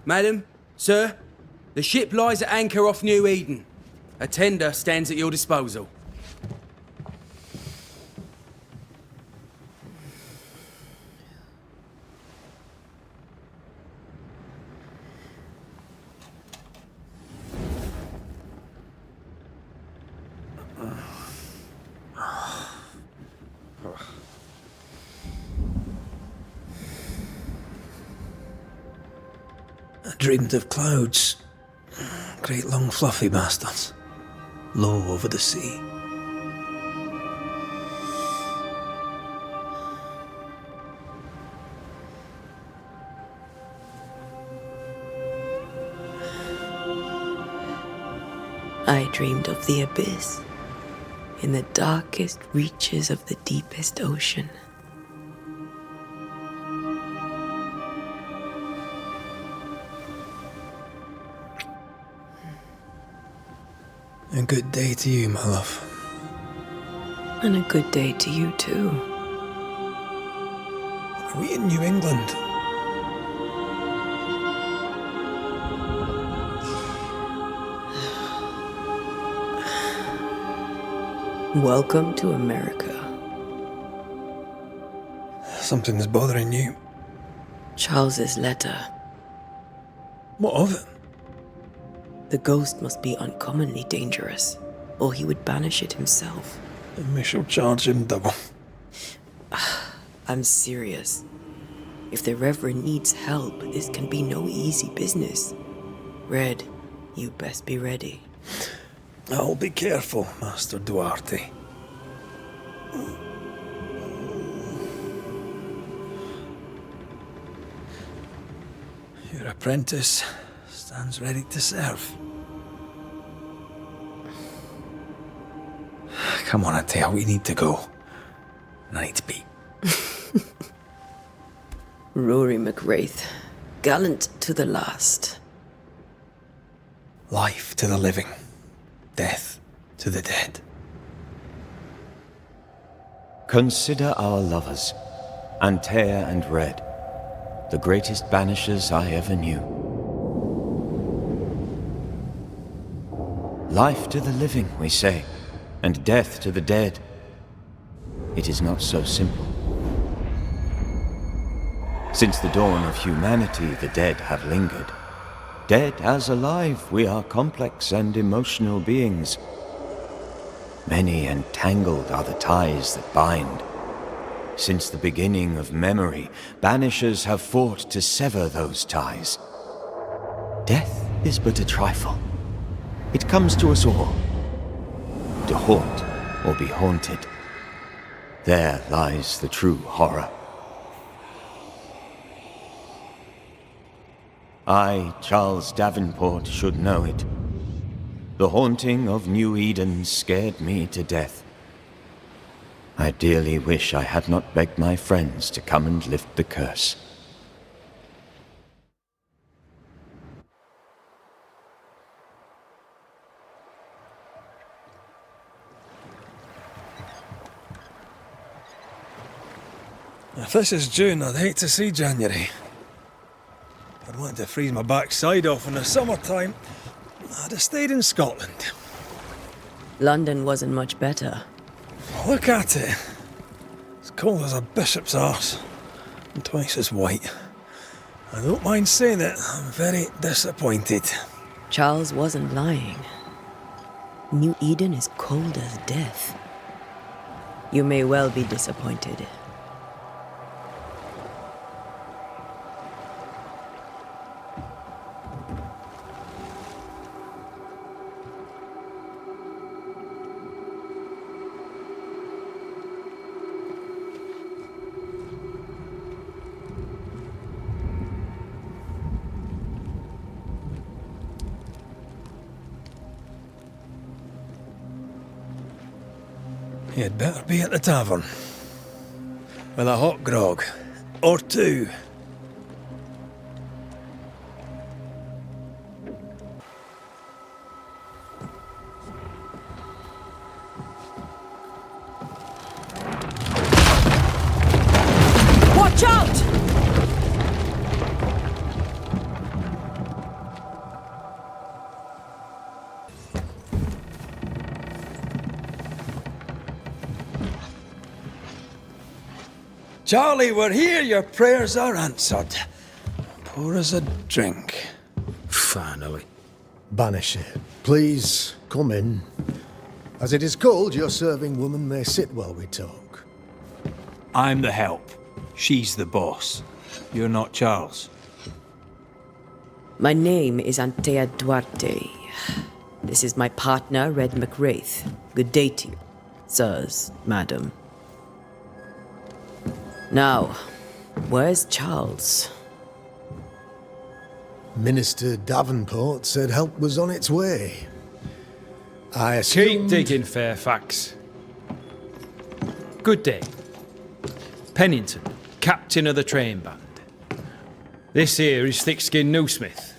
Madam, sir, the ship lies at anchor off New Eden. A tender stands at your disposal. I dreamed of clouds. Great long fluffy bastards. Low over the sea. I dreamed of the abyss, in the darkest reaches of the deepest ocean. A good day to you, my love. And a good day to you too. Are we in New England? Welcome to America. Something's bothering you. Charles's letter. What of it? The ghost must be uncommonly dangerous, or he would banish it himself. And we shall charge him double. I'm serious. If the Reverend needs help, this can be no easy business. Red, you best be ready. I'll be careful, Master Duarte. Your apprentice stands ready to serve. Come on, Atea, we need to go. I need to be. Rory McWraith, gallant to the last. Life to the living, death to the dead. Consider our lovers, Antea and Red, the greatest banishers I ever knew. Life to the living, we say, and death to the dead. It is not so simple. Since the dawn of humanity, the dead have lingered. Dead as alive, we are complex and emotional beings. Many and tangled are the ties that bind. Since the beginning of memory, banishers have fought to sever those ties. Death is but a trifle. It comes to us all. To haunt or be haunted. There lies the true horror. I, Charles Davenport, should know it. The haunting of New Eden scared me to death. I dearly wish I had not begged my friends to come and lift the curse. If this is June, I'd hate to see January. I'd want to freeze my backside off in the summertime. I'd have stayed in Scotland. London wasn't much better. Look at it. As cold as a bishop's arse. And twice as white. I don't mind saying it, I'm very disappointed. Charles wasn't lying. New Eden is cold as death. You may well be disappointed. You'd better be at the tavern. With a hot grog. Or two. Watch out! Charlie, we're here. Your prayers are answered. Pour us a drink. Finally. Banisher, please come in. As it is cold, your serving woman may sit while we talk. I'm the help. She's the boss. You're not Charles. My name is Antea Duarte. This is my partner, Red McWraith. Good day to you, sirs, madam. Now, where's Charles? Minister Davenport said help was on its way. I Keep assumed... digging, Fairfax. Good day. Pennington, captain of the train band. This here is Thickskin Newsmith.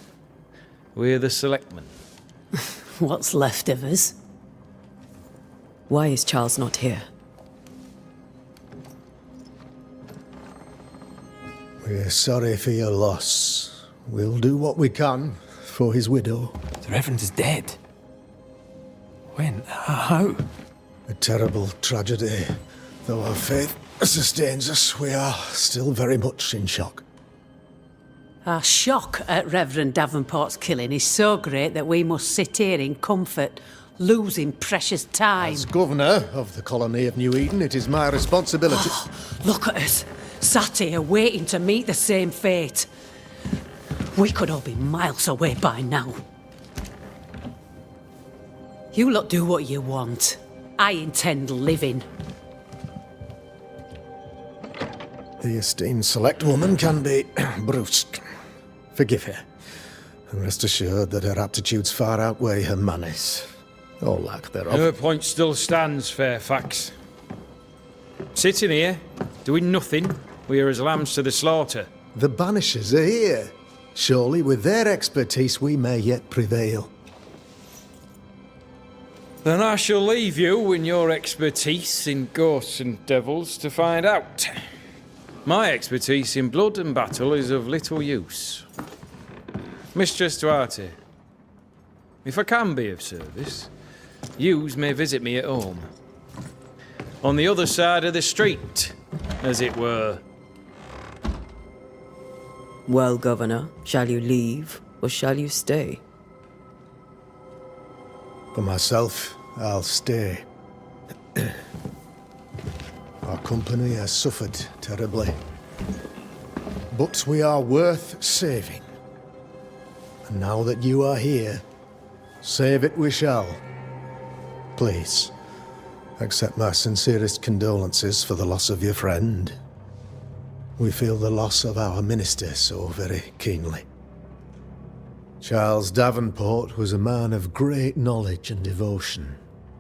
We're the selectmen. What's left of us? Why is Charles not here? We're sorry for your loss. We'll do what we can for his widow. The Reverend is dead. When? How? A terrible tragedy. Though our faith sustains us, we are still very much in shock. Our shock at Reverend Davenport's killing is so great that we must sit here in comfort, losing precious time. As governor of the colony of New Eden, it is my responsibility... Look at us, sat here waiting to meet the same fate. We could all be miles away by now. You lot do what you want. I intend living. The esteemed select woman can be brusque. Forgive her, and rest assured that her aptitudes far outweigh her manners, or lack thereof. Her point still stands, Fairfax. Sitting here, doing nothing, we are as lambs to the slaughter. The Banishers are here. Surely, with their expertise, we may yet prevail. Then I shall leave you and your expertise in ghosts and devils to find out. My expertise in blood and battle is of little use. Mistress Duarte, if I can be of service, yous may visit me at home. On the other side of the street, as it were. Well, Governor, shall you leave or shall you stay? For myself, I'll stay. Our company has suffered terribly. But we are worth saving. And now that you are here, save it we shall. Please, accept my sincerest condolences for the loss of your friend. We feel the loss of our minister so very keenly. Charles Davenport was a man of great knowledge and devotion.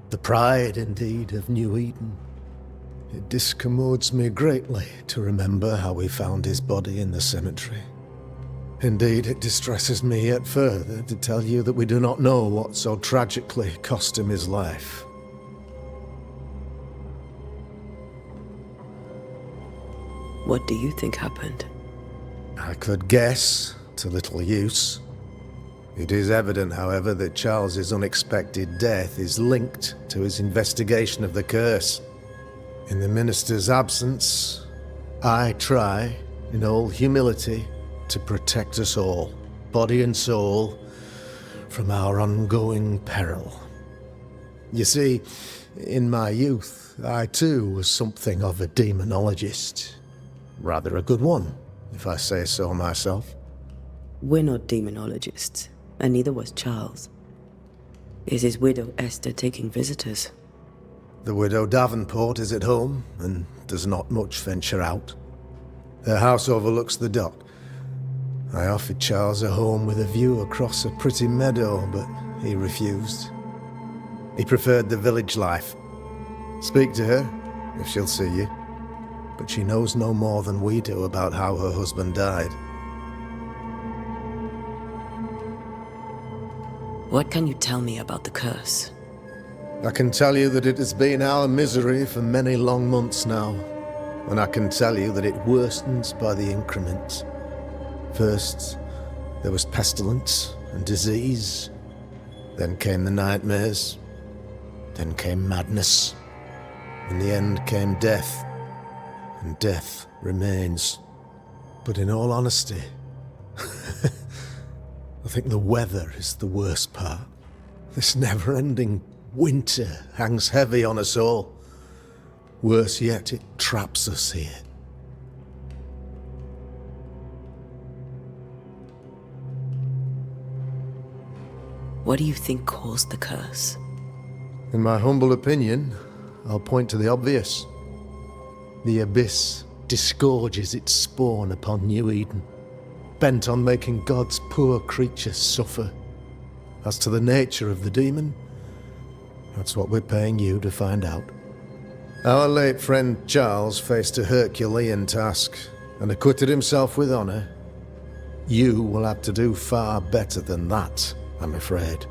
The pride, indeed, of New Eden. It discommodes me greatly to remember how we found his body in the cemetery. Indeed, it distresses me yet further to tell you that we do not know what so tragically cost him his life. What do you think happened? I could guess, to little use. It is evident, however, that Charles's unexpected death is linked to his investigation of the curse. In the minister's absence, I try, in all humility, to protect us all, body and soul, from our ongoing peril. You see, in my youth, I too was something of a demonologist. Rather a good one, if I say so myself. We're not demonologists, and neither was Charles. Is his widow Esther taking visitors? The widow Davenport is at home, and does not much venture out. Her house overlooks the dock. I offered Charles a home with a view across a pretty meadow, but he refused. He preferred the village life. Speak to her, if she'll see you. But she knows no more than we do about how her husband died. What can you tell me about the curse? I can tell you that it has been our misery for many long months now. And I can tell you that it worsens by the increment. First, there was pestilence and disease. Then came the nightmares. Then came madness. In the end came death. and death remains. But in all honesty, I think the weather is the worst part. This never-ending winter hangs heavy on us all. Worse yet, it traps us here. What do you think caused the curse? In my humble opinion, I'll point to the obvious. The Abyss disgorges its spawn upon New Eden, bent on making God's poor creatures suffer. As to the nature of the demon, that's what we're paying you to find out. Our late friend Charles faced a Herculean task and acquitted himself with honor. You will have to do far better than that, I'm afraid.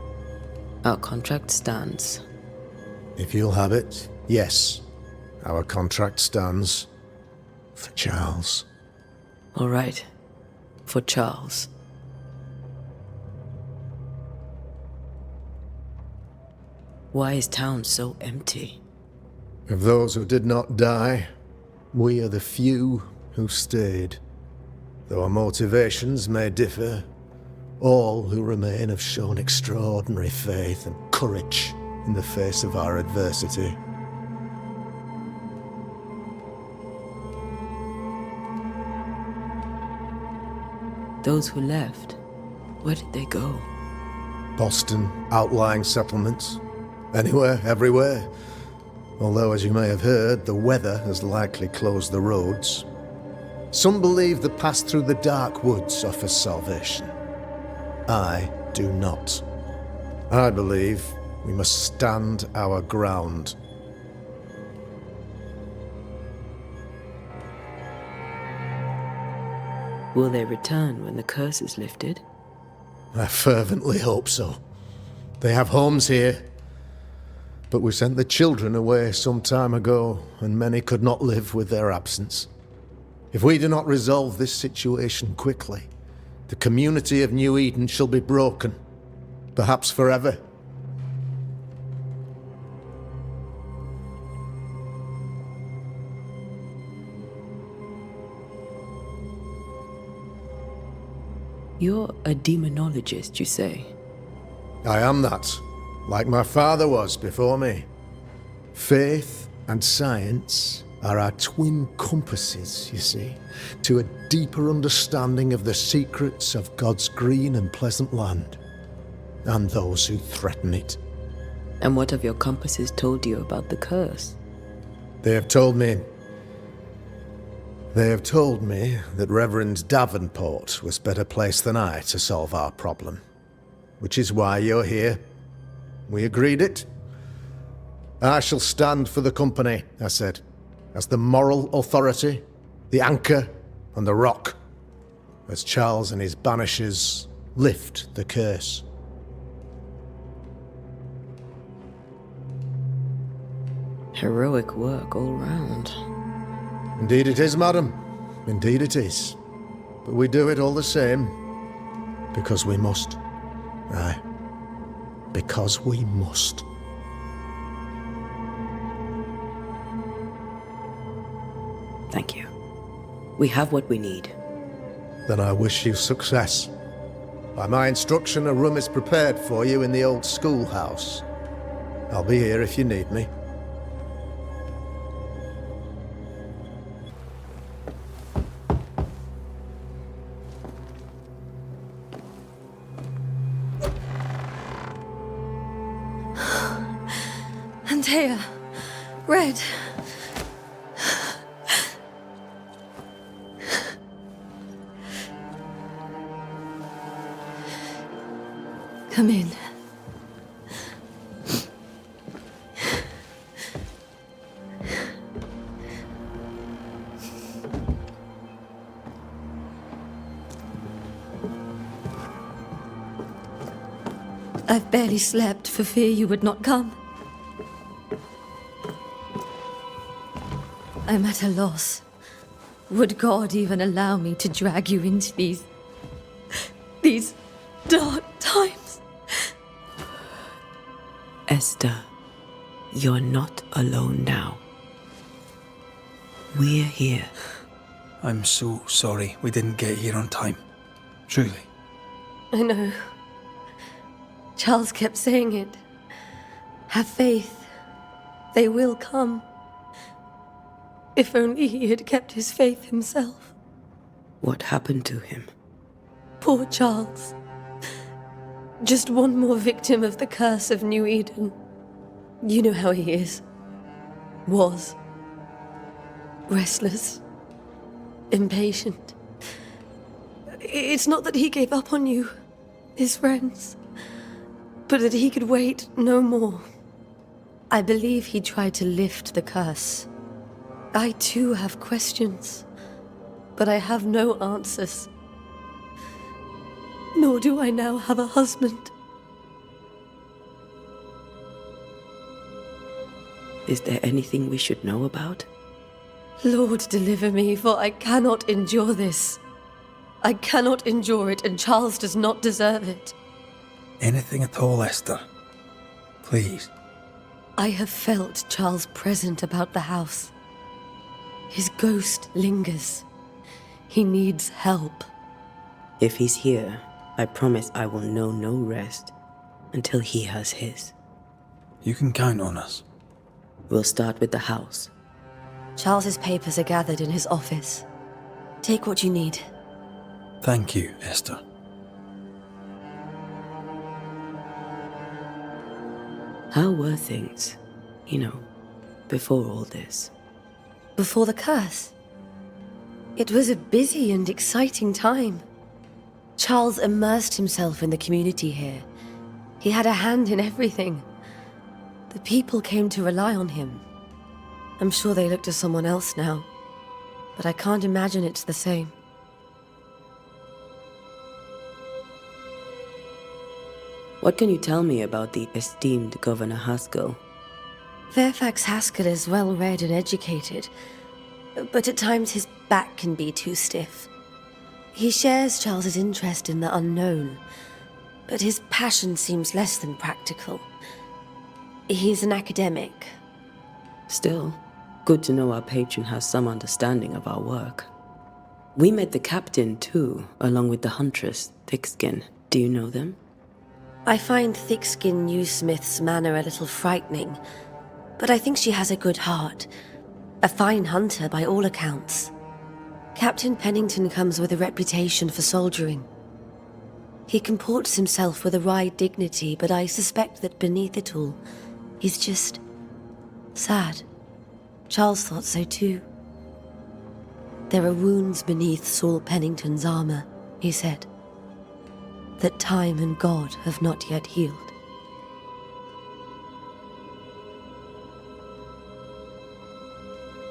Our contract stands. If you'll have it, yes. Our contract stands for Charles. All right. For Charles. Why is town so empty? Of those who did not die, we are the few who stayed. Though our motivations may differ, all who remain have shown extraordinary faith and courage in the face of our adversity. Those who left, where did they go? Boston, outlying settlements. Anywhere, everywhere. Although, as you may have heard, the weather has likely closed the roads. Some believe the path through the dark woods offers salvation. I do not. I believe we must stand our ground. Will they return when the curse is lifted? I fervently hope so. They have homes here. But we sent the children away some time ago, and many could not live with their absence. If we do not resolve this situation quickly, the community of New Eden shall be broken, perhaps forever. You're a demonologist, you say? I am that, like my father was before me. Faith and science are our twin compasses, you see, to a deeper understanding of the secrets of God's green and pleasant land, and those who threaten it. And what have your compasses told you about the curse? They have told me that Reverend Davenport was better placed than I to solve our problem. Which is why you're here. We agreed it. I shall stand for the company, I said, as the moral authority, the anchor, and the rock, as Charles and his Banishers lift the curse. Heroic work all round. Indeed it is, madam. Indeed it is. But we do it all the same, because we must. Aye. Because we must. Thank you. We have what we need. Then I wish you success. By my instruction, a room is prepared for you in the old schoolhouse. I'll be here if you need me. Antea, Red. Come in. I've barely slept for fear you would not come. I'm at a loss. Would God even allow me to drag you into these dark times? Esther, you're not alone now. We're here. I'm so sorry we didn't get here on time. Truly. I know. Charles kept saying it. Have faith. They will come. If only he had kept his faith himself. What happened to him? Poor Charles. Just one more victim of the curse of New Eden. You know how he is. Was. Restless. Impatient. It's not that he gave up on you, his friends, but that he could wait no more. I believe he tried to lift the curse. I too have questions, but I have no answers. Nor do I now have a husband. Is there anything we should know about? Lord, deliver me, for I cannot endure this. I cannot endure it, and Charles does not deserve it. Anything at all, Esther. Please. I have felt Charles present about the house. His ghost lingers. He needs help. If he's here, I promise I will know no rest until he has his. You can count on us. We'll start with the house. Charles's papers are gathered in his office. Take what you need. Thank you, Esther. How were things, before all this? Before the curse. It was a busy and exciting time. Charles immersed himself in the community here. He had a hand in everything. The people came to rely on him. I'm sure they look to someone else now, but I can't imagine it's the same. What can you tell me about the esteemed Governor Haskell? Fairfax Haskell is well read and educated, but at times his back can be too stiff. He shares Charles's interest in the unknown, but his passion seems less than practical. He's an academic. Still, good to know our patron has some understanding of our work. We met the captain too, along with the huntress, Thickskin. Do you know them? I find Thickskin Newsmith's manner a little frightening, but I think she has a good heart. A fine hunter by all accounts. Captain Pennington comes with a reputation for soldiering. He comports himself with a wry dignity, but I suspect that beneath it all, he's just sad. Charles thought so too. There are wounds beneath Saul Pennington's armor, he said, that time and God have not yet healed.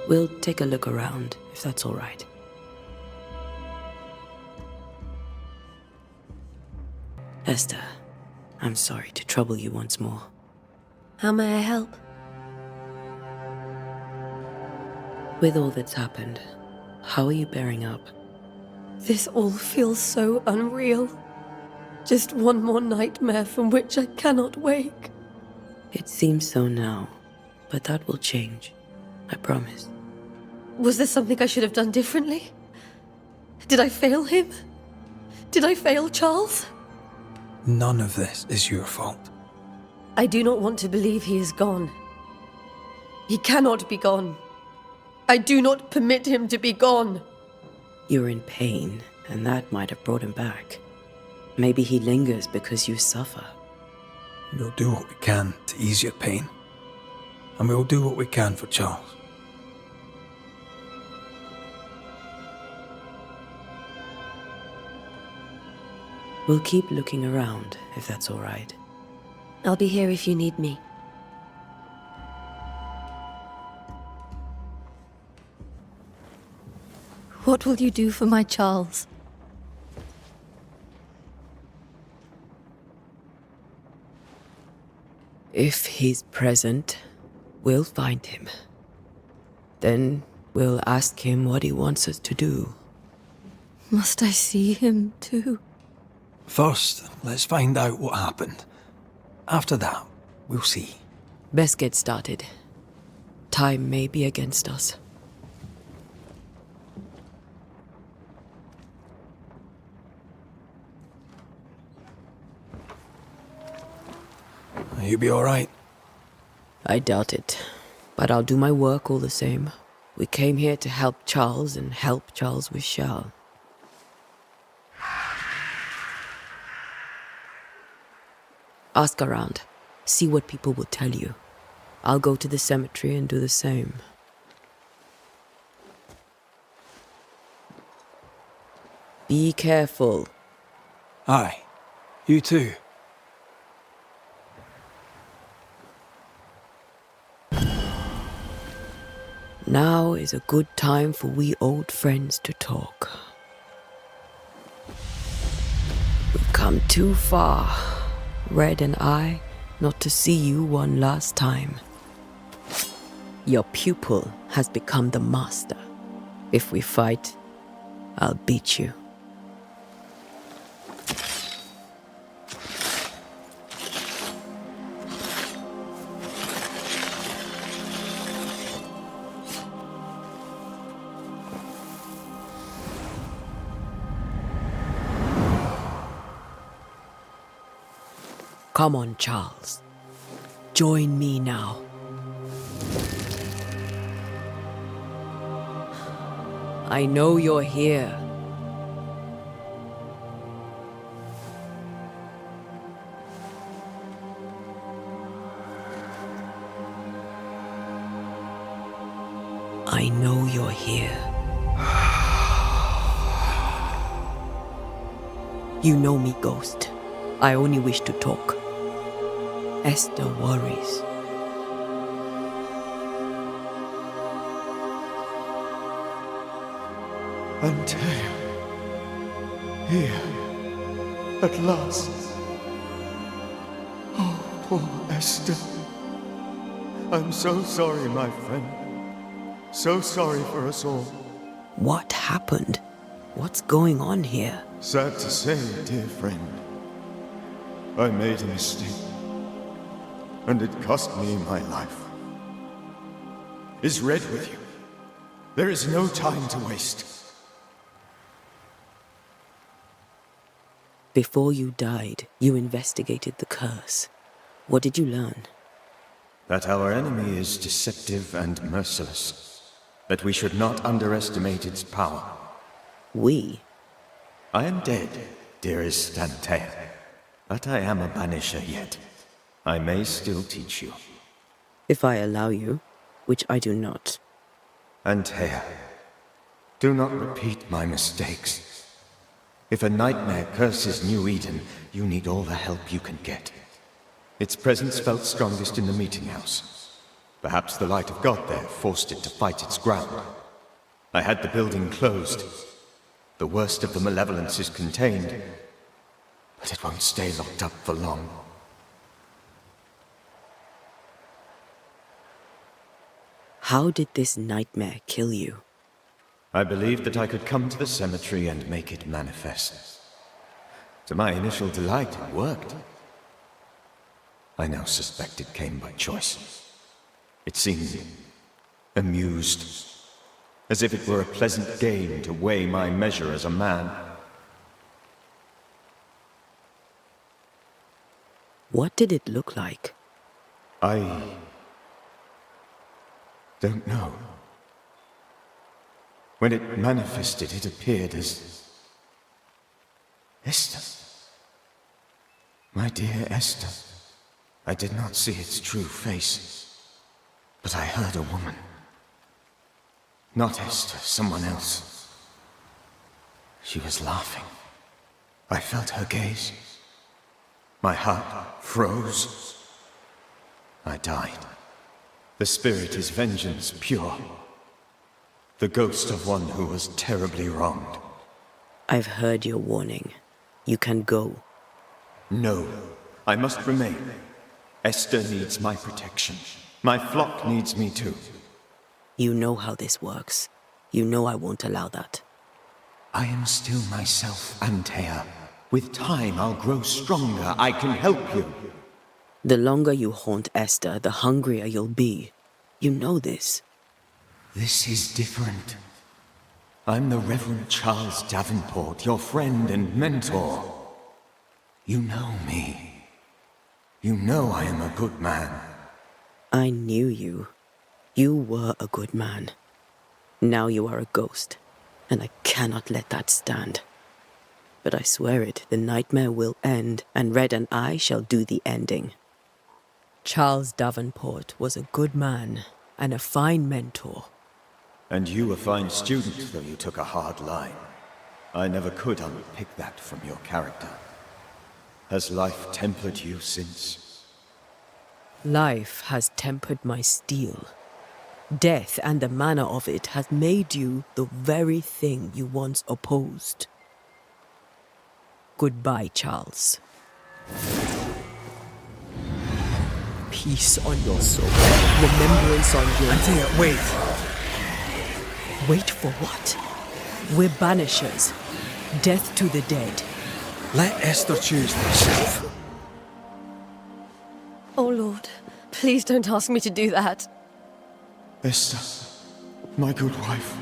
We'll take a look around, if that's all right. Esther, I'm sorry to trouble you once more. How may I help? With all that's happened, how are you bearing up? This all feels so unreal. Just one more nightmare from which I cannot wake. It seems so now, but that will change. I promise. Was there something I should have done differently? Did I fail him? Did I fail Charles? None of this is your fault. I do not want to believe he is gone. He cannot be gone. I do not permit him to be gone. You're in pain, and that might have brought him back. Maybe he lingers because you suffer. We'll do what we can to ease your pain. And we'll do what we can for Charles. We'll keep looking around, if that's all right. I'll be here if you need me. What will you do for my Charles? If he's present, we'll find him. Then we'll ask him what he wants us to do. Must I see him too? First, let's find out what happened. After that, we'll see. Best get started. Time may be against us. You be alright? I doubt it. But I'll do my work all the same. We came here to help Charles, and help Charles we shall. Ask around. See what people will tell you. I'll go to the cemetery and do the same. Be careful. Aye. You too. Now is a good time for we old friends to talk. We've come too far, Red and I, not to see you one last time. Your pupil has become the master. If we fight, I'll beat you. Come on, Charles. Join me now. I know you're here. I know you're here. You know me, Ghost. I only wish to talk. Esther worries. Antea. Here. At last. Oh, poor Esther. I'm so sorry, my friend. So sorry for us all. What happened? What's going on here? Sad to say, dear friend. I made a mistake. And it cost me my life. Is Red with you? There is no time to waste. Before you died, you investigated the curse. What did you learn? That our enemy is deceptive and merciless. That we should not underestimate its power. We? I am dead, dearest Antea. But I am a Banisher yet. I may still teach you. If I allow you, which I do not. Antea, do not repeat my mistakes. If a nightmare curses New Eden, you need all the help you can get. Its presence felt strongest in the meeting house. Perhaps the light of God there forced it to fight its ground. I had the building closed. The worst of the malevolence is contained, but it won't stay locked up for long. How did this nightmare kill you? I believed that I could come to the cemetery and make it manifest. To my initial delight, it worked. I now suspect it came by choice. It seemed amused, as if it were a pleasant game to weigh my measure as a man. What did it look like? I don't know. When it manifested, it appeared as Esther. My dear Esther. I did not see its true face, but I heard a woman. Not Esther, someone else. She was laughing. I felt her gaze. My heart froze. I died. The spirit is vengeance pure. The ghost of one who was terribly wronged. I've heard your warning. You can go. No, I must remain. Esther needs my protection. My flock needs me too. You know how this works. You know I won't allow that. I am still myself, Antea. With time, I'll grow stronger. I can help you. The longer you haunt Esther, the hungrier you'll be. You know this. This is different. I'm the Reverend Charles Davenport, your friend and mentor. You know me. You know I am a good man. I knew you. You were a good man. Now you are a ghost, and I cannot let that stand. But I swear it, the nightmare will end, and Red and I shall do the ending. Charles Davenport was a good man and a fine mentor. And you a fine student, though you took a hard line. I never could unpick that from your character. Has life tempered you since? Life has tempered my steel. Death and the manner of it has made you the very thing you once opposed. Goodbye, Charles. Peace on your soul. Remembrance on your... Antea, wait. Wait for what? We're banishers. Death to the dead. Let Esther choose herself. Oh, Lord, please don't ask me to do that. Esther, my good wife,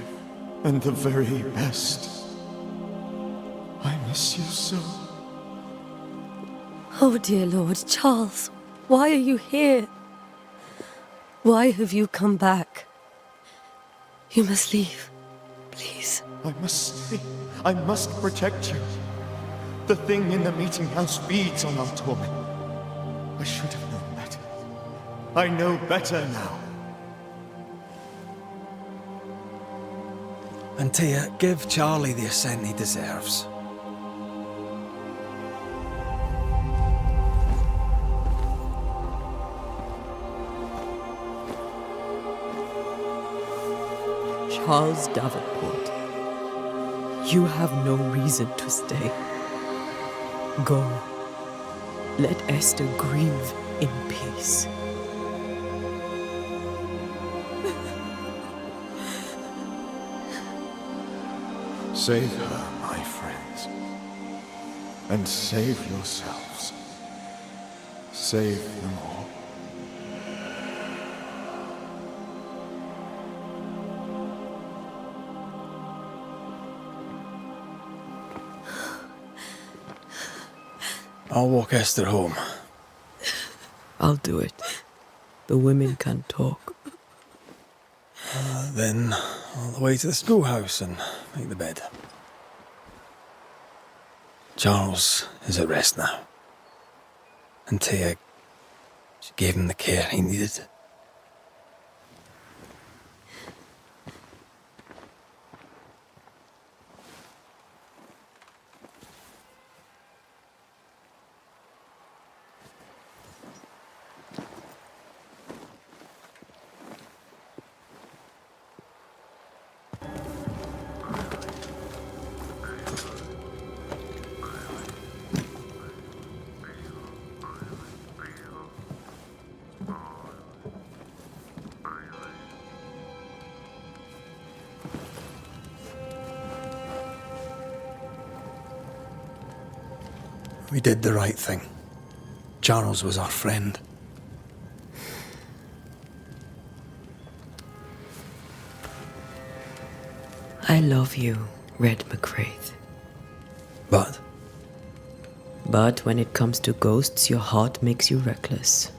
and the very best. I miss you so. Oh, dear Lord, Charles, why are you here? Why have you come back? You must leave, please. I must stay. I must protect you. The thing in the meeting house feeds on our torment. I should have known better. I know better now. Antea, give Charlie the ascent he deserves. Charles Davenport, you have no reason to stay. Go. Let Esther grieve in peace. Save her, my friends. And save yourselves. Save them all. I'll walk Esther home. I'll do it. The women can talk. Then all the way to the schoolhouse and make the bed. Charles is at rest now. Antea, she gave him the care he needed. We did the right thing. Charles was our friend. I love you, Red McCraith. But But when it comes to ghosts, your heart makes you reckless.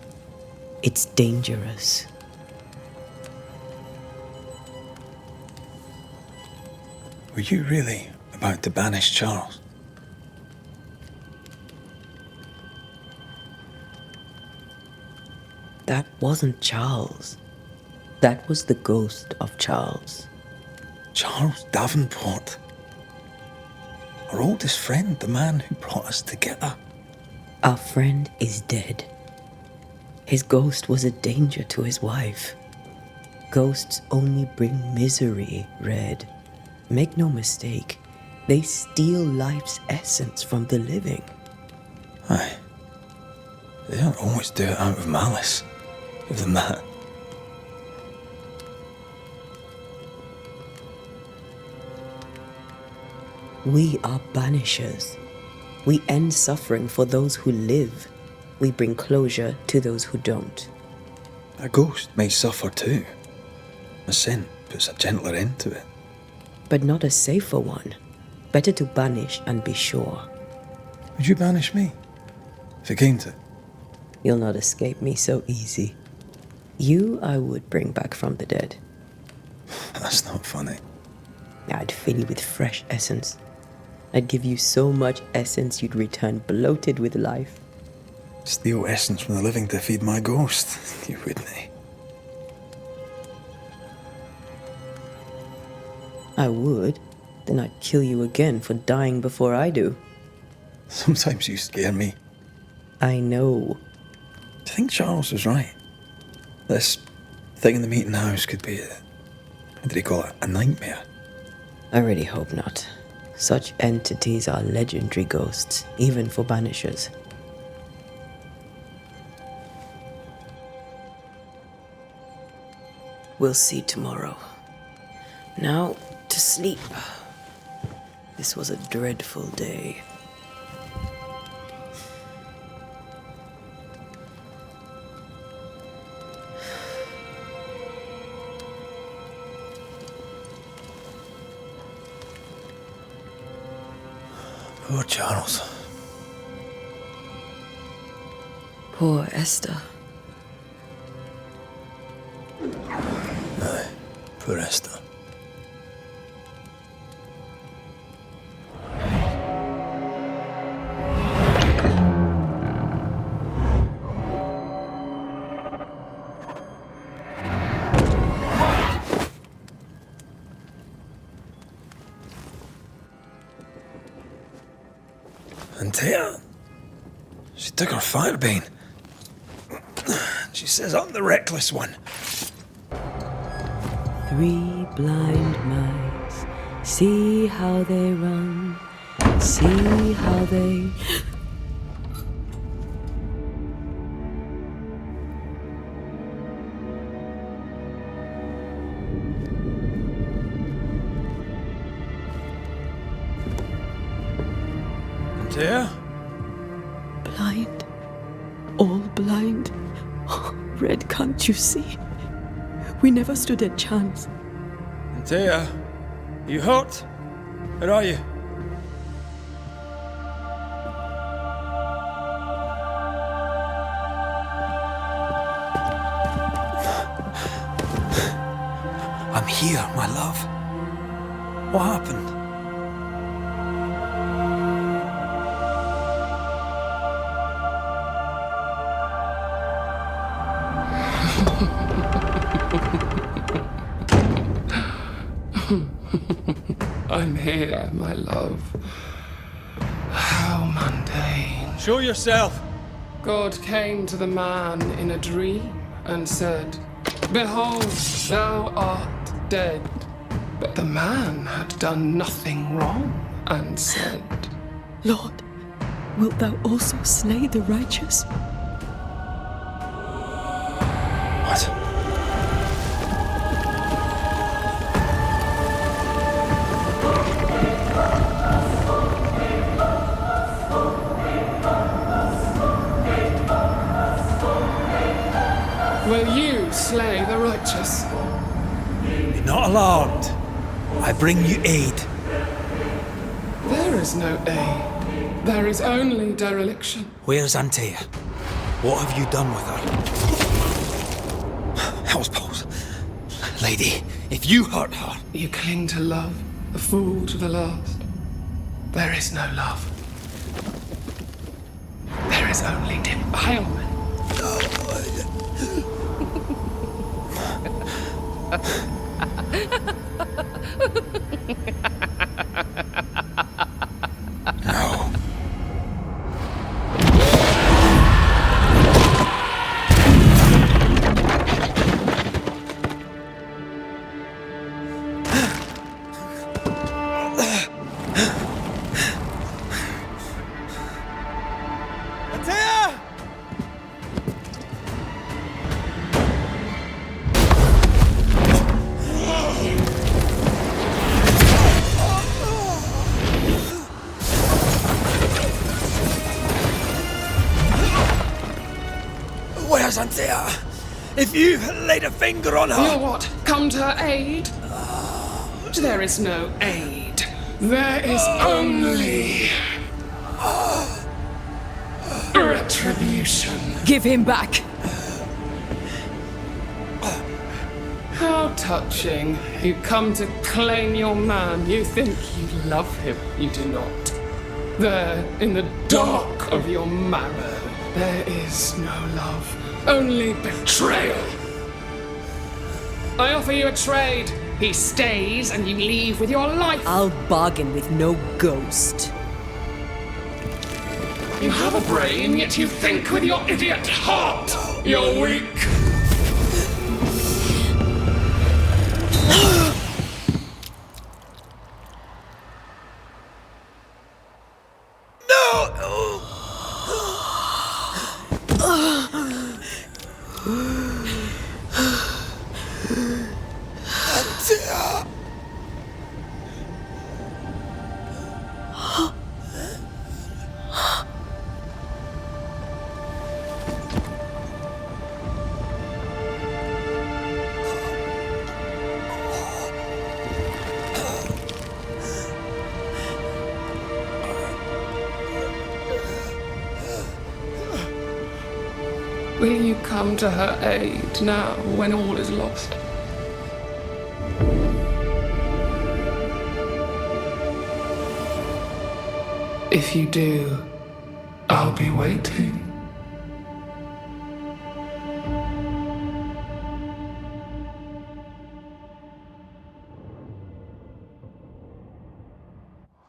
It's dangerous. were you really about to banish Charles? That wasn't Charles. That was the ghost of Charles. Charles Davenport. Our oldest friend, the man who brought us together. Our friend is dead. His ghost was a danger to his wife. Ghosts only bring misery, Red. Make no mistake, they steal life's essence from the living. Aye. They don't always do it out of malice. Give them that. We are banishers. We end suffering for those who live. We bring closure to those who don't. A ghost may suffer too. A sin puts a gentler end to it. But not a safer one. Better to banish and be sure. Would you banish me? If it came to it? You'll not escape me so easy. You I would bring back from the dead. That's not funny. I'd fill you with fresh essence. I'd give you so much essence you'd return bloated with life. Steal essence from the living to feed my ghost. You wouldn't, eh? I would. Then I'd kill you again for dying before I do. Sometimes you scare me. I know. Do you think Charles was right? This thing in the meeting house could be what did he call it? A nightmare? I really hope not. Such entities are legendary ghosts, even for Banishers. We'll see tomorrow. Now, to sleep. This was a dreadful day. Poor Charles. Poor Esther. Aye, poor Esther. Antea, she took her firebane. She says I'm the reckless one. 3 blind mice, see how they run, see how they... Antea? Blind. All blind. Red, can't you see? We never stood a chance. Antea, you hurt? Where are you? I'm here, my love. What happened? I'm here, my love. How mundane. Show yourself. God came to the man in a dream and said, "Behold, thou art dead." But the man had done nothing wrong and said, Lord, wilt thou also slay the righteous? What? "Will you slay the righteous?" Be not alarmed. I bring you aid. There is no aid. There is only dereliction. Where's Antea? What have you done with her? Hell's balls. Lady, if you hurt her... You cling to love, a fool to the last. There is no love. There is only defilement. No. Antea! Where's Antea? If you've laid a finger on her... You're what? Come to her aid? There is no aid. There is only... retribution. retribution. Give him back! How touching. You come to claim your man. You think you love him. You do not. There, in the dark of your marrow, there is no love. Only betrayal. I offer you a trade. He stays and you leave with your life. I'll bargain with no ghost. You have a brain, yet you think with your idiot heart. You're weak. Will you come to her aid now when all is lost? If you do, I'll be waiting.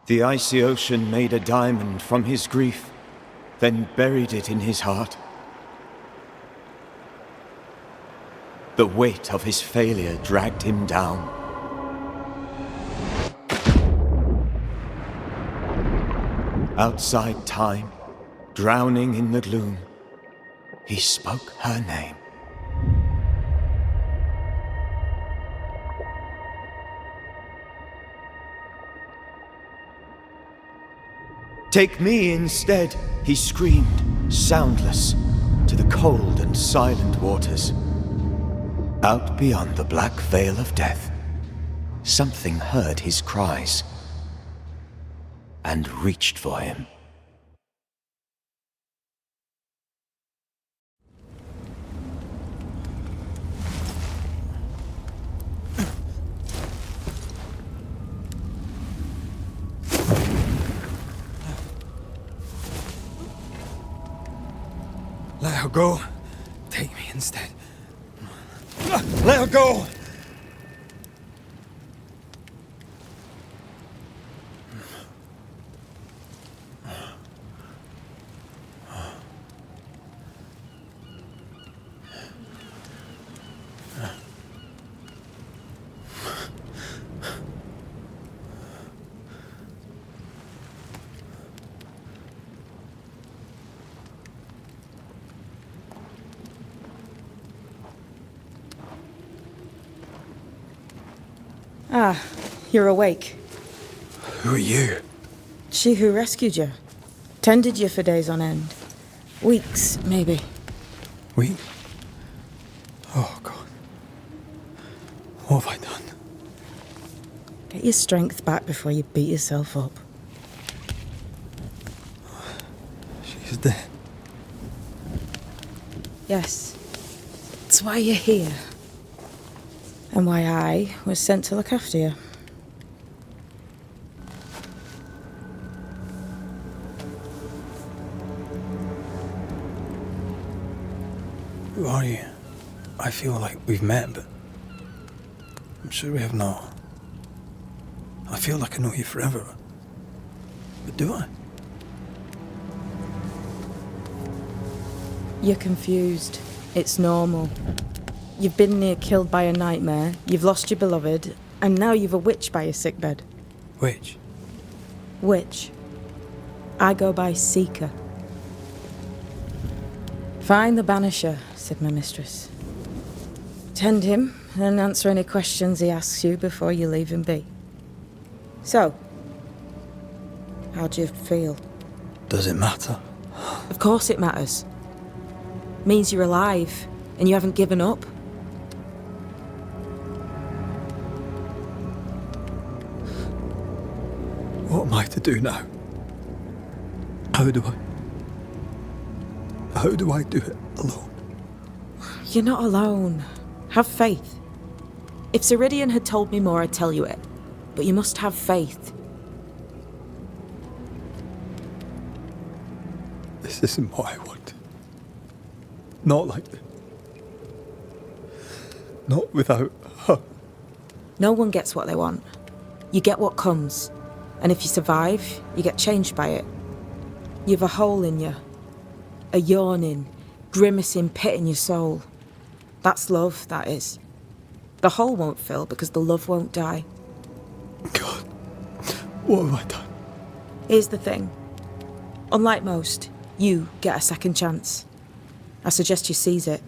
The icy ocean made a diamond from his grief, then buried it in his heart. The weight of his failure dragged him down. Outside time, drowning in the gloom, he spoke her name. Take me instead, he screamed, soundless, to the cold and silent waters. Out beyond the black veil of death, something heard his cries and reached for him. Let her go. Take me instead. Let her go! Ah, you're awake. Who are you? She who rescued you. Tended you for days on end. Weeks, maybe. We? Oh, God. What have I done? Get your strength back before you beat yourself up. She's dead. Yes. That's why you're here. And why I was sent to look after you. Who are you? I feel like we've met, but I'm sure we have not. I feel like I know you forever. But do I? You're confused. It's normal. You've been near killed by a nightmare, you've lost your beloved, and now you've a witch by your sickbed. Which? Witch. I go by Seeker. Find the Banisher, said my mistress. Tend him, and answer any questions he asks you before you leave him be. So, how do you feel? Does it matter? Of course it matters. Means you're alive, and you haven't given up. What am I to do now? How do I? How do I do it alone? You're not alone. Have faith. If Ceridian had told me more, I'd tell you it. But you must have faith. This isn't what I want. Not like this. Not without her. No one gets what they want. You get what comes. And if you survive, you get changed by it. You've a hole in you. A yawning, grimacing pit in your soul. That's love, that is. The hole won't fill because the love won't die. God, what have I done? Here's the thing. Unlike most, you get a second chance. I suggest you seize it.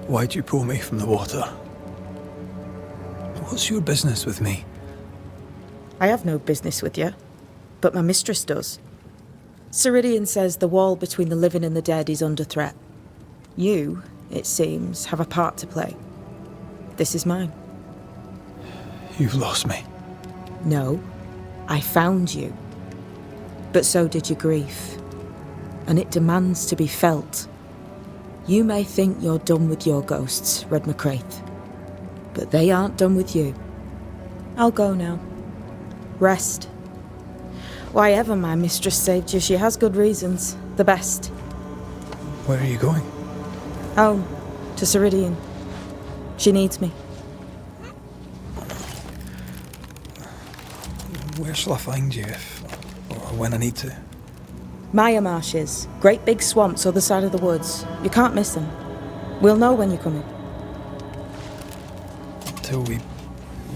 Why'd you pull me from the water? What's your business with me? I have no business with you, but my mistress does. Ceridian says the wall between the living and the dead is under threat. You, it seems, have a part to play. This is mine. You've lost me. No, I found you. But so did your grief. And it demands to be felt. You may think you're done with your ghosts, Red McCraith. But they aren't done with you. I'll go now. Rest. Why ever my mistress saved you, she has good reasons. The best. Where are you going? Home. To Ceridian. She needs me. Where shall I find you if, or when I need to? Maya Marshes. Great big swamps other side of the woods. You can't miss them. We'll know when you're coming. Until we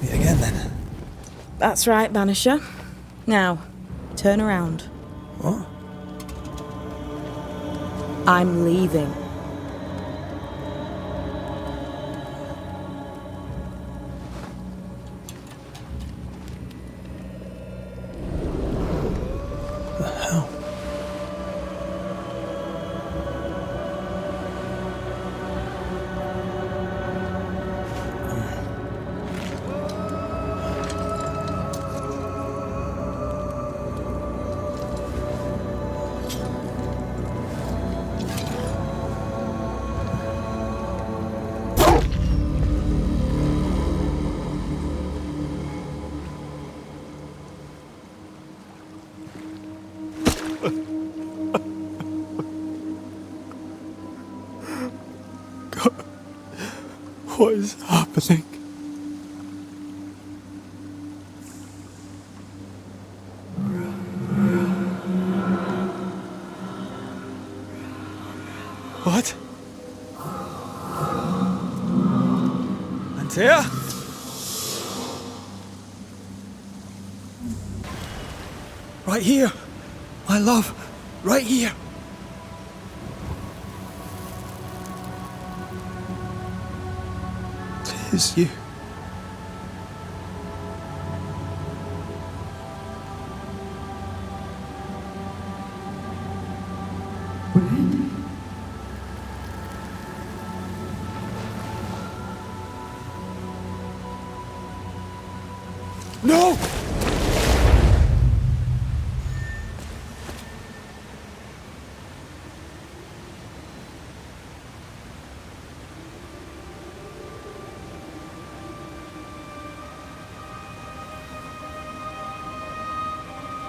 meet again then. That's right, Banisher. Now, turn around. What? I'm leaving. The hell? What is happening? What? Antea? Right here. My love. Right here. Tis you. No!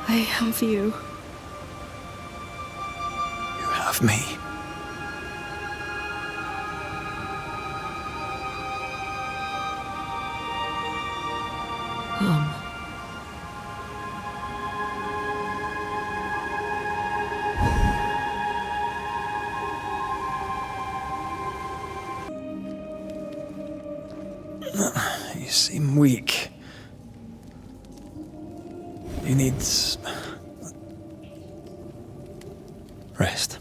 I have you. You have me. Come. You seem weak. You need rest.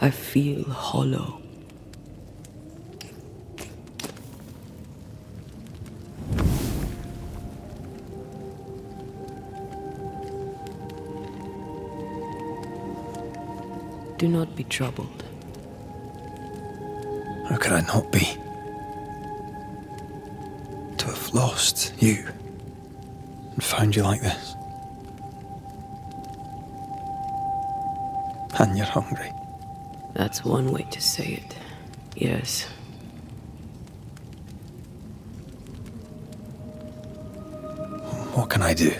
I feel hollow. Do not be troubled. How could I not be? To have lost you and found you like this. And you're hungry. That's one way to say it. Yes. What can I do?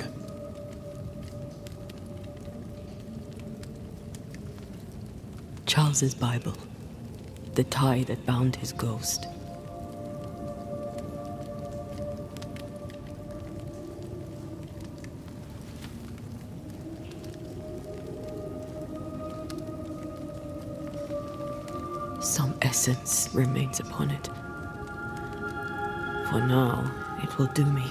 Charles's Bible. The tie that bound his ghost. Some essence remains upon it. For now, it will do me.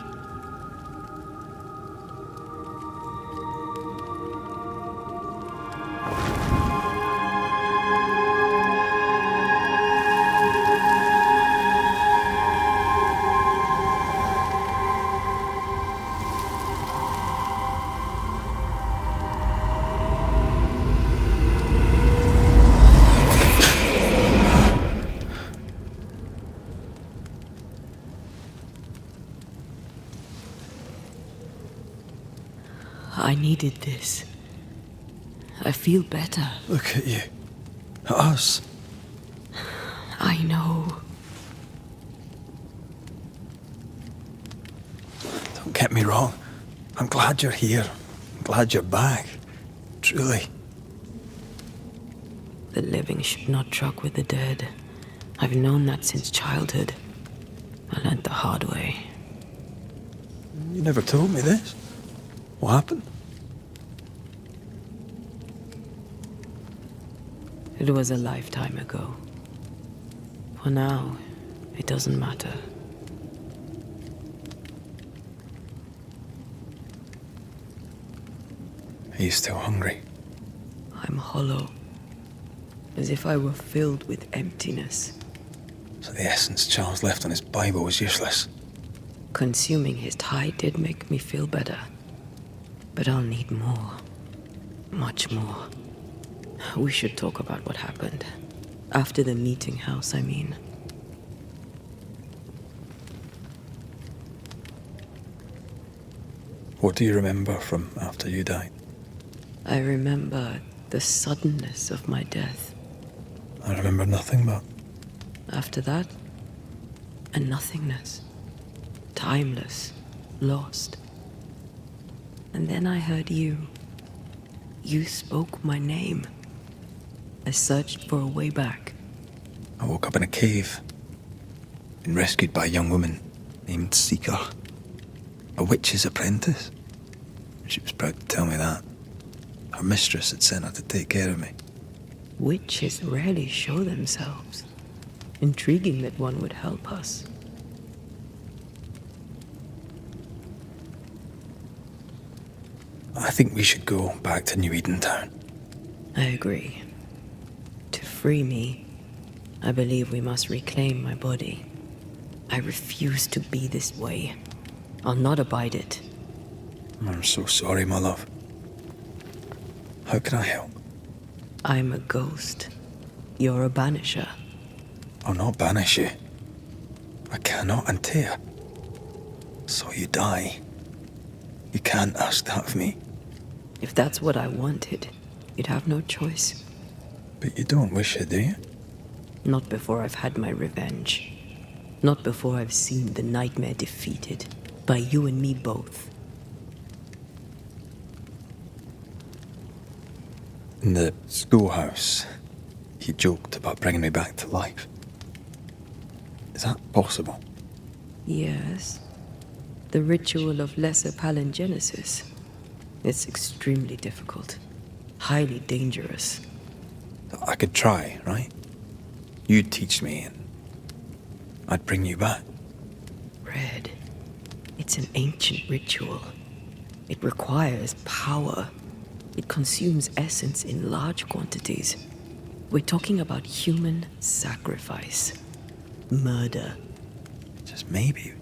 I needed this. I feel better. Look at you. At us. I know. Don't get me wrong. I'm glad you're here. I'm glad you're back. Truly. The living should not truck with the dead. I've known that since childhood. I learned the hard way. You never told me this. What happened? It was a lifetime ago. For now, it doesn't matter. Are you still hungry? I'm hollow. As if I were filled with emptiness. So the essence Charles left on his Bible was useless. Consuming his tie did make me feel better. But I'll need more. Much more. We should talk about what happened. After the meeting house, I mean. What do you remember from after you died? I remember the suddenness of my death. I remember nothing but... After that, a nothingness. Timeless. Lost. And then I heard you. You spoke my name. I searched for a way back. I woke up in a cave. Been rescued by a young woman named Seeker. A witch's apprentice. She was proud to tell me that. Her mistress had sent her to take care of me. Witches rarely show themselves. Intriguing that one would help us. I think we should go back to New Edentown. I agree. To free me, I believe we must reclaim my body. I refuse to be this way. I'll not abide it. I'm so sorry, my love. How can I help? I'm a ghost. You're a banisher. I'll not banish you. I cannot Antea. So you die. You can't ask that of me. If that's what I wanted, you'd have no choice. But you don't wish it, do you? Not before I've had my revenge. Not before I've seen the nightmare defeated. By you and me both. In the schoolhouse, he joked about bringing me back to life. Is that possible? Yes. The ritual of lesser palingenesis. It's extremely difficult. Highly dangerous. I could try, right? You'd teach me and I'd bring you back. Red. It's an ancient ritual. It requires power. It consumes essence in large quantities. We're talking about human sacrifice. Murder. Just maybe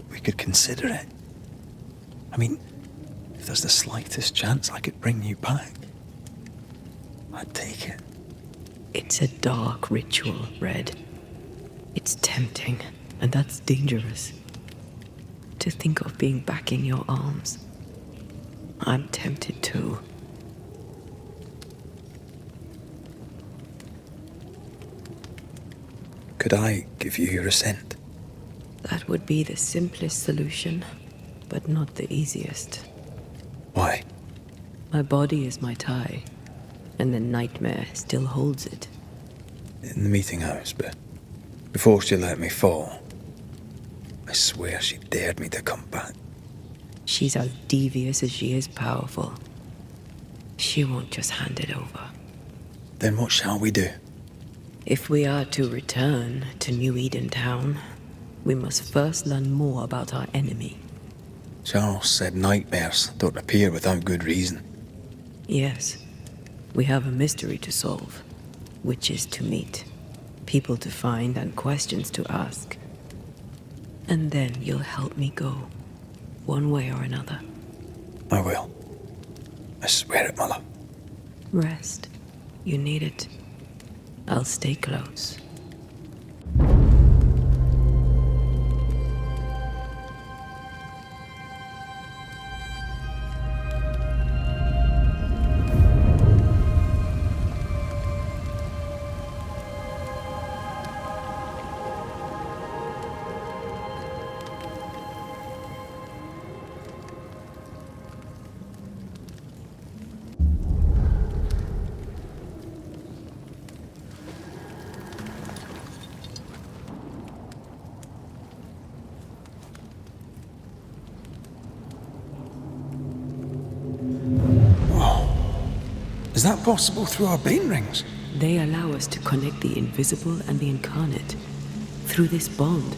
we could consider it. I mean, if there's the slightest chance I could bring you back, I'd take it. It's a dark ritual, Red. It's tempting. And that's dangerous. To think of being back in your arms. I'm tempted too. Could I give you your assent? That would be the simplest solution, but not the easiest. Why? My body is my tie, and the nightmare still holds it. In the meeting house, but before she let me fall, I swear she dared me to come back. She's as devious as she is powerful. She won't just hand it over. Then what shall we do? If we are to return to New Eden Town, we must first learn more about our enemy. Charles said nightmares don't appear without good reason. Yes, we have a mystery to solve. Witches to meet, people to find, and questions to ask. And then you'll help me go, one way or another. I will. I swear it, Mother. Rest. You need it. I'll stay close. Is that possible through our bane rings? They allow us to connect the invisible and the incarnate. Through this bond,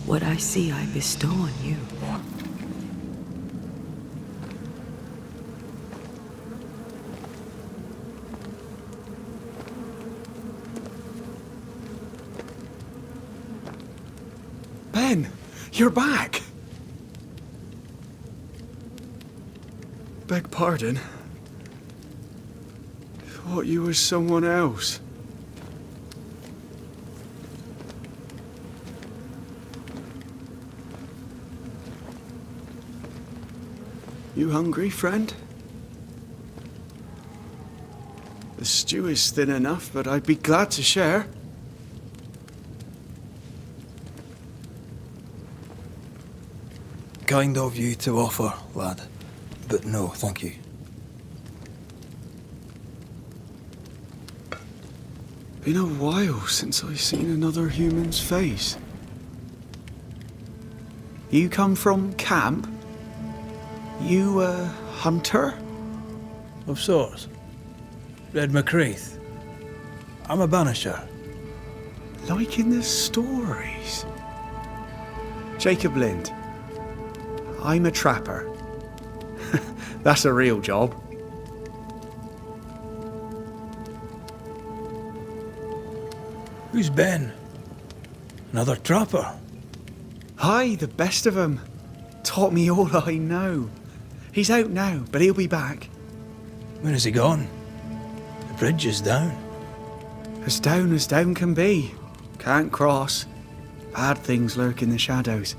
what I see I bestow on you. Ben, you're back! Beg pardon. Thought you were someone else. You hungry, friend? The stew is thin enough, but I'd be glad to share. Kind of you to offer, lad. But no, thank you. Been a while since I've seen another human's face. You come from camp? You a hunter? Of sorts. Red McCraith. I'm a banisher. Like in the stories. Jacob Lind. I'm a trapper. That's a real job. Who's Ben? Another trapper? Aye, the best of 'em. Taught me all I know. He's out now, but he'll be back. Where has he gone? The bridge is down. As down can be. Can't cross. Bad things lurk in the shadows.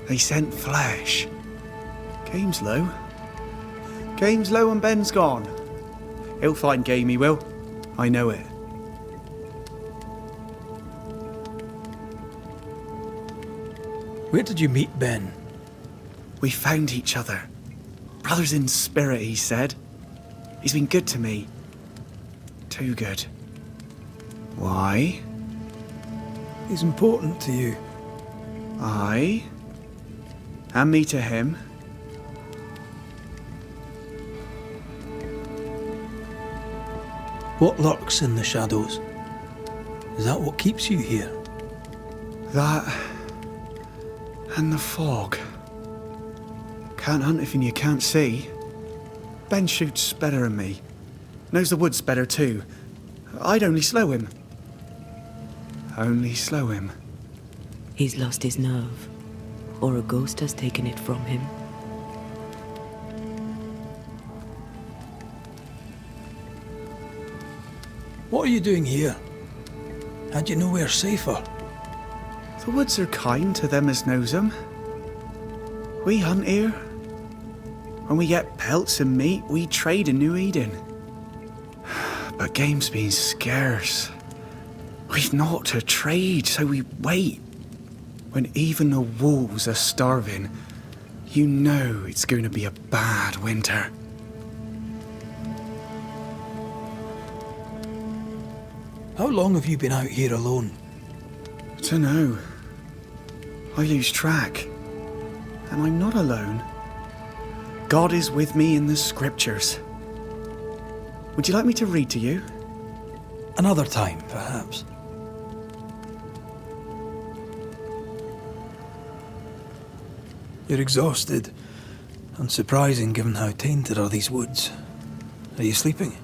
They scent flesh. Game's low. Game's low and Ben's gone. He'll find game, he will. I know it. Where did you meet Ben? We found each other. Brothers in spirit, he said. He's been good to me. Too good. Why? He's important to you. Aye. And me to him. What lurks in the shadows? Is that what keeps you here? That... and the fog. Can't hunt if you can't see. Ben shoots better than me. Knows the woods better too. I'd only slow him. Only slow him. He's lost his nerve, or a ghost has taken it from him. What are you doing here? Had you nowhere safer? The woods are kind to them as knows 'em. We hunt here. When we get pelts and meat, we trade in New Eden. But game's been scarce. We've naught to trade, so we wait. When even the wolves are starving, you know it's going to be a bad winter. How long have you been out here alone? Dunno. I lose track. And I'm not alone. God is with me in the scriptures. Would you like me to read to you? Another time, perhaps. You're exhausted. Unsurprising given how tainted are these woods. Are you sleeping?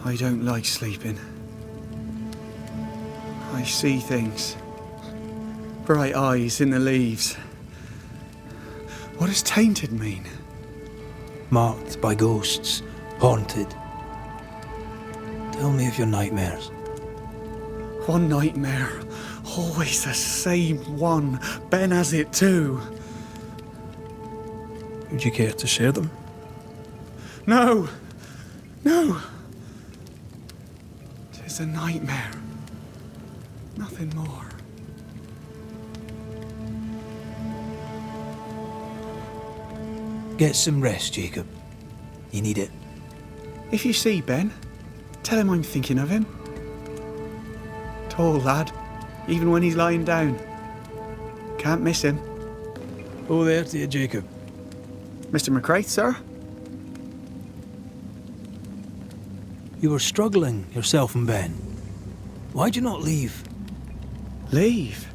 I don't like sleeping. I see things. Bright eyes in the leaves. What does tainted mean? Marked by ghosts, haunted. Tell me of your nightmares. One nightmare. Always the same one. Ben has it too. Would you care to share them? No! No! 'Tis a nightmare. Nothing more. Get some rest, Jacob. You need it. If you see Ben, tell him I'm thinking of him. Tall lad, even when he's lying down. Can't miss him. Oh, there to you, Jacob. Mr. McCraith, sir? You were struggling, yourself and Ben. Why'd you not leave? Leave?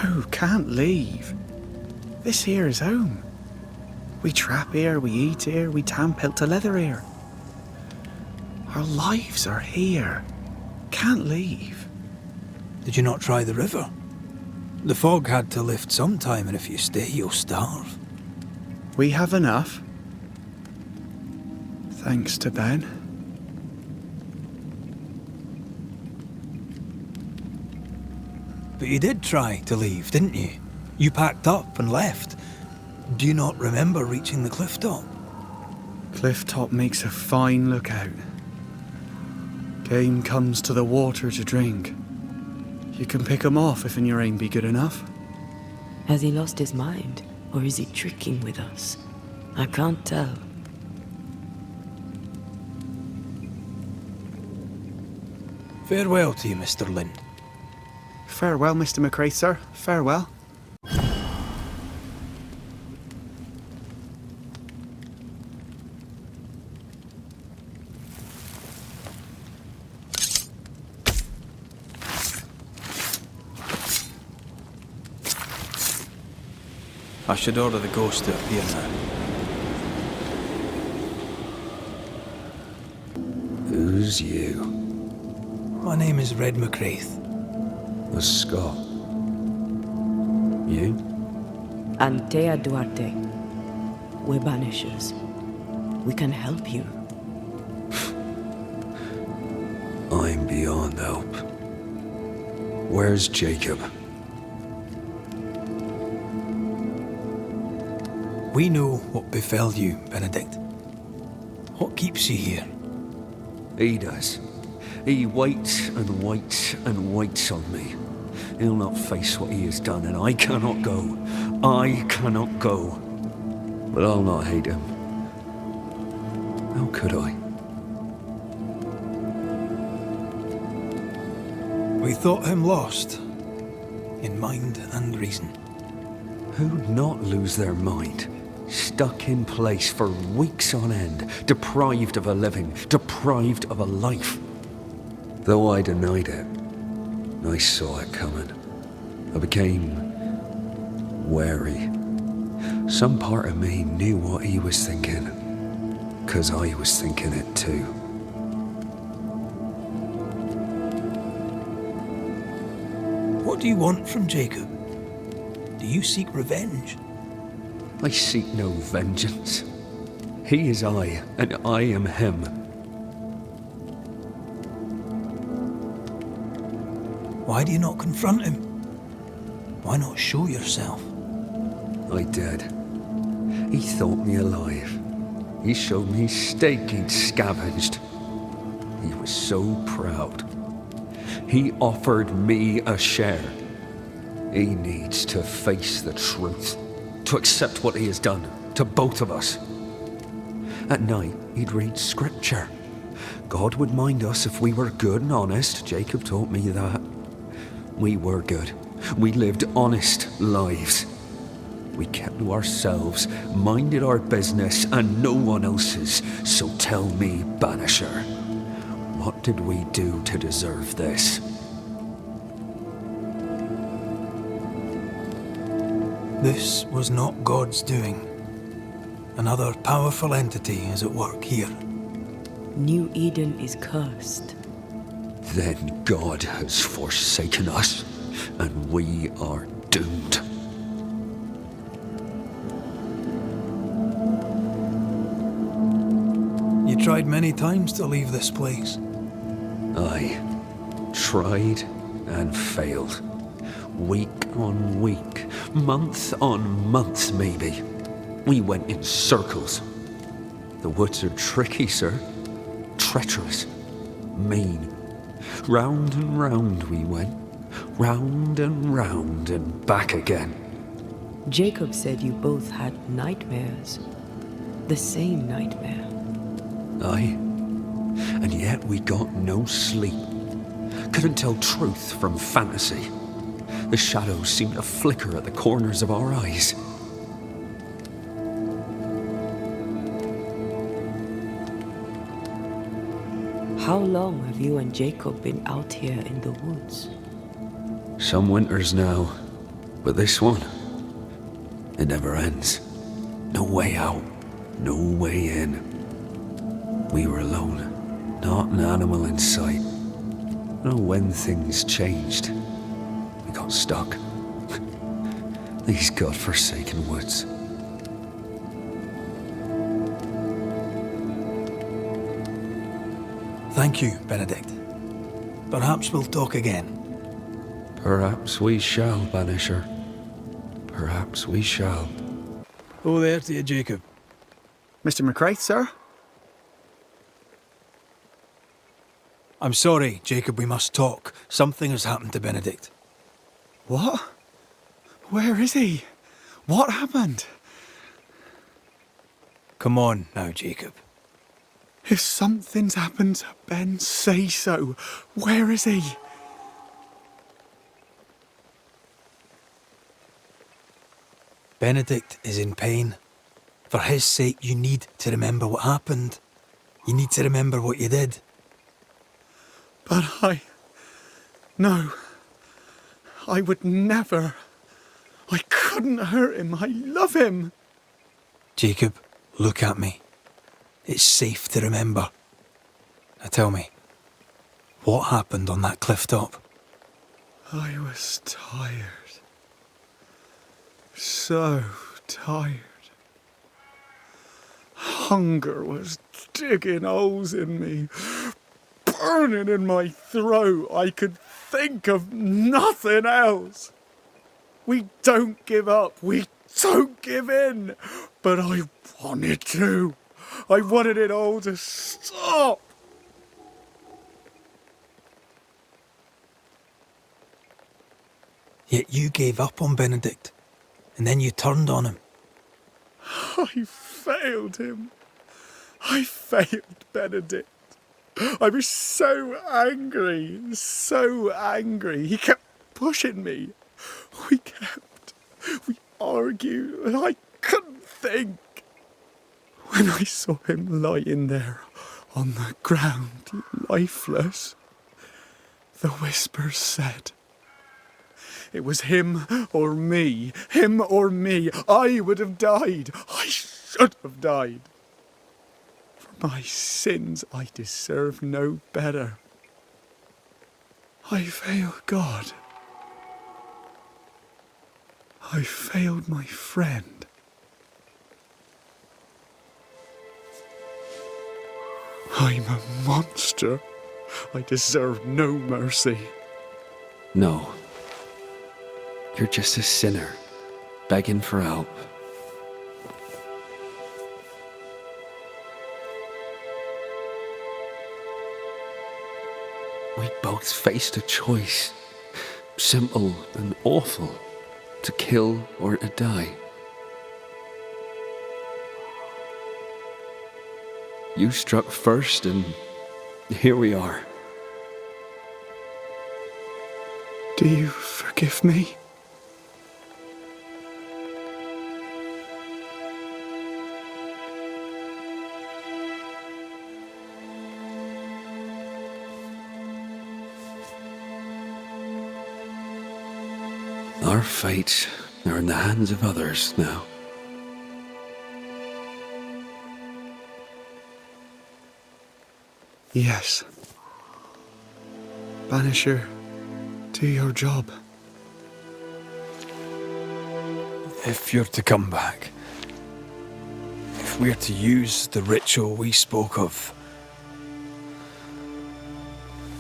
No, can't leave. This here is home. We trap here, we eat here, we tan pelt to leather here. Our lives are here. Can't leave. Did you not try the river? The fog had to lift sometime, and if you stay, you'll starve. We have enough. Thanks to Ben. But you did try to leave, didn't you? You packed up and left. Do you not remember reaching the cliff top? Cliff top makes a fine lookout. Game comes to the water to drink. You can pick 'em off if your aim be good enough. Has he lost his mind? Or is he tricking with us? I can't tell. Farewell to you, Mr. Lynn. Farewell, Mr. McCraith, sir. Farewell. I should order the ghost to appear now. Who's you? My name is Red McCraith. A Scot. You? Antea Duarte. We're Banishers. We can help you. I'm beyond help. Where's Jacob? We know what befell you, Benedict. What keeps you here? He does. He waits and waits and waits on me. He'll not face what he has done, and I cannot go. I cannot go. But I'll not hate him. How could I? We thought him lost, in mind and reason. Who'd not lose their mind? Stuck in place for weeks on end, deprived of a living, deprived of a life. Though I denied it, I saw it coming. I became wary. Some part of me knew what he was thinking, 'cause I was thinking it too. What do you want from Jacob? Do you seek revenge? I seek no vengeance. He is I, and I am him. Why do you not confront him? Why not show yourself? I did. He thought me alive. He showed me steak he'd scavenged. He was so proud. He offered me a share. He needs to face the truth, to accept what he has done to both of us. At night, he'd read scripture. God would mind us if we were good and honest. Jacob taught me that. We were good. We lived honest lives. We kept to ourselves, minded our business and no one else's. So tell me, Banisher, what did we do to deserve this? This was not God's doing. Another powerful entity is at work here. New Eden is cursed. Then God has forsaken us, and we are doomed. You tried many times to leave this place. I tried and failed. Week on week, month on month maybe. We went in circles. The woods are tricky, sir. Treacherous. Mean. Round and round we went. Round and back again. Jacob said you both had nightmares. The same nightmare. Aye. And yet we got no sleep. Couldn't tell truth from fantasy. The shadows seemed to flicker at the corners of our eyes. How long have you and Jacob been out here in the woods? Some winters now, but this one, it never ends. No way out, no way in. We were alone, not an animal in sight. I don't know when things changed. We got stuck. These godforsaken woods. Thank you, Benedict. Perhaps we'll talk again. Perhaps we shall, Banisher. Perhaps we shall. Oh, there to you, Jacob. Mr. McCraith, sir? I'm sorry, Jacob, we must talk. Something has happened to Benedict. What? Where is he? What happened? Come on now, Jacob. If something's happened to Ben, say so. Where is he? Benedict is in pain. For his sake, you need to remember what happened. You need to remember what you did. But No. I would never. I couldn't hurt him. I love him. Jacob, look at me. It's safe to remember. Now tell me, what happened on that cliff top? I was tired. So tired. Hunger was digging holes in me, burning in my throat. I could think of nothing else. We don't give up. We don't give in. But I wanted to. I wanted it all to stop. Yet you gave up on Benedict, and then you turned on him. I failed him. I failed Benedict. I was so angry, so angry. He kept pushing me. We argued, and I couldn't think. When I saw him lying there on the ground, lifeless, the whispers said, it was him or me, him or me. I would have died. I should have died. For my sins, I deserve no better. I failed God. I failed my friend. I'm a monster. I deserve no mercy. No. You're just a sinner, begging for help. We both faced a choice, simple and awful, to kill or to die. You struck first, and here we are. Do you forgive me? Our fates are in the hands of others now. Yes. Banisher, do your job. If you're to come back, if we're to use the ritual we spoke of,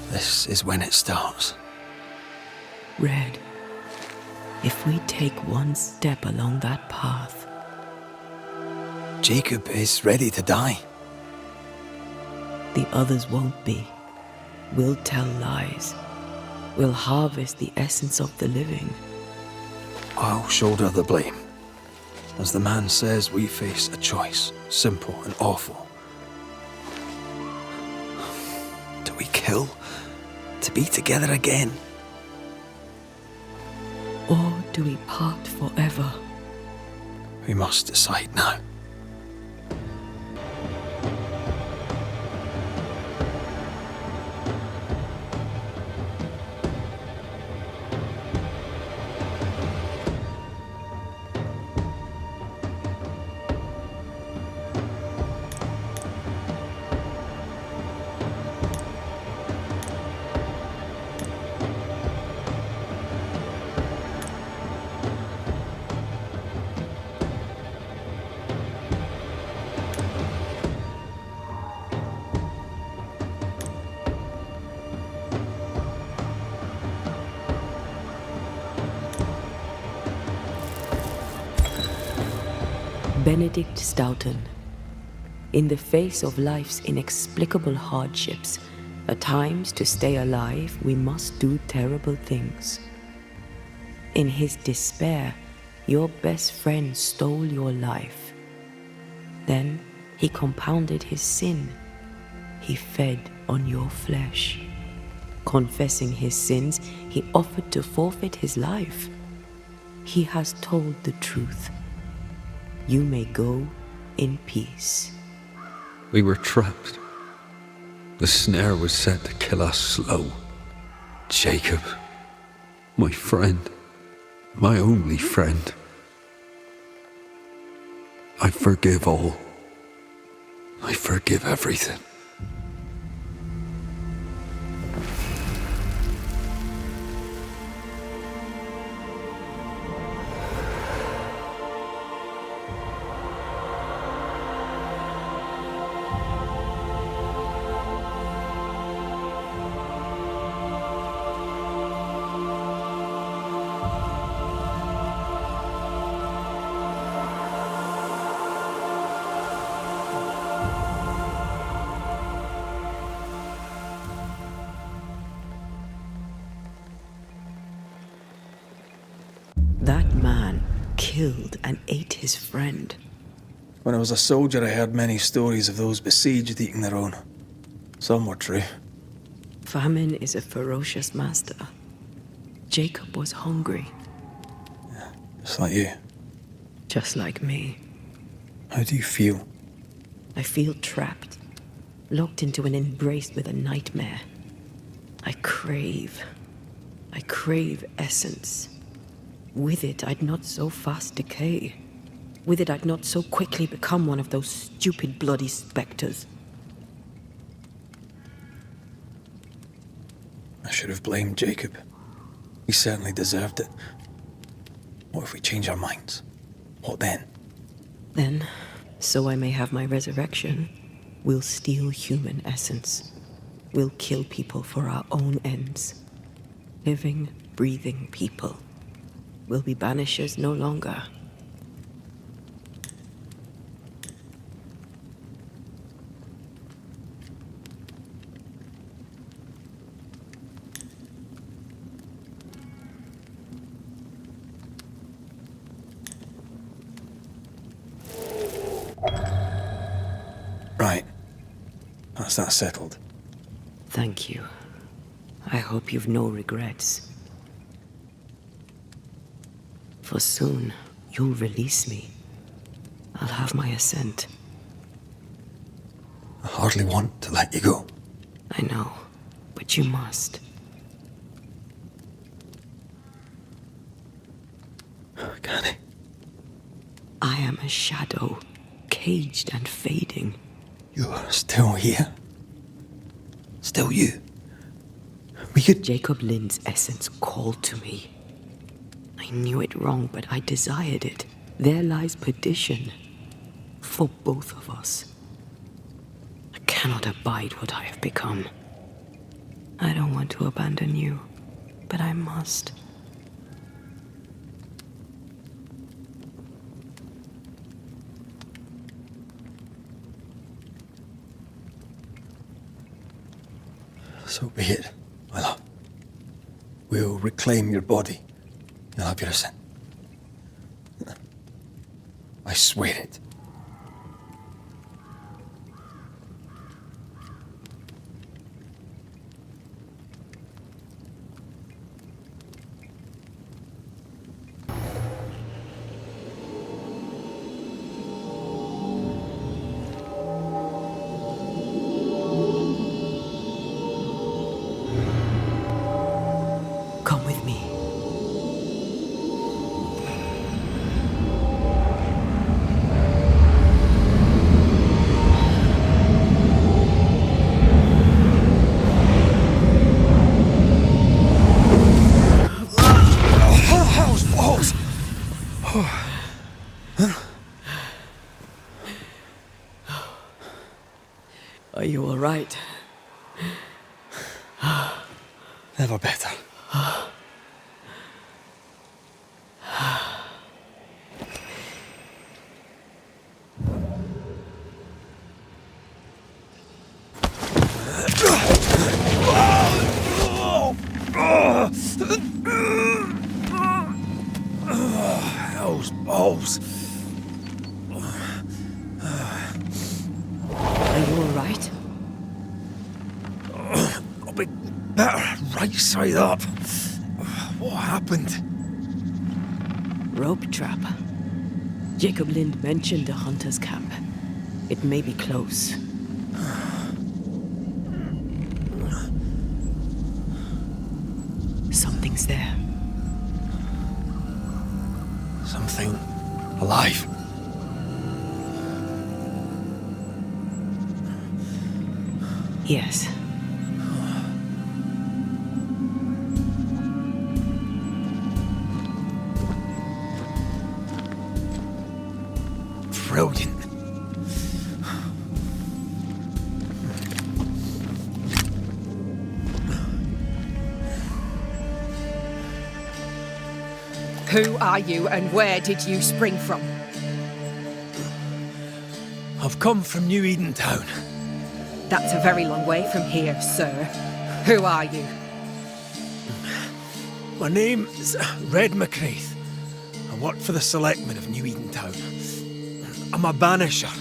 this is when it starts. Red, if we take one step along that path, Jacob is ready to die. the others won't be. We'll tell lies. We'll harvest the essence of the living. I'll shoulder the blame. As the man says, we face a choice, simple and awful. Do we kill to be together again? Or do we part forever? We must decide now. Benedict Stoughton. In the face of life's inexplicable hardships, at times to stay alive, we must do terrible things. In his despair, your best friend stole your life. Then he compounded his sin. He fed on your flesh. Confessing his sins, he offered to forfeit his life. He has told the truth. You may go in peace. We were trapped. The snare was set to kill us slow. Jacob, my friend, my only friend. I forgive all. I forgive everything. That man killed and ate his friend. When I was a soldier, I heard many stories of those besieged eating their own. Some were true. Famine is a ferocious master. Jacob was hungry. Just like you. Just like me. How do you feel? I feel trapped, locked into an embrace with a nightmare. I crave essence. With it, I'd not so fast decay. With it, I'd not so quickly become one of those stupid bloody spectres. I should have blamed Jacob. He certainly deserved it. What if we change our minds? What then? Then, so I may have my resurrection, we'll steal human essence. We'll kill people for our own ends. Living, breathing people. will be banishers no longer. Right. That's that settled. Thank you. I hope you've no regrets. For soon, you'll release me. I'll have my assent. I hardly want to let you go. I know, but you must. Can I? I am a shadow, caged and fading. You're still here? Still you? We could... Jacob Lind's essence called to me. I knew it wrong, but I desired it. There lies perdition. For both of us. I cannot abide what I have become. I don't want to abandon you, but I must. So be it, my love. We'll reclaim your body. You'll have your assent. I swear it. Come with me. Are you all right? Never better. Those balls. Are you all right? I'll be better right side up. What happened? Rope trap. Jacob Lind mentioned a hunter's camp. It may be close. Something's there. Something alive. Yes. Brilliant. Who are you and where did you spring from? I've come from New Eden Town. That's a very long way from here, sir. Who are you? My name is Red McCraith. I work for the selectmen of New Eden Town. I'm a banisher.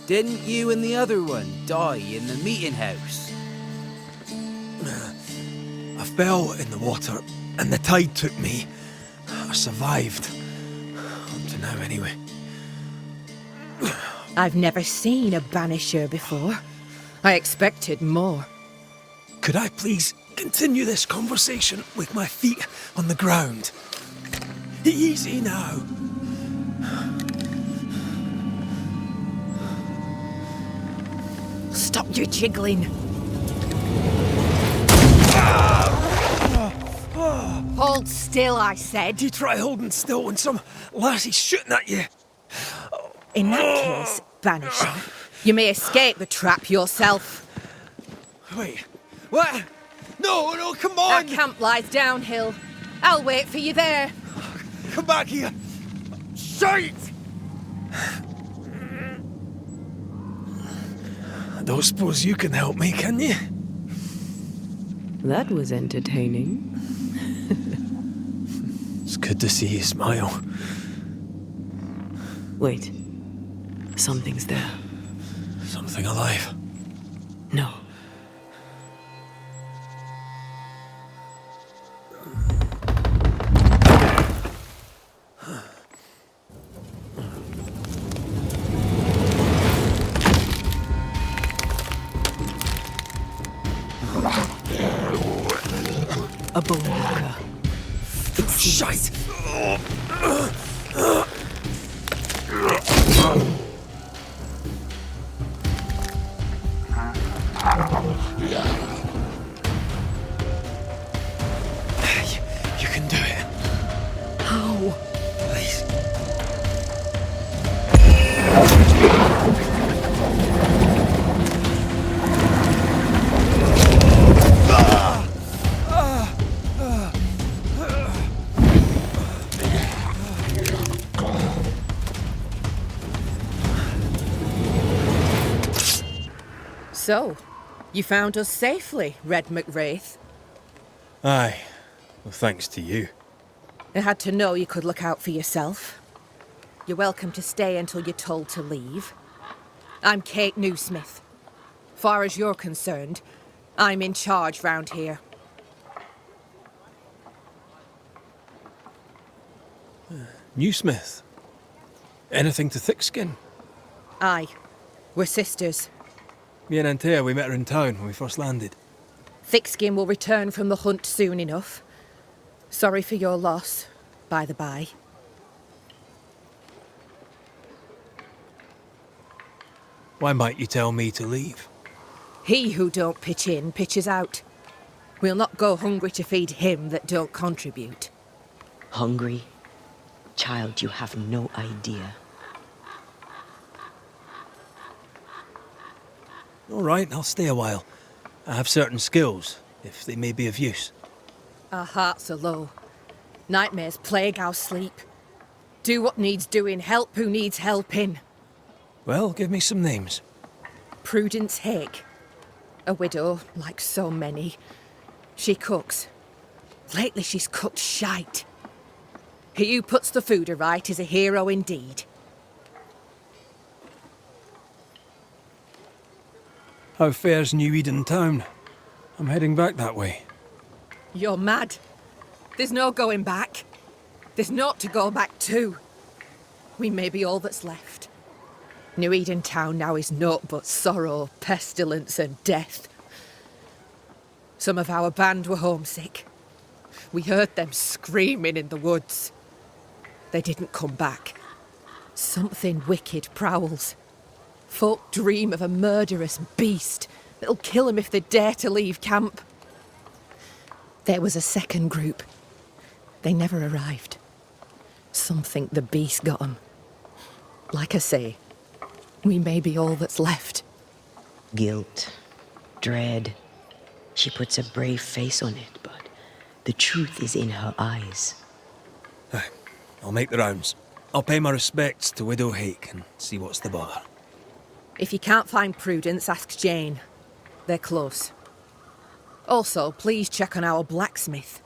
Didn't you and the other one die in the meeting house? I fell in the water and the tide took me. I survived. Up to now, anyway. I've never seen a banisher before. I expected more. Could I please continue this conversation with my feet on the ground? Easy now. Stop your jiggling. Hold still, I said. You try holding still when some lassie's shooting at you. In that case, banisher, you may escape the trap yourself. Wait, what? No, come on! Our camp lies downhill. I'll wait for you there. Come back here! Shite! I don't suppose you can help me, can you? That was entertaining. It's good to see you smile. Wait. Something's there. Something alive. No. A bone walker. It's shite. You can do it. How? Please. So, you found us safely, Red McWraith. Aye. Well, thanks to you. I had to know you could look out for yourself. You're welcome to stay until you're told to leave. I'm Kate Newsmith. Far as you're concerned, I'm in charge round here. Newsmith. Anything to Thickskin? Aye. We're sisters. Me and Antea, we met her in town when we first landed. Thickskin will return from the hunt soon enough. Sorry for your loss, by the by. Why might you tell me to leave? He who don't pitch in, pitches out. We'll not go hungry to feed him that don't contribute. Hungry? Child, you have no idea. All right, I'll stay a while. I have certain skills, if they may be of use. Our hearts are low. Nightmares plague our sleep. Do what needs doing, help who needs helping. Well, give me some names. Prudence Hake. A widow, like so many. She cooks. Lately she's cooked shite. He who puts the food aright is a hero indeed. How fares New Eden town? I'm heading back that way. You're mad. There's no going back. There's naught to go back to. We may be all that's left. New Eden town now is naught but sorrow, pestilence and death. Some of our band were homesick. We heard them screaming in the woods. They didn't come back. Something wicked prowls. Folk dream of a murderous beast that'll kill 'em if they dare to leave camp. There was a second group. They never arrived. Some think the beast got 'em. Like I say, we may be all that's left. Guilt, dread. She puts a brave face on it, but the truth is in her eyes. Aye, I'll make the rounds. I'll pay my respects to Widow Hake and see what's the bother. If you can't find Prudence, ask Jane. They're close. Also, please check on our blacksmith.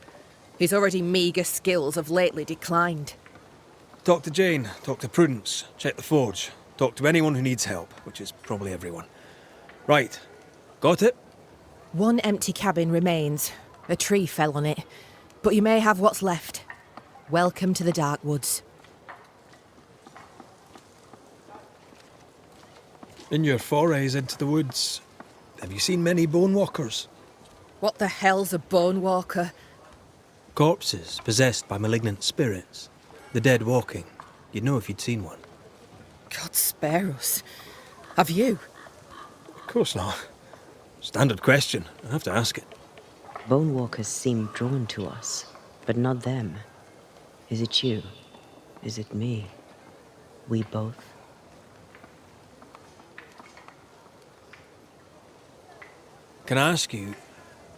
His already meagre skills have lately declined. Talk to Jane, talk to Prudence, check the forge, talk to anyone who needs help, which is probably everyone. Right, got it? One empty cabin remains. A tree fell on it. But you may have what's left. Welcome to the Dark Woods. In your forays into the woods, have you seen many bone walkers? What the hell's a bone walker? Corpses possessed by malignant spirits. The dead walking. You'd know if you'd seen one. God spare us. Have you? Of course not. Standard question. I have to ask it. Bone walkers seem drawn to us, but not them. Is it you? Is it me? We both? Can I ask you,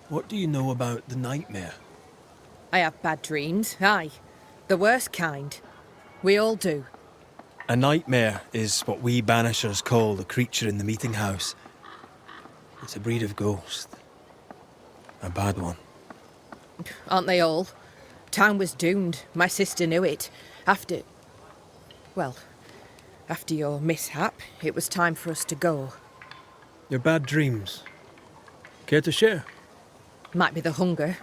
what do you know about the nightmare? I have bad dreams, aye. The worst kind. We all do. A nightmare is what we Banishers call the creature in the meeting house. It's a breed of ghost. A bad one. Aren't they all? Town was doomed. My sister knew it. After your mishap, it was time for us to go. Your bad dreams. Care to share? Might be the hunger.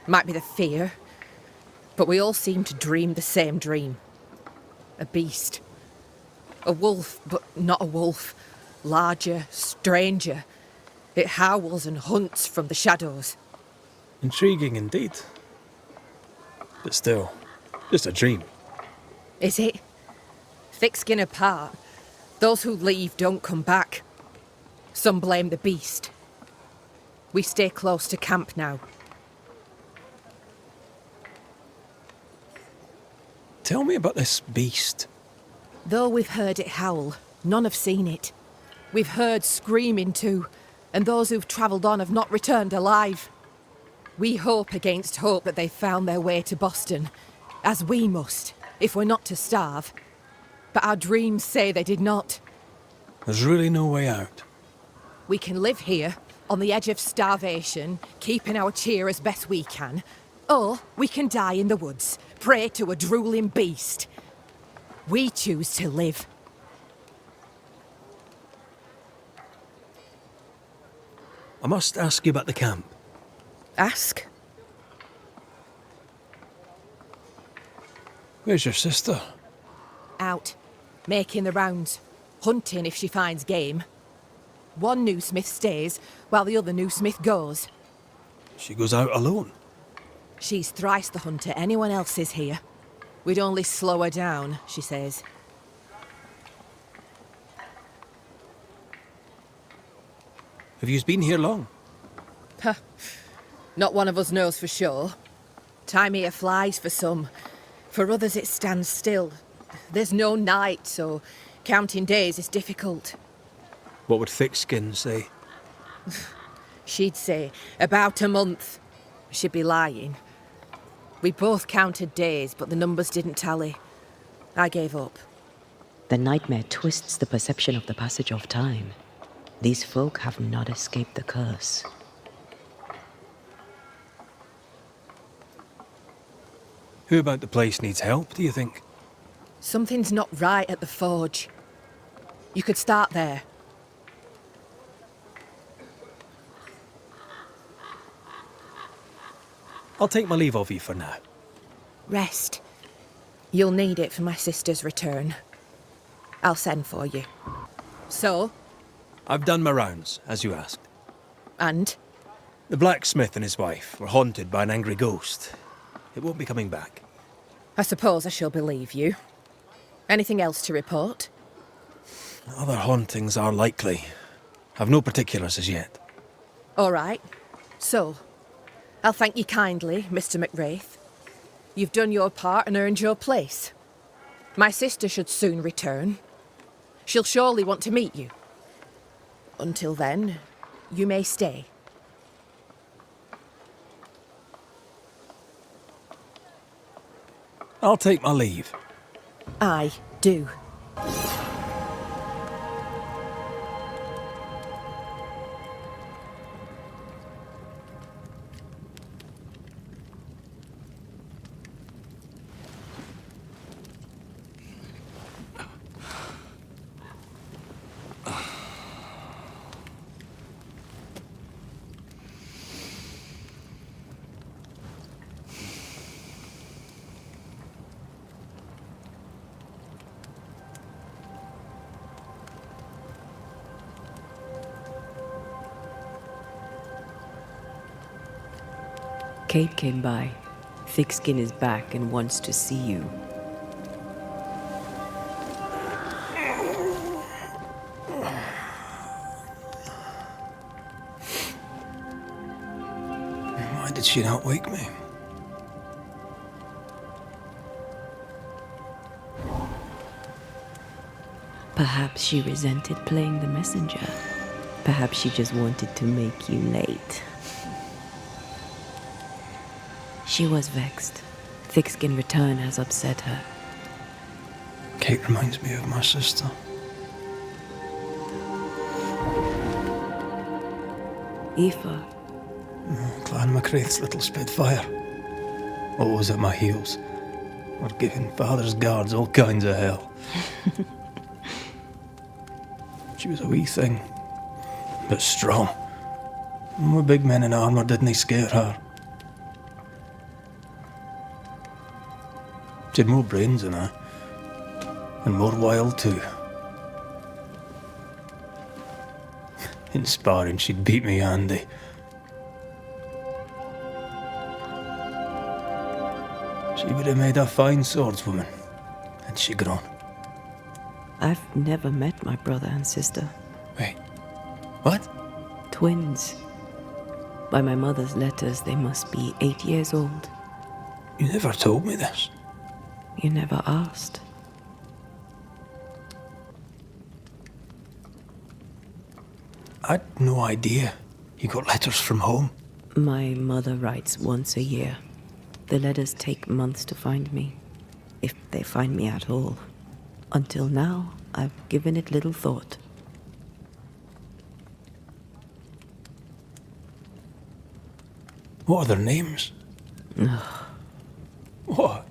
Might be the fear. But we all seem to dream the same dream. A beast. A wolf, but not a wolf. Larger, stranger. It howls and hunts from the shadows. Intriguing indeed. But still, just a dream. Is it? Thick skin apart, those who leave don't come back. Some blame the beast. We stay close to camp now. Tell me about this beast. Though we've heard it howl, none have seen it. We've heard screaming too, and those who've travelled on have not returned alive. We hope against hope that they found their way to Boston, as we must, if we're not to starve. But our dreams say they did not. There's really no way out. We can live here, on the edge of starvation, keeping our cheer as best we can. Or we can die in the woods, prey to a drooling beast. We choose to live. I must ask you about the camp. Ask? Where's your sister? Out, making the rounds, hunting if she finds game. One new smith stays, while the other new smith goes. She goes out alone. She's thrice the hunter anyone else is here. We'd only slow her down, she says. Have you been here long? Huh. Not one of us knows for sure. Time here flies for some. For others it stands still. There's no night, so counting days is difficult. What would Thickskin say? She'd say about a month. She'd be lying. We both counted days, but the numbers didn't tally. I gave up. The nightmare twists the perception of the passage of time. These folk have not escaped the curse. Who about the place needs help, do you think? Something's not right at the forge. You could start there. I'll take my leave of you for now. Rest. You'll need it for my sister's return. I'll send for you. So? I've done my rounds, as you asked. And? The blacksmith and his wife were haunted by an angry ghost. It won't be coming back. I suppose I shall believe you. Anything else to report? Other hauntings are likely. I've no particulars as yet. All right. So, I'll thank you kindly, Mr. McWraith. You've done your part and earned your place. My sister should soon return. She'll surely want to meet you. Until then, you may stay. I'll take my leave. I do. Kate came by. Thickskin is back and wants to see you. Why did she not wake me? Perhaps she resented playing the messenger. Perhaps she just wanted to make you late. She was vexed. Thickskin return has upset her. Kate reminds me of my sister. Aoife. Clan MacRaith's little Spitfire. Always at my heels. Or giving father's guards all kinds of hell. She was a wee thing, but strong. And the big men in armour didn't scare her. She had more brains than I. And more wild too. In sparring, she'd beat me handy. She would have made a fine swordswoman, had she grown. I've never met my brother and sister. Wait, what? Twins. By my mother's letters, they must be 8 years old. You never told me this. You never asked. I'd no idea you got letters from home. My mother writes once a year. The letters take months to find me, if they find me at all. Until now, I've given it little thought. What are their names? What?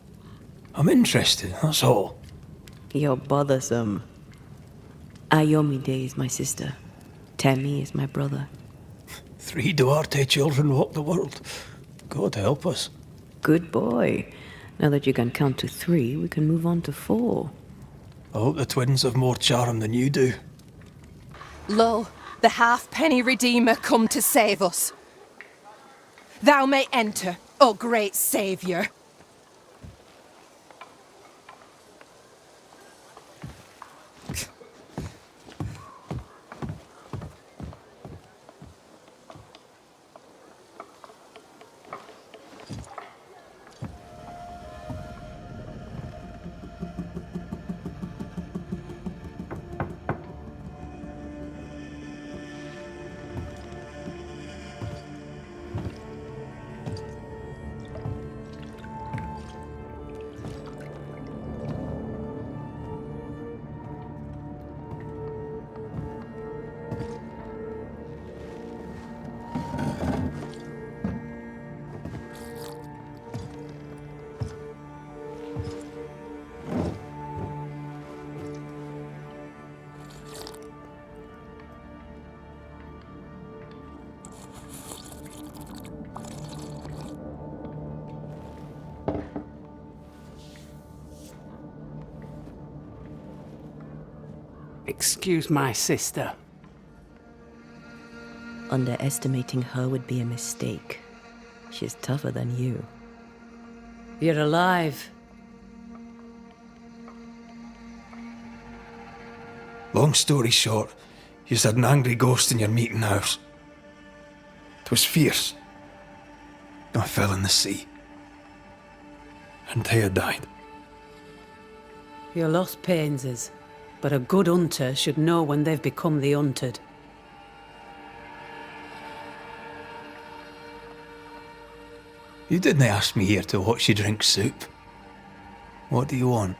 I'm interested, that's all. You're bothersome. Ayomide is my sister. Temi is my brother. 3 Duarte children walk the world. God help us. Good boy. Now that you can count to 3, we can move on to 4. I hope the twins have more charm than you do. Lo, the halfpenny redeemer come to save us. Thou may enter, O great saviour. Excuse my sister. Underestimating her would be a mistake. She's tougher than you. You're alive. Long story short, you had an angry ghost in your meeting house. 'Twas fierce. I fell in the sea. And Thea died. Your loss pains us, but a good hunter should know when they've become the hunted. You didn't ask me here to watch you drink soup. What do you want?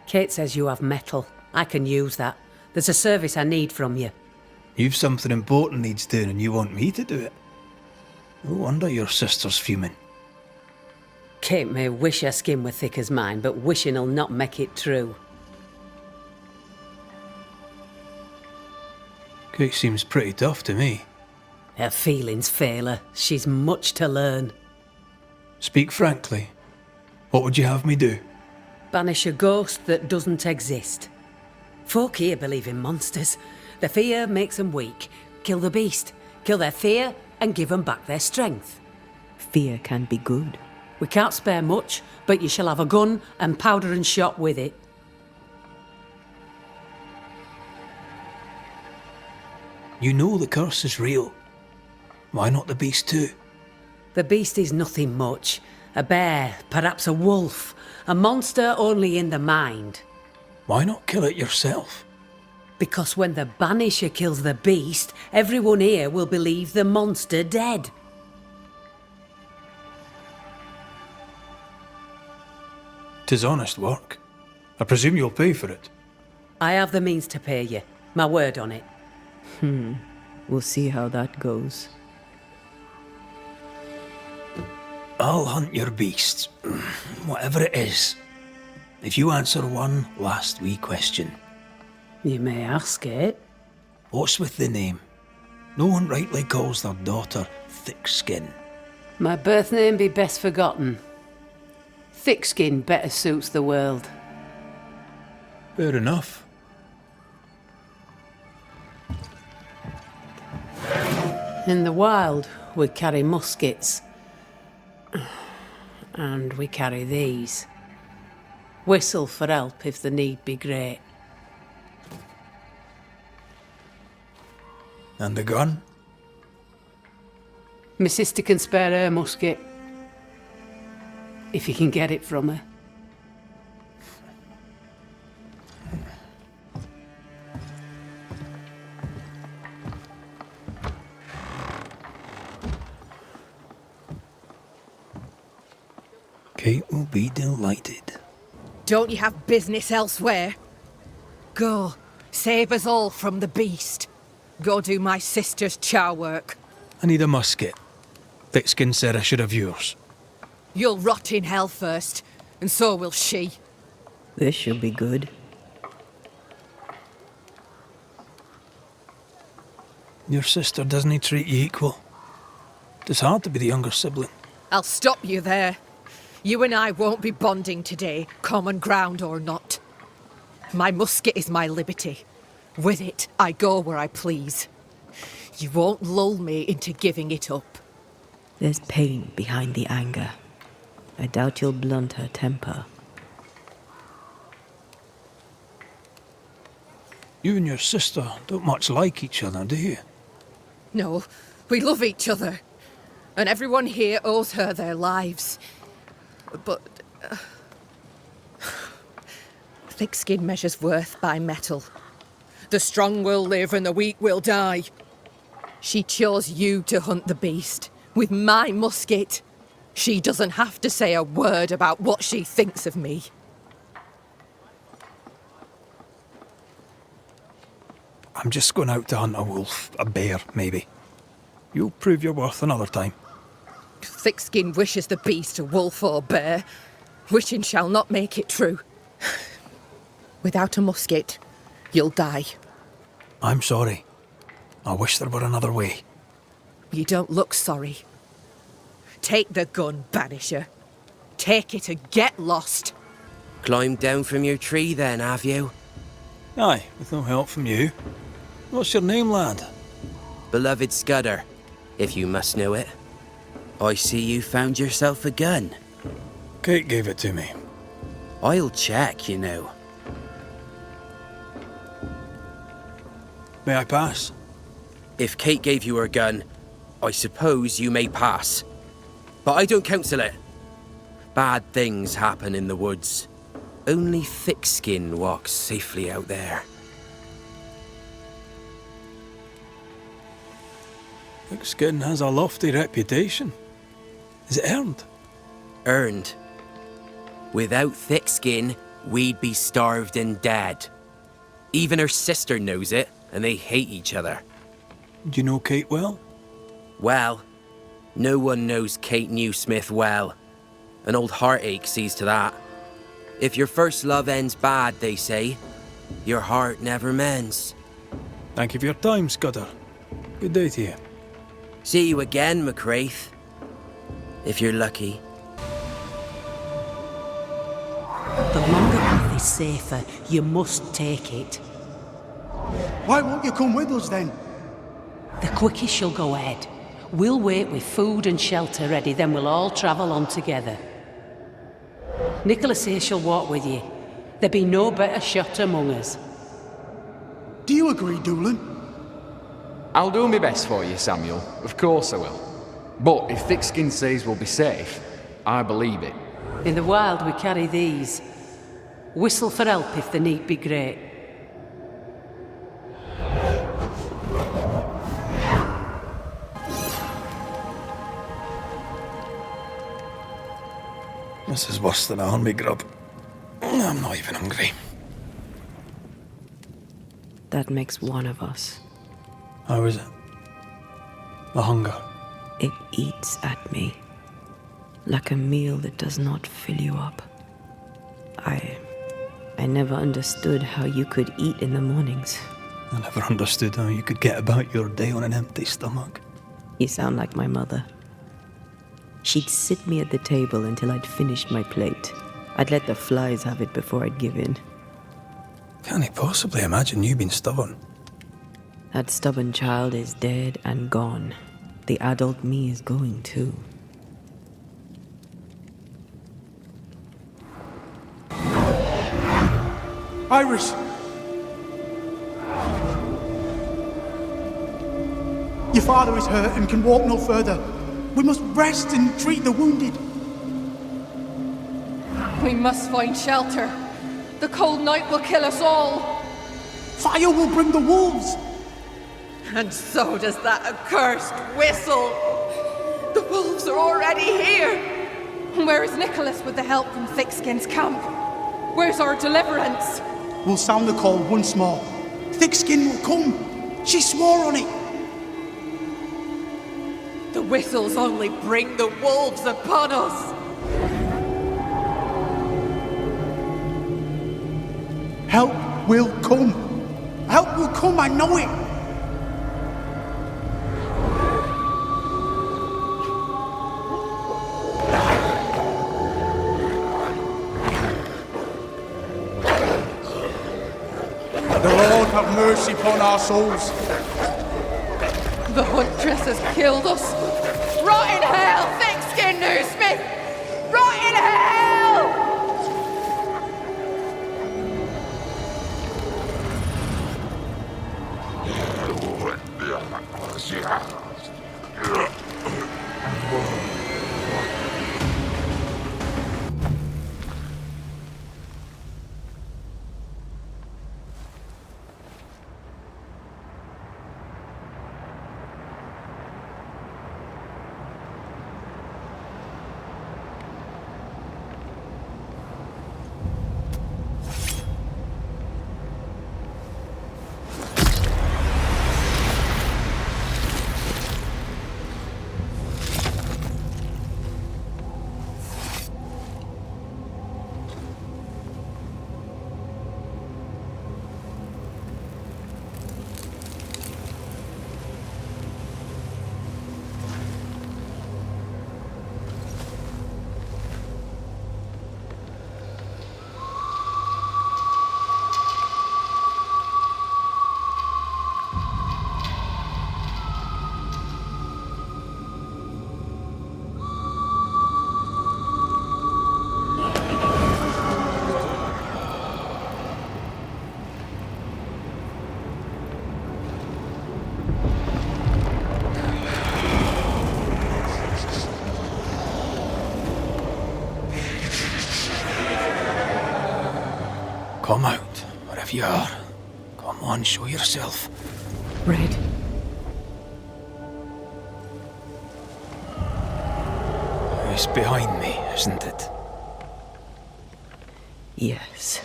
Kate says you have metal. I can use that. There's a service I need from you. You've something important needs doing and you want me to do it. No wonder your sister's fuming. Kate may wish her skin were thick as mine, but wishing'll not make it true. Kate seems pretty tough to me. Her feelings fail her. She's much to learn. Speak frankly. What would you have me do? Banish a ghost that doesn't exist. Folk here believe in monsters. The fear makes them weak. Kill the beast. Kill their fear and give them back their strength. Fear can be good. We can't spare much, but you shall have a gun and powder and shot with it. You know the curse is real. Why not the beast too? The beast is nothing much. A bear, perhaps a wolf. A monster only in the mind. Why not kill it yourself? Because when the Banisher kills the beast, everyone here will believe the monster dead. 'Tis honest work. I presume you'll pay for it. I have the means to pay you. My word on it. We'll see how that goes. I'll hunt your beast, whatever it is, if you answer one last wee question. You may ask it. What's with the name? No one rightly calls their daughter Thickskin. My birth name be best forgotten. Thickskin better suits the world. Fair enough. In the wild, we carry muskets. And we carry these. Whistle for help if the need be great. And the gun? My sister can spare her musket. If you can get it from her. Kate will be delighted. Don't you have business elsewhere? Go, save us all from the beast. Go do my sister's chow work. I need a musket. Thickskin said I should have yours. You'll rot in hell first, and so will she. This should be good. Your sister doesn't treat you equal. It's hard to be the younger sibling. I'll stop you there. You and I won't be bonding today, common ground or not. My musket is my liberty. With it, I go where I please. You won't lull me into giving it up. There's pain behind the anger. I doubt you'll blunt her temper. You and your sister don't much like each other, do you? No, we love each other. And everyone here owes her their lives. But... thick-skin measures worth by metal. The strong will live and the weak will die. She chose you to hunt the beast, with my musket. She doesn't have to say a word about what she thinks of me. I'm just going out to hunt a wolf, a bear, maybe. You'll prove your worth another time. Thick-skin wishes the beast a wolf or bear. Wishing shall not make it true. Without a musket, you'll die. I'm sorry. I wish there were another way. You don't look sorry. Take the gun, Banisher. Take it and get lost. Climbed down from your tree then, have you? Aye, with no help from you. What's your name, lad? Beloved Scudder, if you must know it. I see you found yourself a gun. Kate gave it to me. I'll check, you know. May I pass? If Kate gave you her gun, I suppose you may pass. But I don't counsel it. Bad things happen in the woods. Only thick-skin walks safely out there. Thick-skin has a lofty reputation. Is it earned? Earned. Without thick-skin, we'd be starved and dead. Even her sister knows it, and they hate each other. Do you know Kate well? Well, no one knows Kate Newsmith well. An old heartache sees to that. If your first love ends bad, they say, your heart never mends. Thank you for your time, Scudder. Good day to you. See you again, McCraith. If you're lucky. The longer path is safer. You must take it. Why won't you come with us then? The quickest you'll go ahead. We'll wait with food and shelter ready, then we'll all travel on together. Nicholas here shall walk with you. There be no better shot among us. Do you agree, Doolin? I'll do my best for you, Samuel. Of course I will. But if Thickskin says we'll be safe, I believe it. In the wild we carry these. Whistle for help if the need be great. This is worse than a army grub. I'm not even hungry. That makes one of us. How is it? The hunger? It eats at me. Like a meal that does not fill you up. I never understood how you could eat in the mornings. I never understood how you could get about your day on an empty stomach. You sound like my mother. She'd sit me at the table until I'd finished my plate. I'd let the flies have it before I'd give in. Can't he possibly imagine you being stubborn? That stubborn child is dead and gone. The adult me is going too. Iris! Your father is hurt and can walk no further. We must rest and treat the wounded. We must find shelter. The cold night will kill us all. Fire will bring the wolves. And so does that accursed whistle. The wolves are already here. Where is Nicholas with the help from Thickskin's camp? Where's our deliverance? We'll sound the call once more. Thickskin will come. She swore on it. The whistles only bring the wolves upon us. Help will come. Help will come, I know it. The Lord have mercy upon our souls. The huntress has killed us. Rot in hell, thick-skinned Newsmith! Rot in hell! Come out, wherever you are. Come on, show yourself. Red. It's behind me, isn't it? Yes.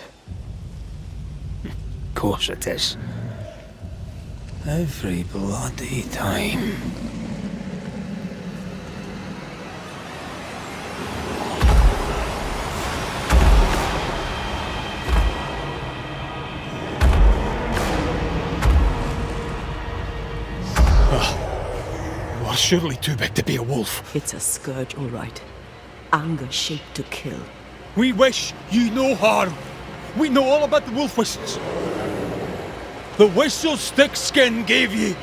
Of course it is. Every bloody time. You're surely too big to be a wolf. It's a scourge, all right. Anger shaped to kill. We wish you no harm. We know all about the wolf whistles. The whistles Thickskin gave you.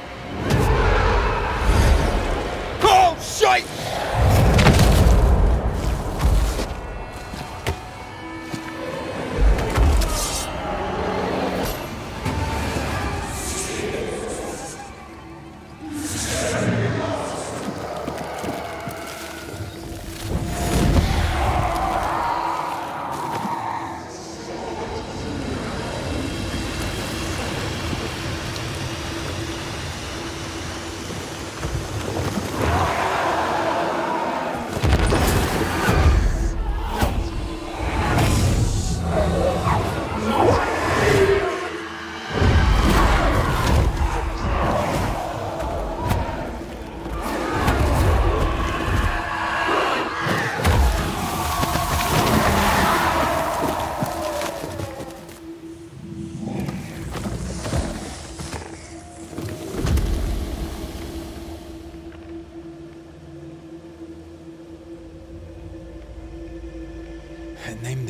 Oh, shite!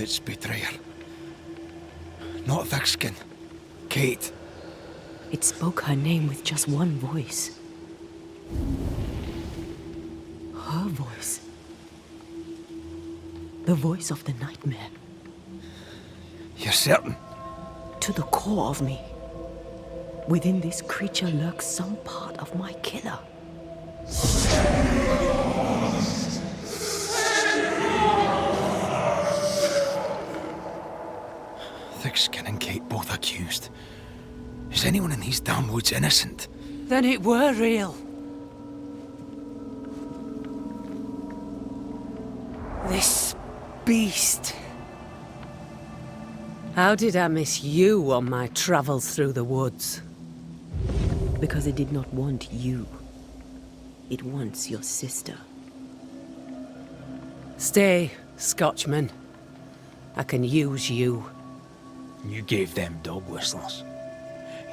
its betrayer. Not Thickskin. Kate. It spoke her name with just one voice. Her voice. The voice of the nightmare. You're certain? To the core of me. Within this creature lurks some part of my killer. Thickskin and Kate both accused. Is anyone in these damn woods innocent? Then it were real. This beast. How did I miss you on my travels through the woods? Because it did not want you. It wants your sister. Stay, Scotchman. I can use you. You gave them dog whistles.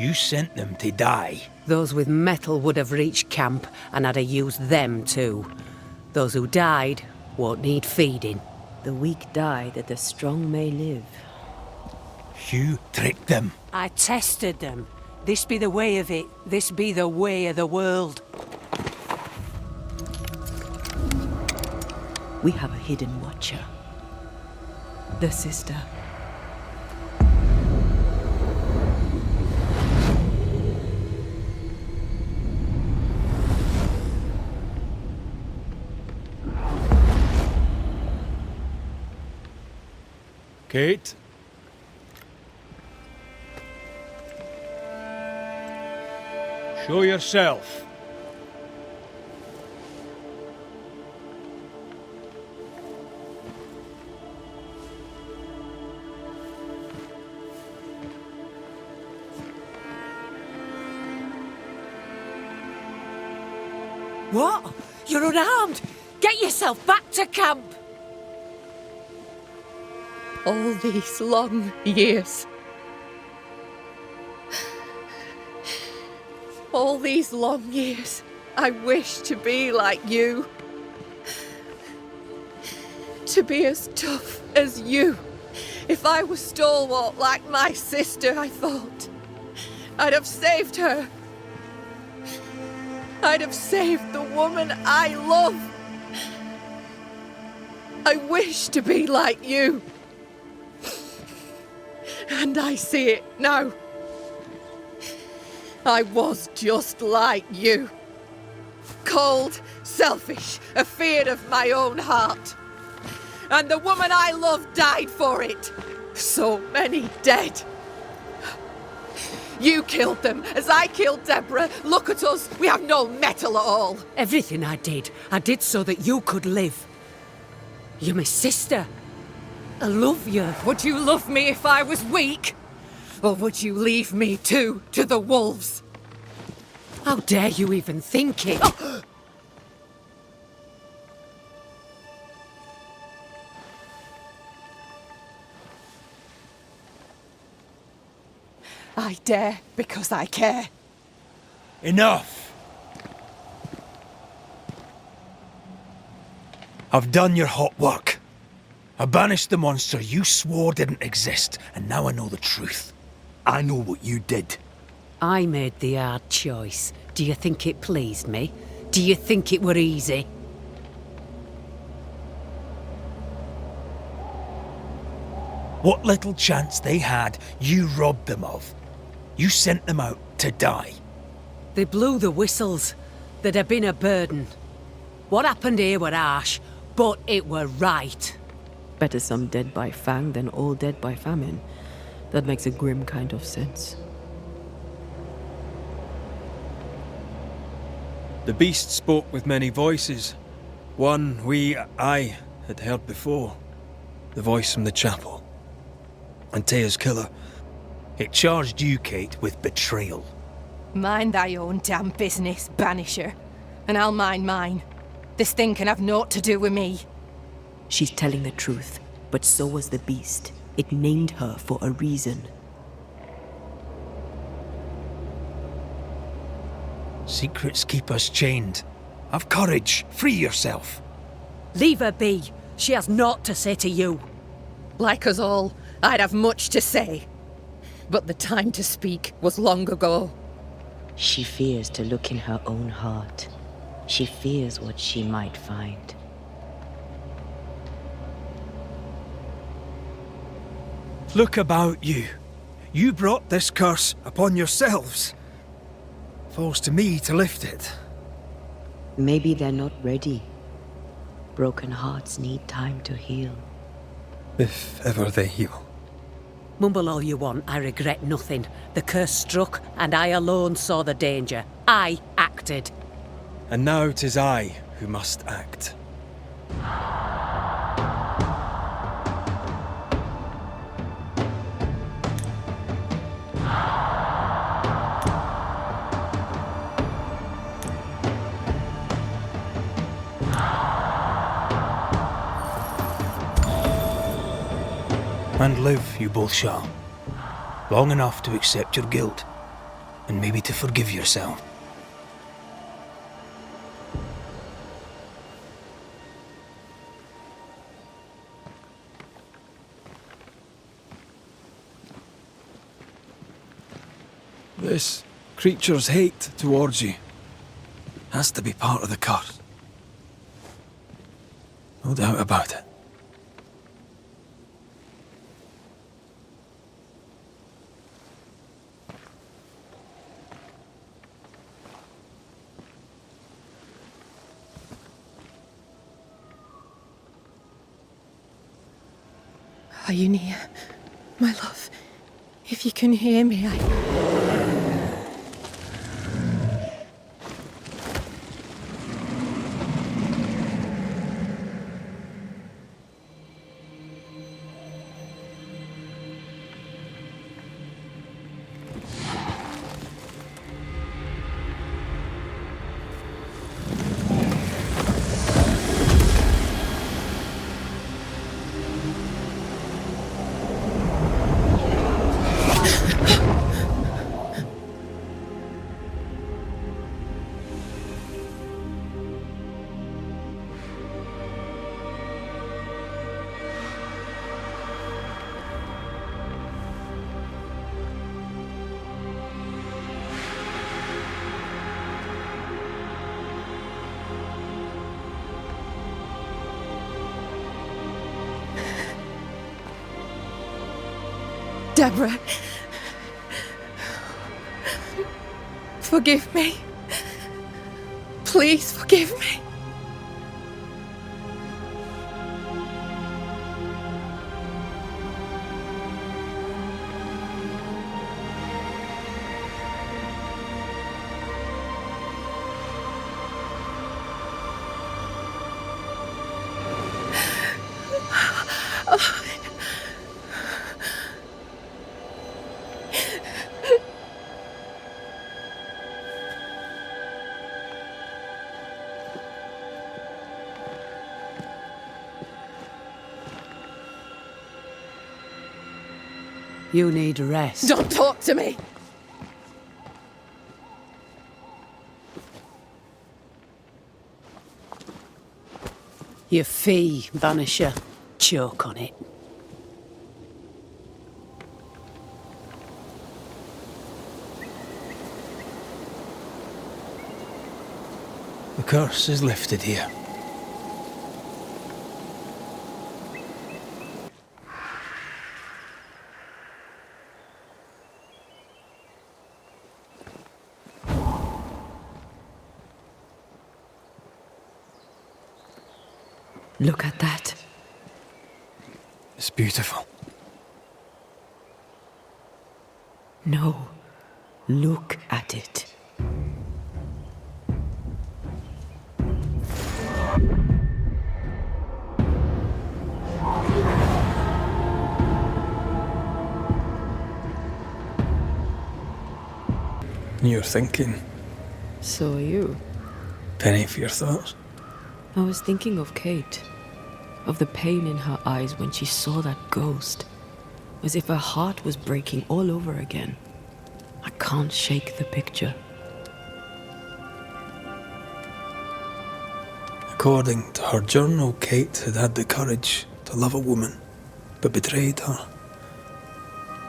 You sent them to die. Those with metal would have reached camp, and I'd have used them too. Those who died won't need feeding. The weak die that the strong may live. You tricked them. I tested them. This be the way of it. This be the way of the world. We have a hidden watcher. The sister. Kate? Show yourself. What? You're unarmed! Get yourself back to camp! All these long years. All these long years, I wish to be like you. To be as tough as you. If I was stalwart like my sister, I thought, I'd have saved her. I'd have saved the woman I love. I wish to be like you. And I see it now. I was just like you. Cold, selfish, afeard of my own heart. And the woman I loved died for it. So many dead. You killed them, as I killed Deborah. Look at us, we have no mettle at all. Everything I did so that you could live. You're my sister. I love you. Would you love me if I was weak? Or would you leave me too to the wolves? How dare you even think it? Oh! I dare because I care. Enough! I've done your hot work. I banished the monster you swore didn't exist, and now I know the truth. I know what you did. I made the hard choice. Do you think it pleased me? Do you think it were easy? What little chance they had, you robbed them of. You sent them out to die. They blew the whistles. There'd have been a burden. What happened here were harsh, but it were right. Better some dead by fang than all dead by famine. That makes a grim kind of sense. The beast spoke with many voices. One I had heard before. The voice from the chapel. Antea's killer. It charged you, Kate, with betrayal. Mind thy own damn business, Banisher. And I'll mind mine. This thing can have naught to do with me. She's telling the truth, but so was the beast. It named her for a reason. Secrets keep us chained. Have courage. Free yourself. Leave her be. She has naught to say to you. Like us all, I'd have much to say. But the time to speak was long ago. She fears to look in her own heart. She fears what she might find. Look about you. You brought this curse upon yourselves. Falls to me to lift it. Maybe they're not ready. Broken hearts need time to heal. If ever they heal. Mumble all you want, I regret nothing. The curse struck, and I alone saw the danger. I acted. And now 'tis I who must act. And live you both shall. Long enough to accept your guilt, and maybe to forgive yourself. This creature's hate towards you has to be part of the curse. No doubt about it. Are you near, my love? If you can hear me, Deborah, forgive me. Please forgive me. You need rest. Don't talk to me! Your fee, Banisher. Choke on it. The curse is lifted here. Look at that. It's beautiful. No, look at it. You're thinking. So are you. Penny for your thoughts. I was thinking of Kate. Of the pain in her eyes when she saw that ghost. As if her heart was breaking all over again. I can't shake the picture. According to her journal, Kate had had the courage to love a woman, but betrayed her.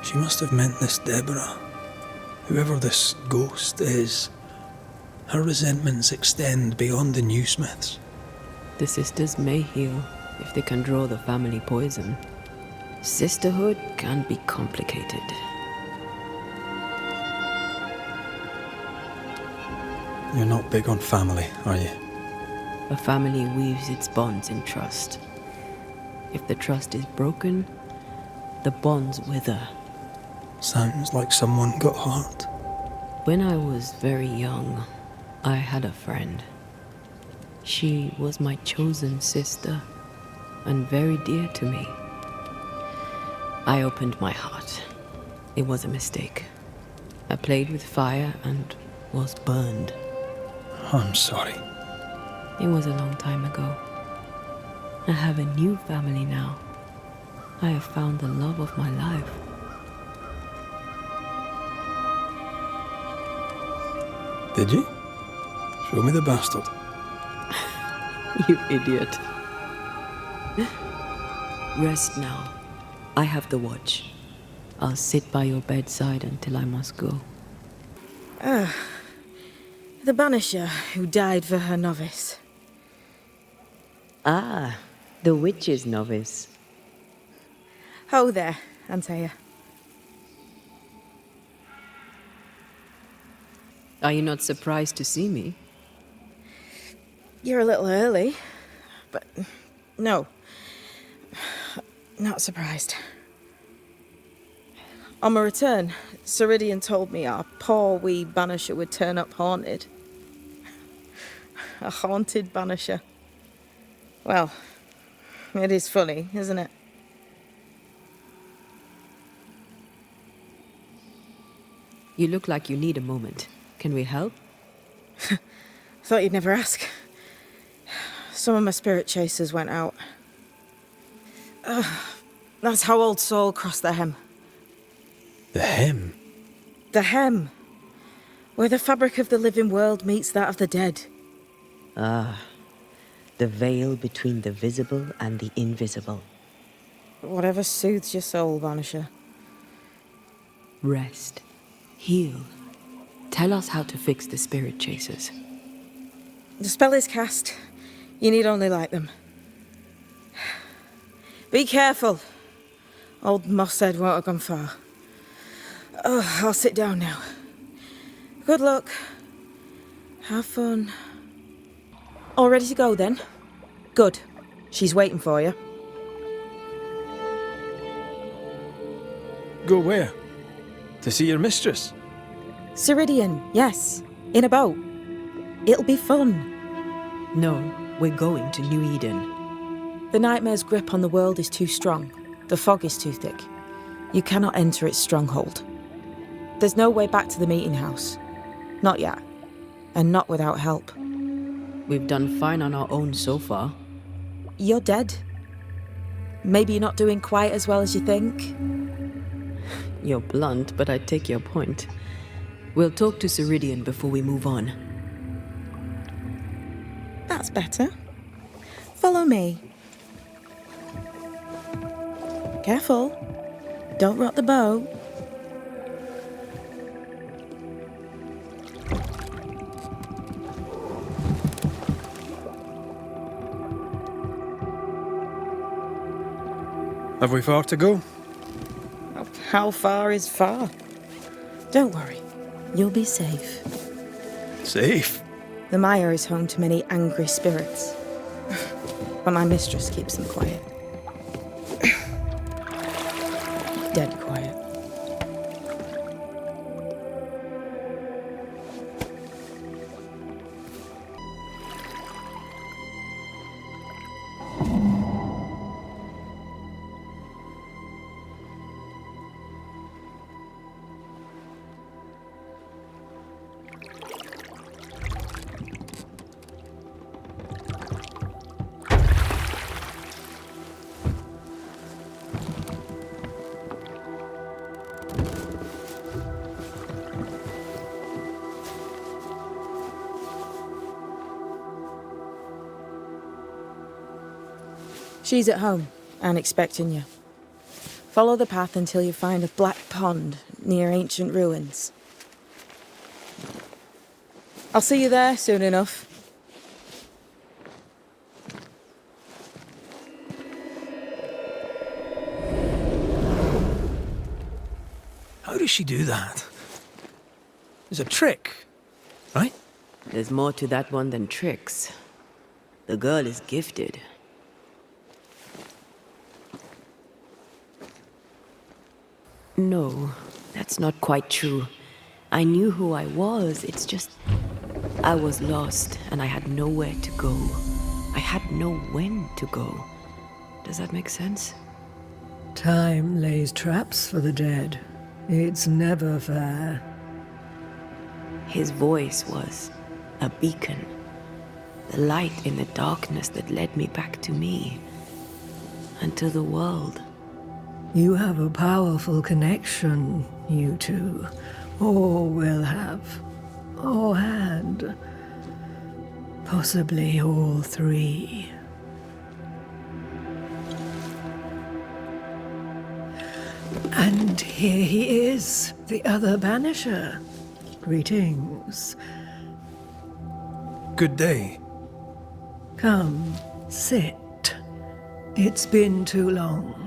She must have meant this Deborah. Whoever this ghost is, her resentments extend beyond the new Smiths. The sisters may heal if they can draw the family poison. Sisterhood can be complicated. You're not big on family, are you? A family weaves its bonds in trust. If the trust is broken, the bonds wither. Sounds like someone got hurt. When I was very young, I had a friend. She was my chosen sister, and very dear to me. I opened my heart. It was a mistake. I played with fire and was burned. I'm sorry. It was a long time ago. I have a new family now. I have found the love of my life. Did you? Show me the bastard. You idiot. Rest now. I have the watch. I'll sit by your bedside until I must go. The Banisher who died for her novice. Ah, the witch's novice. Ho there, Antea. Are you not surprised to see me? You're a little early, but no, not surprised. On my return, Ceridian told me our poor wee Banisher would turn up haunted. A haunted Banisher. Well, it is funny, isn't it? You look like you need a moment. Can we help? Thought you'd never ask. Some of my spirit chasers went out. That's how old Saul crossed the hem. The hem? The hem. Where the fabric of the living world meets that of the dead. Ah, the veil between the visible and the invisible. Whatever soothes your soul, Banisher. Rest. Heal. Tell us how to fix the spirit chasers. The spell is cast. You need only light them. Be careful. Old Mosshead won't have gone far. Oh, I'll sit down now. Good luck. Have fun. All ready to go then? Good. She's waiting for you. Go where? To see your mistress? Ceridian, yes. In a boat. It'll be fun. No, we're going to New Eden. The nightmare's grip on the world is too strong. The fog is too thick. You cannot enter its stronghold. There's no way back to the meeting house. Not yet. And not without help. We've done fine on our own so far. You're dead. Maybe you're not doing quite as well as you think. You're blunt, but I take your point. We'll talk to Ceridian before we move on. That's better. Follow me. Careful. Don't rock the boat. Have we far to go? How far is far? Don't worry. You'll be safe. Safe? The mire is home to many angry spirits. But my mistress keeps them quiet. Dead quiet. She's at home and expecting you. Follow the path until you find a black pond near ancient ruins. I'll see you there soon enough. How does she do that? There's a trick, right? There's more to that one than tricks. The girl is gifted. No, that's not quite true. I knew who I was, it's just... I was lost, and I had nowhere to go. I had no when to go. Does that make sense? Time lays traps for the dead. It's never fair. His voice was a beacon. The light in the darkness that led me back to me. And to the world. You have a powerful connection, you two. Or will have. Or had. Possibly all three. And here he is, the other Banisher. Greetings. Good day. Come, sit. It's been too long.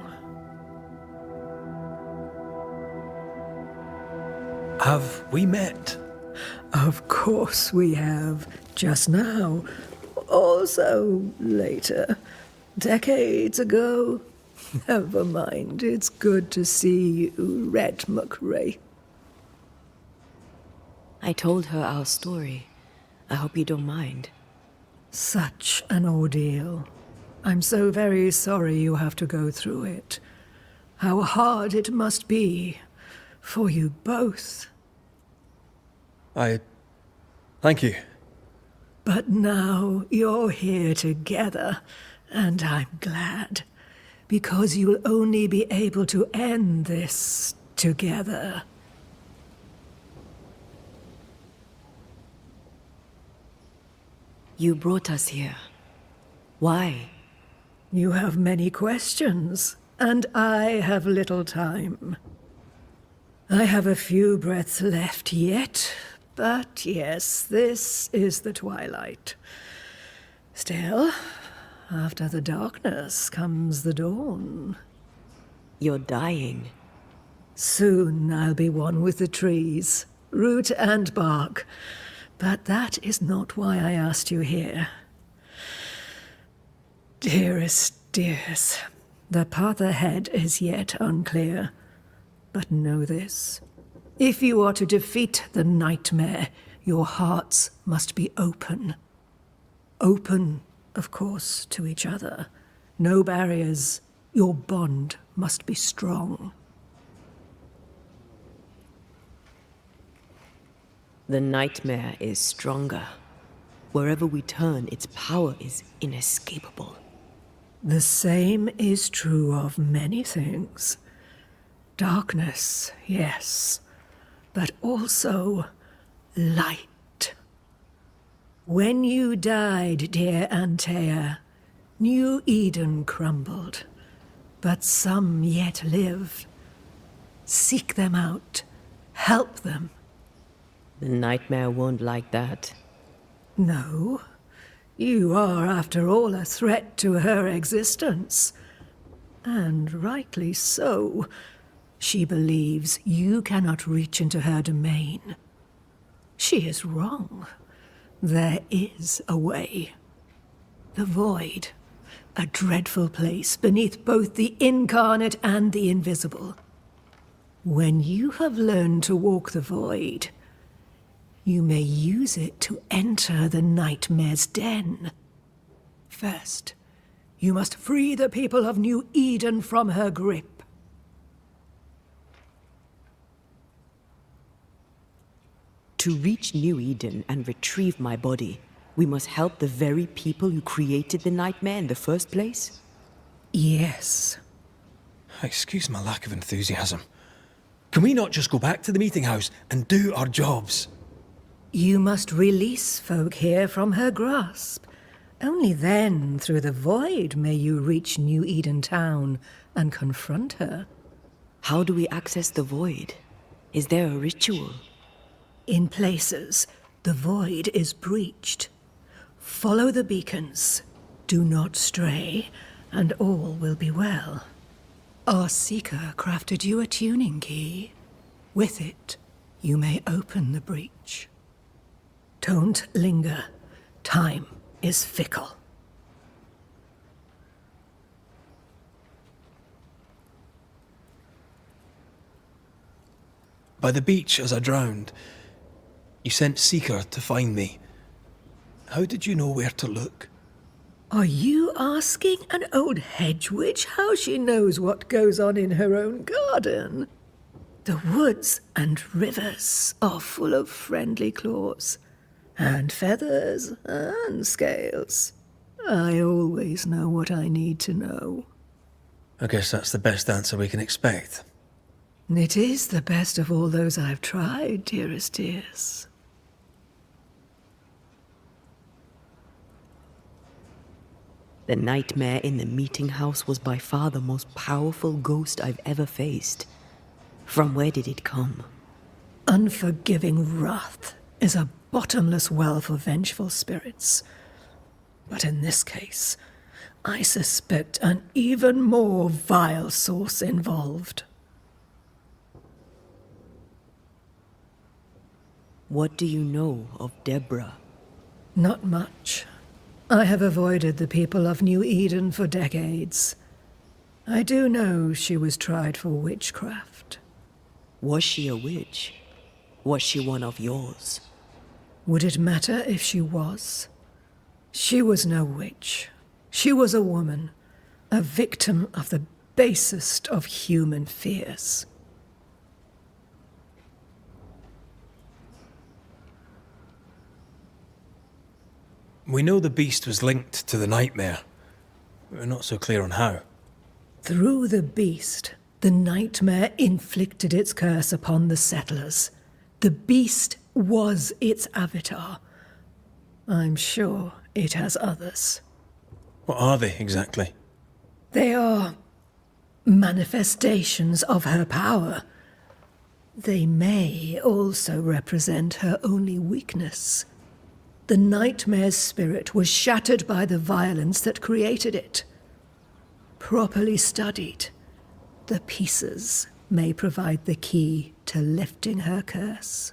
Have we met? Of course we have. Just now. Also later. Decades ago. Never mind. It's good to see you, Red McRae. I told her our story. I hope you don't mind. Such an ordeal. I'm so very sorry you have to go through it. How hard it must be for you both. Thank you. But now you're here together, and I'm glad. Because you'll only be able to end this together. You brought us here. Why? You have many questions, and I have little time. I have a few breaths left yet, but yes, this is the twilight. Still, after the darkness comes the dawn. You're dying. Soon I'll be one with the trees, root and bark. But that is not why I asked you here. Dearest dears, the path ahead is yet unclear. But know this. If you are to defeat the nightmare, your hearts must be open. Open, of course, to each other. No barriers. Your bond must be strong. The nightmare is stronger. Wherever we turn, its power is inescapable. The same is true of many things. Darkness, yes, but also light. When you died, dear Antea, New Eden crumbled, but some yet live. Seek them out, help them. The nightmare won't like that. No, you are, after all, a threat to her existence. And rightly so. She believes you cannot reach into her domain. She is wrong. There is a way. The void, a dreadful place beneath both the incarnate and the invisible. When you have learned to walk the void, you may use it to enter the nightmare's den. First, you must free the people of New Eden from her grip. To reach New Eden and retrieve my body, we must help the very people who created the nightmare in the first place? Yes. Excuse my lack of enthusiasm. Can we not just go back to the meeting house and do our jobs? You must release folk here from her grasp. Only then, through the void, may you reach New Eden Town and confront her. How do we access the void? Is there a ritual? In places, the void is breached. Follow the beacons. Do not stray, and all will be well. Our seeker crafted you a tuning key. With it, you may open the breach. Don't linger. Time is fickle. By the beach as I drowned, you sent Seeker to find me. How did you know where to look? Are you asking an old hedge witch how she knows what goes on in her own garden? The woods and rivers are full of friendly claws, and feathers and scales. I always know what I need to know. I guess that's the best answer we can expect. It is the best of all those I've tried, dearest dears. The nightmare in the meeting house was by far the most powerful ghost I've ever faced. From where did it come? Unforgiving wrath is a bottomless well for vengeful spirits. But in this case, I suspect an even more vile source involved. What do you know of Deborah? Not much. I have avoided the people of New Eden for decades. I do know she was tried for witchcraft. Was she a witch? Was she one of yours? Would it matter if she was? She was no witch. She was a woman, a victim of the basest of human fears. We know the beast was linked to the nightmare. We're not so clear on how. Through the beast, the nightmare inflicted its curse upon the settlers. The beast was its avatar. I'm sure it has others. What are they exactly? They are manifestations of her power. They may also represent her only weakness. The nightmare's spirit was shattered by the violence that created it. Properly studied, the pieces may provide the key to lifting her curse.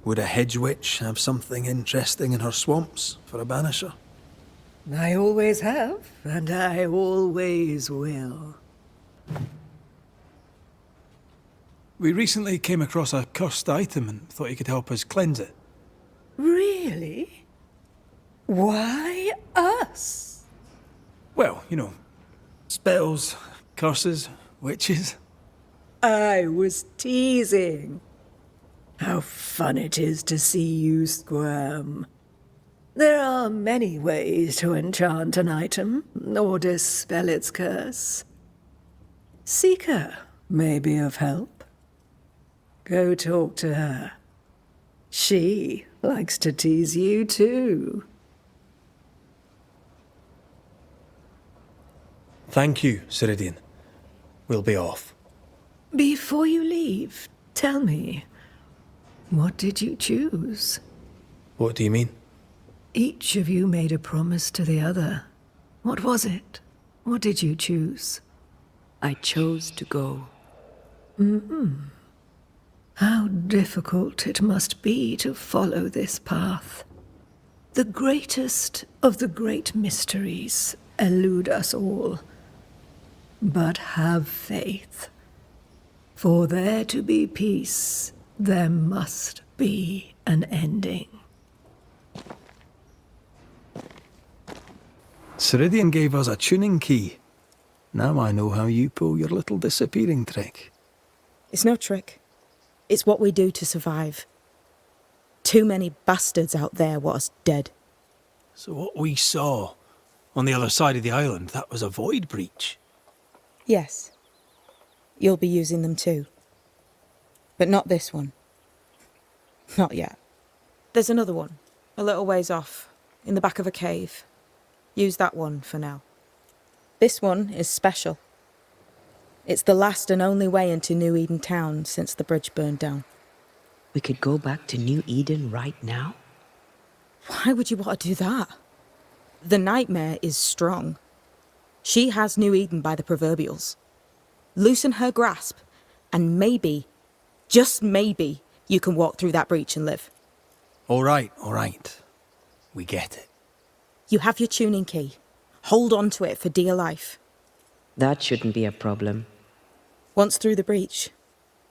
Would a hedge witch have something interesting in her swamps for a banisher? I always have, and I always will. We recently came across a cursed item and thought you could help us cleanse it. Really? Why us? Well, you know, spells, curses, witches. I was teasing. How fun it is to see you squirm. There are many ways to enchant an item, or dispel its curse. Seeker may be of help. Go talk to her. She likes to tease you too. Thank you, Ceridian. We'll be off. Before you leave, tell me, what did you choose? What do you mean? Each of you made a promise to the other. What was it? What did you choose? I chose to go. How difficult it must be to follow this path. The greatest of the great mysteries elude us all. But have faith. For there to be peace, there must be an ending. Ceridian gave us a tuning key. Now I know how you pull your little disappearing trick. It's no trick. It's what we do to survive. Too many bastards out there want us dead. So what we saw on the other side of the island, that was a void breach? Yes. You'll be using them too. But not this one. Not yet. There's another one, a little ways off, in the back of a cave. Use that one for now. This one is special. It's the last and only way into New Eden town since the bridge burned down. We could go back to New Eden right now? Why would you want to do that? The nightmare is strong. She has New Eden by the proverbials. Loosen her grasp, and maybe, just maybe, you can walk through that breach and live. All right. We get it. You have your tuning key. Hold on to it for dear life. That shouldn't be a problem. Once through the breach,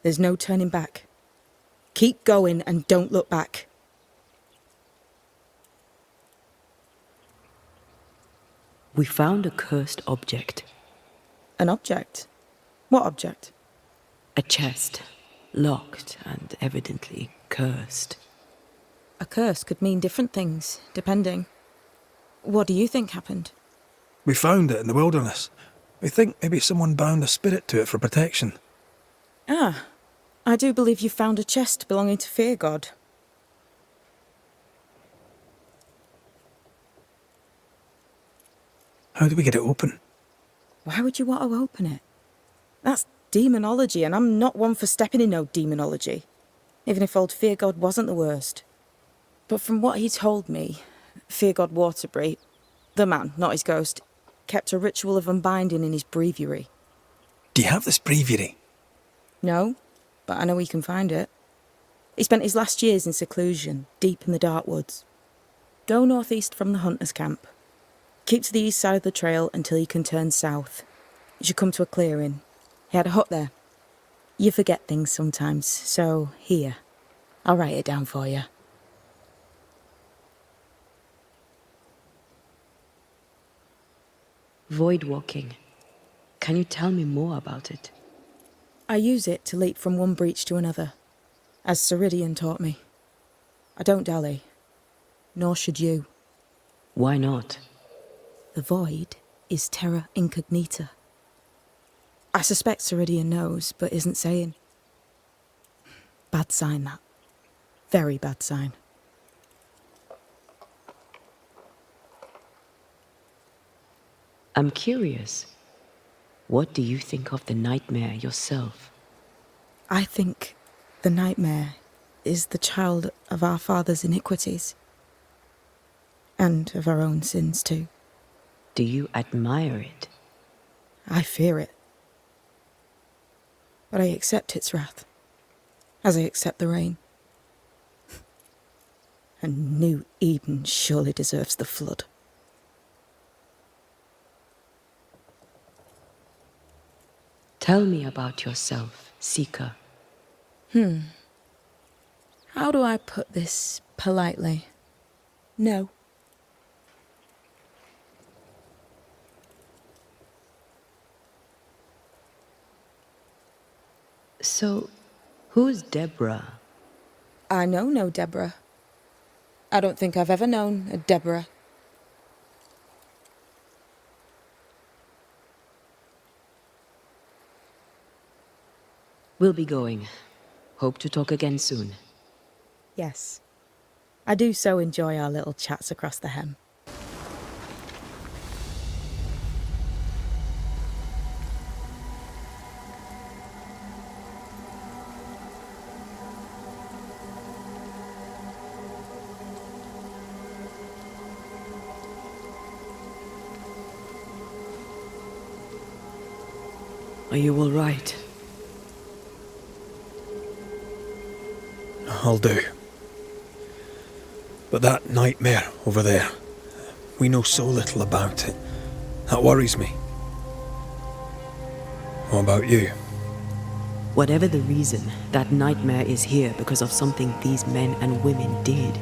there's no turning back. Keep going and don't look back. We found a cursed object. An object? What object? A chest, locked and evidently cursed. A curse could mean different things, depending. What do you think happened? We found it in the wilderness. We think maybe someone bound a spirit to it for protection. Ah, I do believe you found a chest belonging to Fear God. How do we get it open? Why would you want to open it? That's demonology, and I'm not one for stepping in no demonology, even if old Fear God wasn't the worst. But from what he told me, Fear God Waterbury, the man, not his ghost, kept a ritual of unbinding in his breviary. Do you have this breviary? No, but I know he can find it. He spent his last years in seclusion, deep in the dark woods. Go northeast from the hunter's camp. Keep to the east side of the trail until you can turn south. You should come to a clearing. He had a hut there. You forget things sometimes, so here, I'll write it down for you. Void walking. Can you tell me more about it? I use it to leap from one breach to another, as Ceridian taught me. I don't dally, nor should you. Why not? The void is terra incognita. I suspect Ceridian knows, but isn't saying. Bad sign, that. Very bad sign. I'm curious. What do you think of the nightmare yourself? I think the nightmare is the child of our father's iniquities. And of our own sins, too. Do you admire it? I fear it. But I accept its wrath, as I accept the rain. And New Eden surely deserves the flood. Tell me about yourself, Seeker. How do I put this politely? No. So, who's Deborah? I know no Deborah. I don't think I've ever known a Deborah. We'll be going. Hope to talk again soon. Yes. I do so enjoy our little chats across the hem. Are you all right? I'll do. But that nightmare over there, we know so little about it. That worries me. What about you? Whatever the reason, that nightmare is here because of something these men and women did.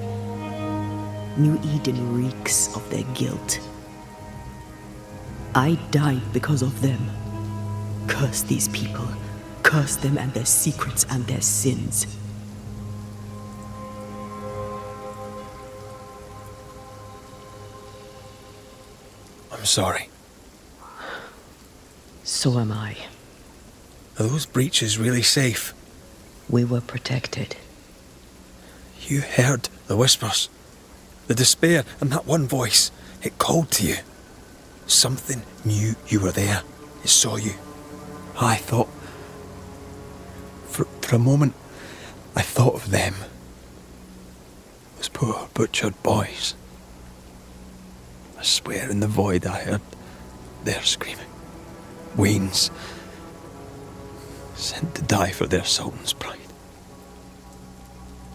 New Eden reeks of their guilt. I died because of them. Curse these people. Curse them and their secrets and their sins. I'm sorry. So am I. Are those breaches really safe? We were protected. You heard the whispers, the despair, and that one voice. It called to you. Something knew you were there. It saw you. I thought... For a moment, I thought of them. Those poor butchered boys. I swear in the void I heard their screaming. Wains. Sent to die for their sultan's pride.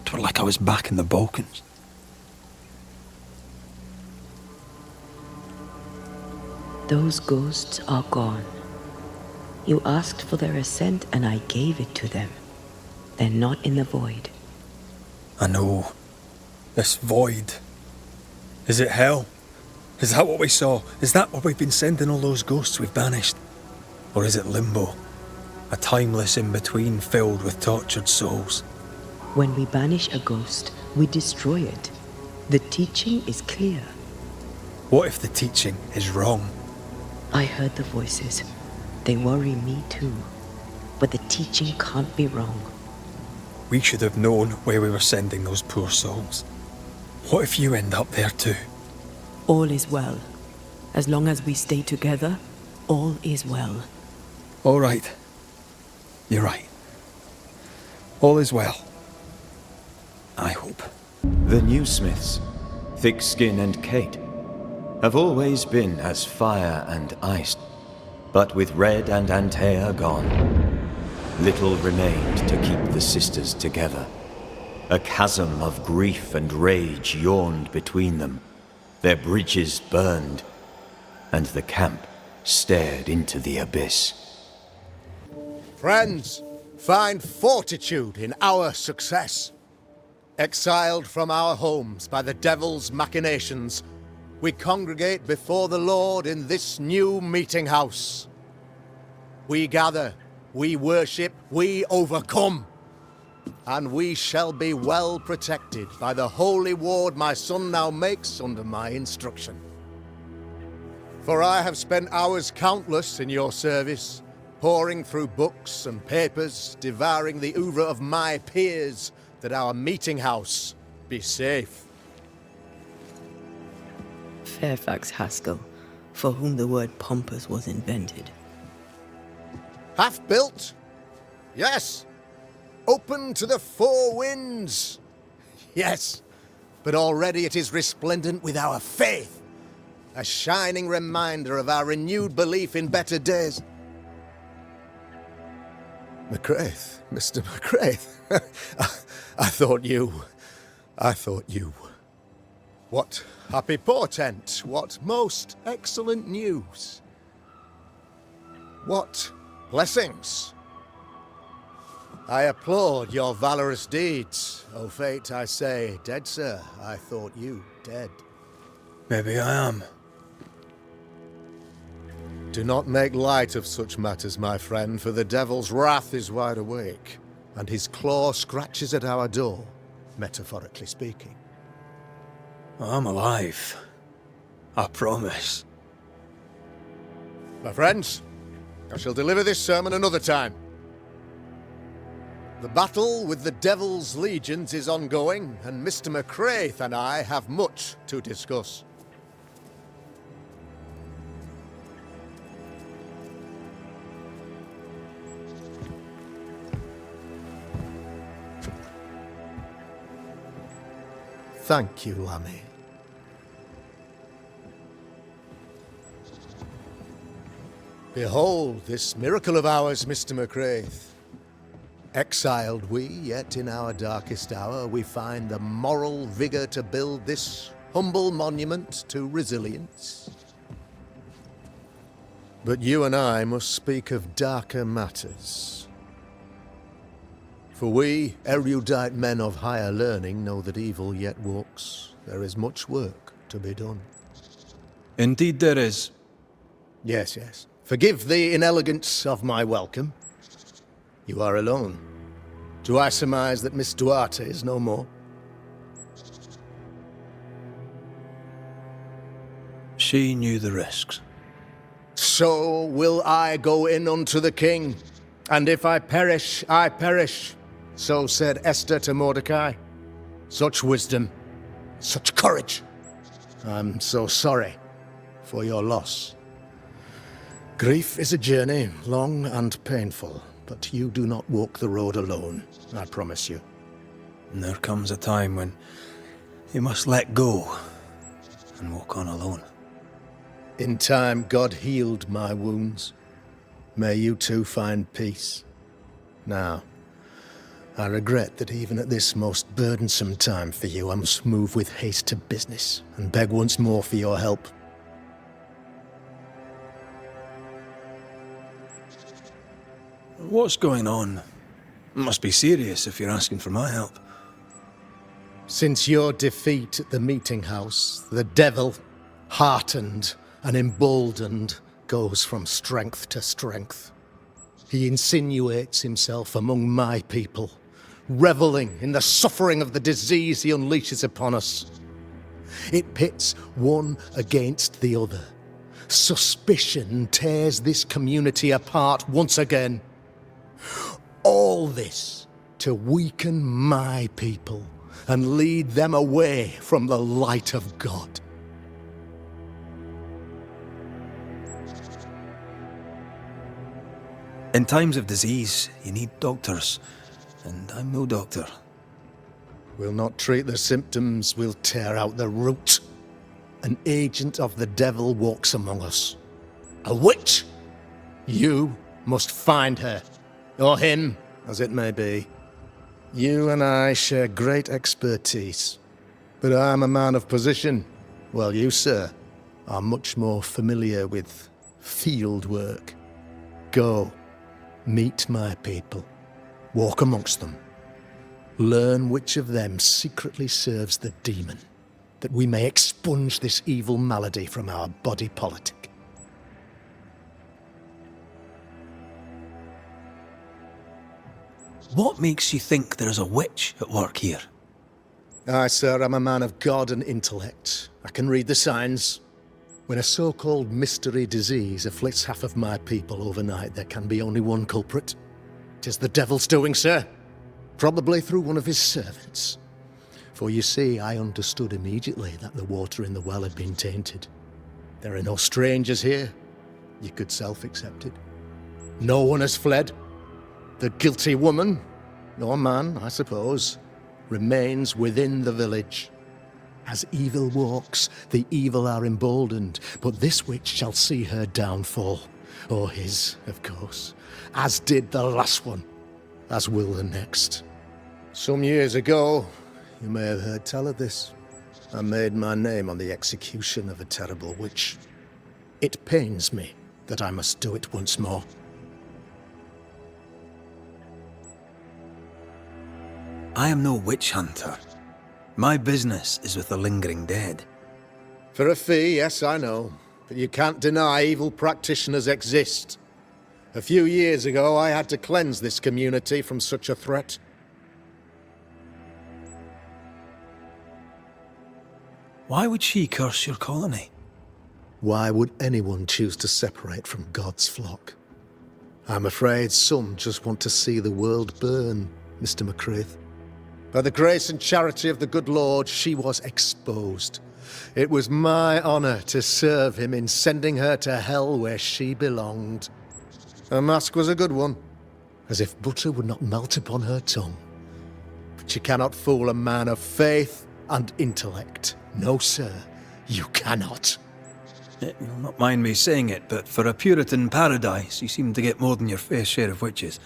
It were like I was back in the Balkans. Those ghosts are gone. You asked for their assent and I gave it to them. They're not in the void. I know. This void. Is it hell? Is that what we saw? Is that what we've been sending all those ghosts we've banished? Or is it limbo? A timeless in-between filled with tortured souls? When we banish a ghost, we destroy it. The teaching is clear. What if the teaching is wrong? I heard the voices. They worry me too. But the teaching can't be wrong. We should have known where we were sending those poor souls. What if you end up there too? All is well. As long as we stay together, all is well. All right. You're right. All is well. I hope. The new Smiths, Thickskin and Kate, have always been as fire and ice. But with Red and Antea gone, little remained to keep the sisters together. A chasm of grief and rage yawned between them. Their bridges burned, and the camp stared into the abyss. Friends, find fortitude in our success. Exiled from our homes by the devil's machinations, we congregate before the Lord in this new meeting house. We gather, we worship, we overcome. And we shall be well protected by the holy ward my son now makes under my instruction. For I have spent hours countless in your service, poring through books and papers, devouring the oeuvre of my peers, that our meeting house be safe. Fairfax Haskell, for whom the word pompous was invented. Half built? Yes. Open to the four winds? Yes. But already it is resplendent with our faith. A shining reminder of our renewed belief in better days. McCraith, Mr. McCraith. I thought you. What happy portent, what most excellent news. What blessings. I applaud your valorous deeds. O fate, I say, dead sir, I thought you dead. Maybe I am. Do not make light of such matters, my friend, for the devil's wrath is wide awake, and his claw scratches at our door, metaphorically speaking. I'm alive. I promise. My friends, I shall deliver this sermon another time. The battle with the devil's legions is ongoing, and Mr. McCraith and I have much to discuss. Thank you, Lammy. Behold this miracle of ours, Mr. McCraith. Exiled we, yet in our darkest hour we find the moral vigour to build this humble monument to resilience. But you and I must speak of darker matters. For we, erudite men of higher learning, know that evil yet walks. There is much work to be done. Indeed there is. Yes, yes. Forgive the inelegance of my welcome. You are alone. Do I surmise that Miss Duarte is no more? She knew the risks. So will I go in unto the king, and if I perish, I perish. So said Esther to Mordecai. Such wisdom, such courage. I'm so sorry for your loss. Grief is a journey, long and painful, but you do not walk the road alone, I promise you. And there comes a time when you must let go and walk on alone. In time, God healed my wounds. May you too find peace. Now, I regret that even at this most burdensome time for you, I must move with haste to business and beg once more for your help. What's going on? It must be serious if you're asking for my help. Since your defeat at the meeting house, the devil, heartened and emboldened, goes from strength to strength. He insinuates himself among my people, reveling in the suffering of the disease he unleashes upon us. It pits one against the other. Suspicion tears this community apart once again. All this to weaken my people and lead them away from the light of God. In times of disease, you need doctors, and I'm no doctor. We'll not treat the symptoms, we'll tear out the root. An agent of the devil walks among us. A witch! You must find her, or him, as it may be. You and I share great expertise, but I'm a man of position, while you, sir, are much more familiar with field work. Go. Meet my people. Walk amongst them. Learn which of them secretly serves the demon, that we may expunge this evil malady from our body politic. What makes you think there's a witch at work here? Aye, sir, I'm a man of God and intellect. I can read the signs. When a so-called mystery disease afflicts half of my people overnight, there can be only one culprit. 'Tis the devil's doing, sir. Probably through one of his servants. For you see, I understood immediately that the water in the well had been tainted. There are no strangers here. You could self-accept it. No one has fled. The guilty woman, or man, I suppose, remains within the village. As evil walks, the evil are emboldened, but this witch shall see her downfall. Or his, of course. As did the last one. As will the next. Some years ago, you may have heard tell of this. I made my name on the execution of a terrible witch. It pains me that I must do it once more. I am no witch hunter. My business is with the lingering dead. For a fee, yes, I know. But you can't deny evil practitioners exist. A few years ago, I had to cleanse this community from such a threat. Why would she curse your colony? Why would anyone choose to separate from God's flock? I'm afraid some just want to see the world burn, Mr. McCraith. By the grace and charity of the good Lord, she was exposed. It was my honor to serve him in sending her to hell where she belonged. Her mask was a good one, as if butter would not melt upon her tongue. But you cannot fool a man of faith and intellect. No, sir, you cannot. You'll not mind me saying it, but for a Puritan paradise, you seem to get more than your fair share of witches.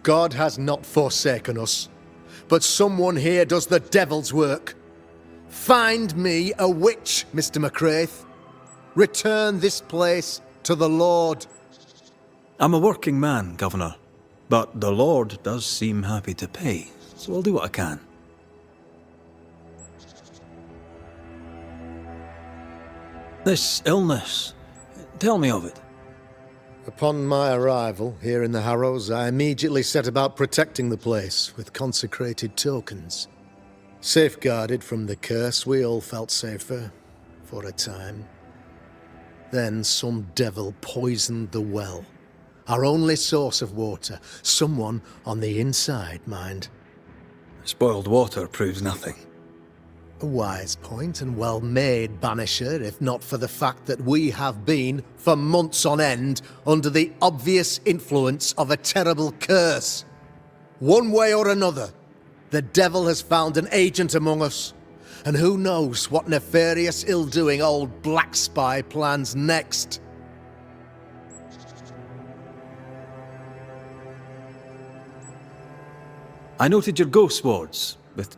God has not forsaken us, but someone here does the devil's work. Find me a witch, Mr. McCraith. Return this place to the Lord. I'm a working man, Governor, but the Lord does seem happy to pay, so I'll do what I can. This illness, tell me of it. Upon my arrival here in the Harrows, I immediately set about protecting the place with consecrated tokens. Safeguarded from the curse, we all felt safer, for a time. Then some devil poisoned the well, Our only source of water. Someone on the inside, mind. Spoiled water proves nothing. A wise point and well made, Banisher, if not for the fact that we have been, for months on end, under the obvious influence of a terrible curse. One way or another, the devil has found an agent among us. And who knows what nefarious ill-doing old Black Spy plans next. I noted your ghost wards with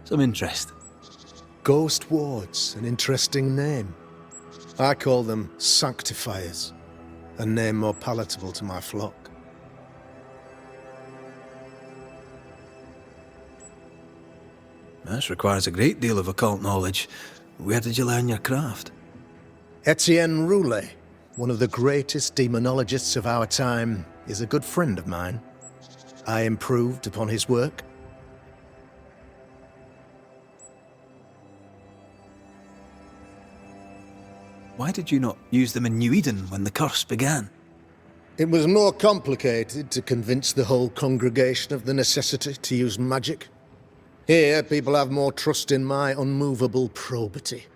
some interest. Ghost wards, an interesting name. I call them sanctifiers, a name more palatable to my flock. This requires a great deal of occult knowledge. Where did you learn your craft? Etienne Roulet, one of the greatest demonologists of our time, is a good friend of mine. I improved upon his work. Why did you not use them in New Eden when the curse began? It was more complicated to convince the whole congregation of the necessity to use magic. Here, people have more trust in my unmovable probity.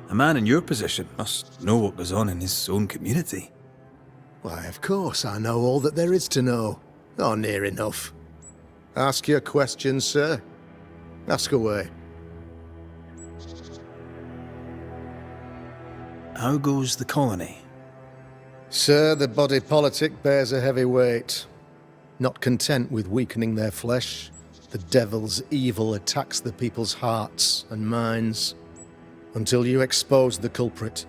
A man in your position must know what goes on in his own community. Why, of course I know all that there is to know. Or near enough. Ask your questions, sir. Ask away. How goes the colony? Sir, the body politic bears a heavy weight. Not content with weakening their flesh, the devil's evil attacks the people's hearts and minds. Until you expose the culprit,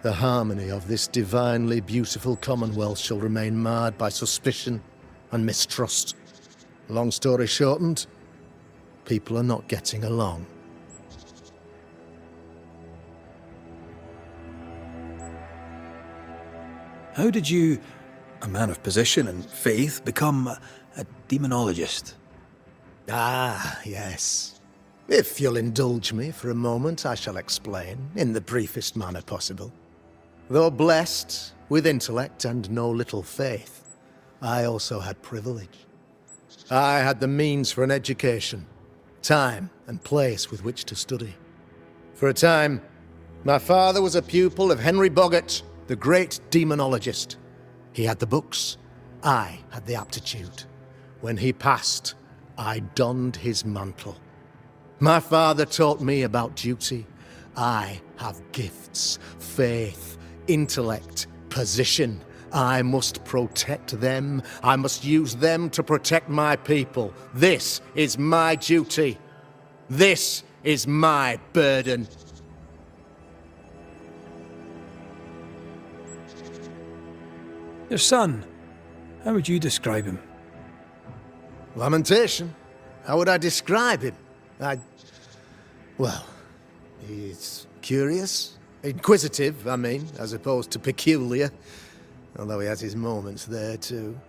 the harmony of this divinely beautiful commonwealth shall remain marred by suspicion and mistrust. Long story shortened, people are not getting along. How did you, a man of position and faith, become a demonologist? Ah, yes. If you'll indulge me for a moment, I shall explain, in the briefest manner possible. Though blessed with intellect and no little faith, I also had privilege. I had the means for an education, time and place with which to study. For a time, my father was a pupil of Henry Boggart, the great demonologist. He had the books, I had the aptitude. When he passed, I donned his mantle. My father taught me about duty. I have gifts, faith, intellect, position. I must protect them. I must use them to protect my people. This is my duty. This is my burden. Your son, how would you describe him? Lamentation? How would I describe him? Well, he's curious. Inquisitive, I mean, as opposed to peculiar. Although he has his moments there, too.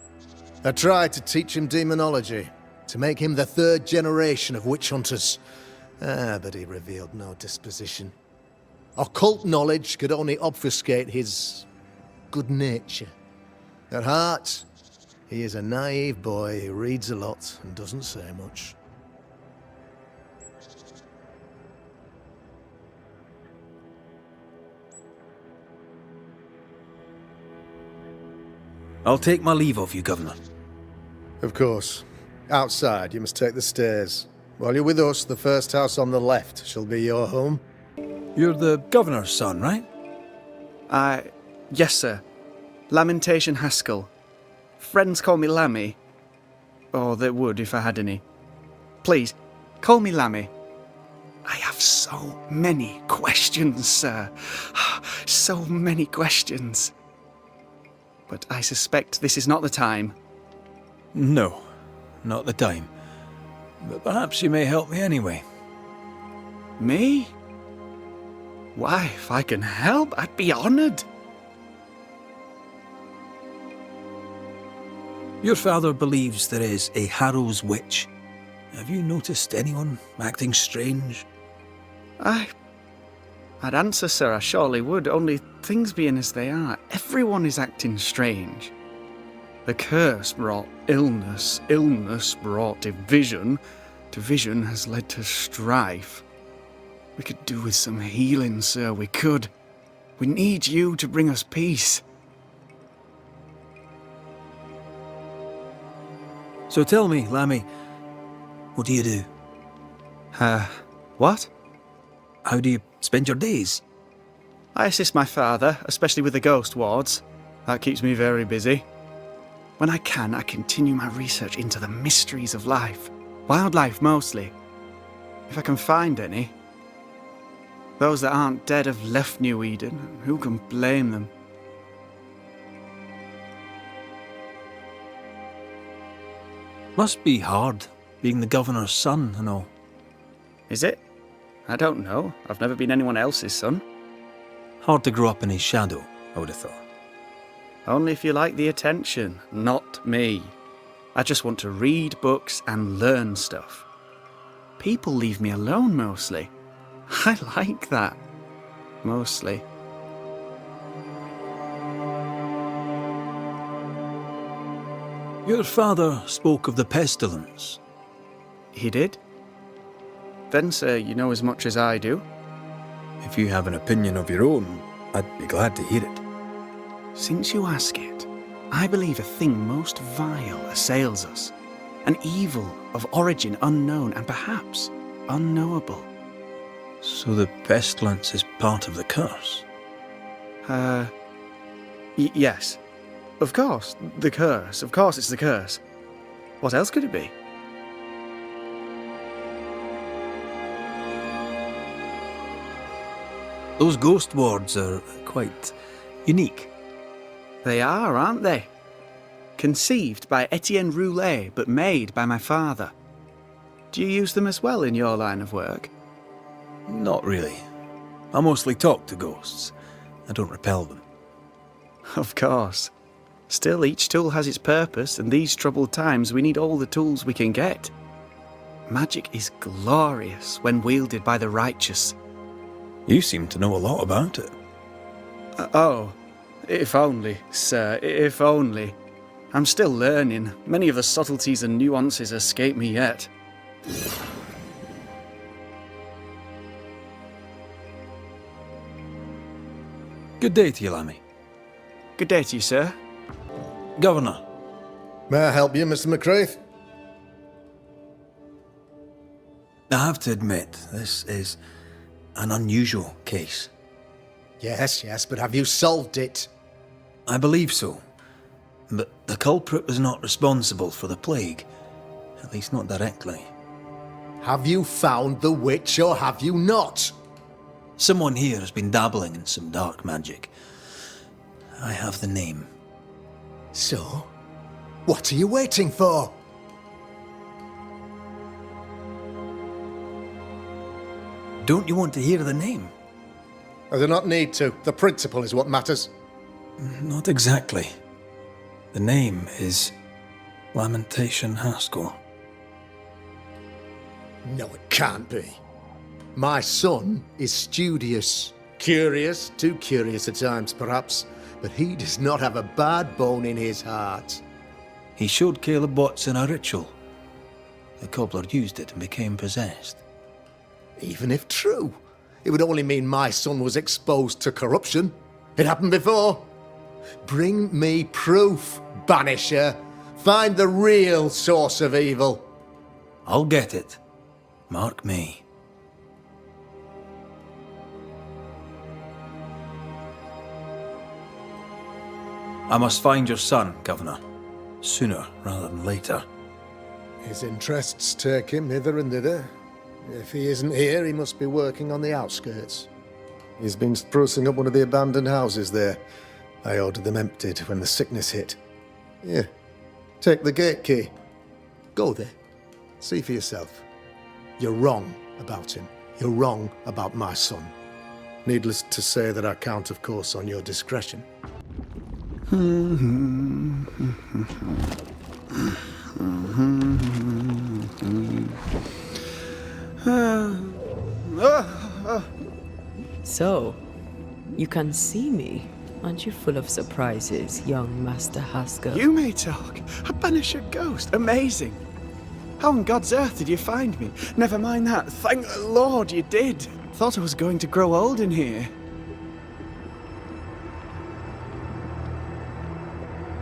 I tried to teach him demonology, to make him the third generation of witch hunters. But he revealed no disposition. Occult knowledge could only obfuscate his good nature. At heart, he is a naive boy who reads a lot and doesn't say much. I'll take my leave of you, Governor. Of course. Outside, you must take the stairs. While you're with us, the first house on the left shall be your home. You're the Governor's son, right? Yes, sir. Lamentation Haskell. Friends call me Lammy. Or they would if I had any. Please, call me Lammy. I have so many questions, sir. So many questions. But I suspect this is not the time. No, not the time. But perhaps you may help me anyway. Me? Why, if I can help, I'd be honoured. Your father believes there is a Harrow's witch. Have you noticed anyone acting strange? I'd answer, sir, I surely would, only things being as they are, everyone is acting strange. The curse brought illness, illness brought division, division has led to strife. We could do with some healing, sir, we could. We need you to bring us peace. So tell me, Lammy, what do you do? What? How do you spend your days? I assist my father, especially with the ghost wards. That keeps me very busy. When I can, I continue my research into the mysteries of life. Wildlife, mostly. If I can find any. Those that aren't dead have left New Eden, and who can blame them? Must be hard, being the governor's son and all. Is it? I don't know. I've never been anyone else's son. Hard to grow up in his shadow, I would have thought. Only if you like the attention, not me. I just want to read books and learn stuff. People leave me alone mostly. I like that. Mostly. Your father spoke of the pestilence. He did? Then, sir, you know as much as I do. If you have an opinion of your own, I'd be glad to hear it. Since you ask it, I believe a thing most vile assails us. An evil of origin unknown and perhaps unknowable. So the pestilence is part of the curse? Yes. Of course, the curse. Of course it's the curse. What else could it be? Those ghost wards are quite unique. They are, aren't they? Conceived by Etienne Roulet, but made by my father. Do you use them as well in your line of work? Not really. I mostly talk to ghosts. I don't repel them. Of course. Still, each tool has its purpose, and these troubled times we need all the tools we can get. Magic is glorious when wielded by the righteous. You seem to know a lot about it. Oh, if only, sir, if only. I'm still learning. Many of the subtleties and nuances escape me yet. Good day to you, Lammy. Good day to you, sir. Governor. May I help you, Mr. McCraith? I have to admit, this is an unusual case. Yes, but have you solved it? I believe so. But the culprit was not responsible for the plague. At least not directly. Have you found the witch or have you not? Someone here has been dabbling in some dark magic. I have the name. So? What are you waiting for? Don't you want to hear the name? I do not need to. The principle is what matters. Not exactly. The name is Lamentation Haskell. No, it can't be. My son is studious. Curious, too curious at times perhaps, but he does not have a bad bone in his heart. He showed Caleb Watson a ritual. The cobbler used it and became possessed. Even if true, it would only mean my son was exposed to corruption. It happened before. Bring me proof, Banisher. Find the real source of evil. I'll get it. Mark me. I must find your son, Governor. Sooner rather than later. His interests take him hither and thither. If he isn't here, he must be working on the outskirts. He's been sprucing up one of the abandoned houses there. I ordered them emptied when the sickness hit. Here, take the gate key. Go there. See for yourself. You're wrong about him. You're wrong about my son. Needless to say that I count, of course, on your discretion. So, you can see me. Aren't you full of surprises, young Master Haskell? You may talk. A Banisher ghost. Amazing. How on God's earth did you find me? Never mind that. Thank the Lord you did. Thought I was going to grow old in here.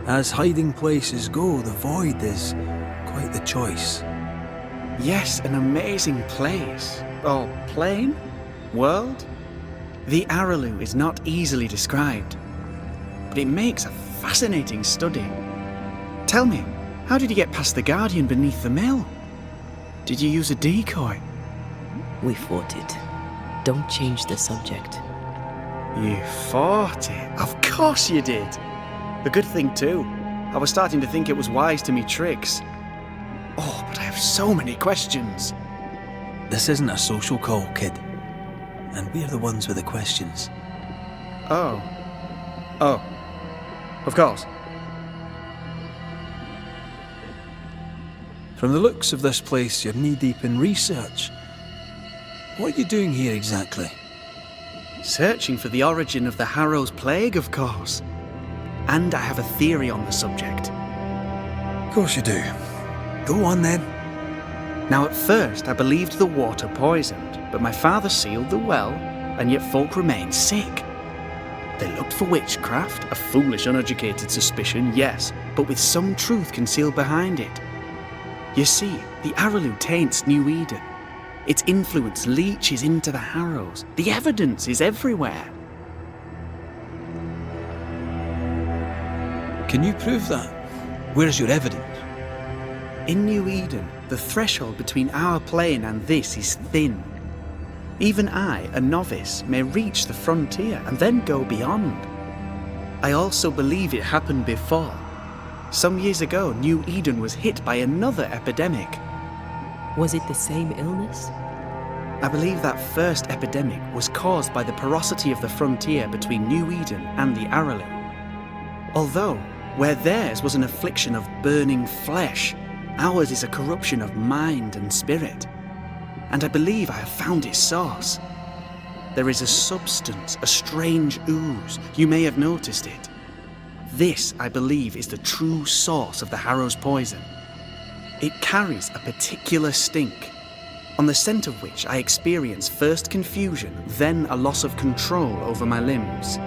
As hiding places go, the Void is quite the choice. Yes, an amazing place. Or plane? World? The Araloo is not easily described, but it makes a fascinating study. Tell me, how did you get past the Guardian beneath the mill? Did you use a decoy? We fought it. Don't change the subject. You fought it? Of course you did. A good thing too. I was starting to think it was wise to me tricks. Oh, but I have so many questions. This isn't a social call, kid. And we're the ones with the questions. Oh. Oh. Of course. From the looks of this place, you're knee-deep in research. What are you doing here exactly? Searching for the origin of the Harrow's Plague, of course. And I have a theory on the subject. Of course you do. Go on then. Now at first I believed the water poisoned, but my father sealed the well, and yet folk remained sick. They looked for witchcraft, a foolish, uneducated suspicion, yes, but with some truth concealed behind it. You see, the Araloo taints New Eden. Its influence leaches into the Harrows. The evidence is everywhere. Can you prove that? Where's your evidence? In New Eden, the threshold between our plane and this is thin. Even I, a novice, may reach the frontier and then go beyond. I also believe it happened before. Some years ago, New Eden was hit by another epidemic. Was it the same illness? I believe that first epidemic was caused by the porosity of the frontier between New Eden and the Araloo. Although, where theirs was an affliction of burning flesh, ours is a corruption of mind and spirit. And I believe I have found its source. There is a substance, a strange ooze. You may have noticed it. This, I believe, is the true source of the Harrow's poison. It carries a particular stink, on the scent of which I experience first confusion, then a loss of control over my limbs.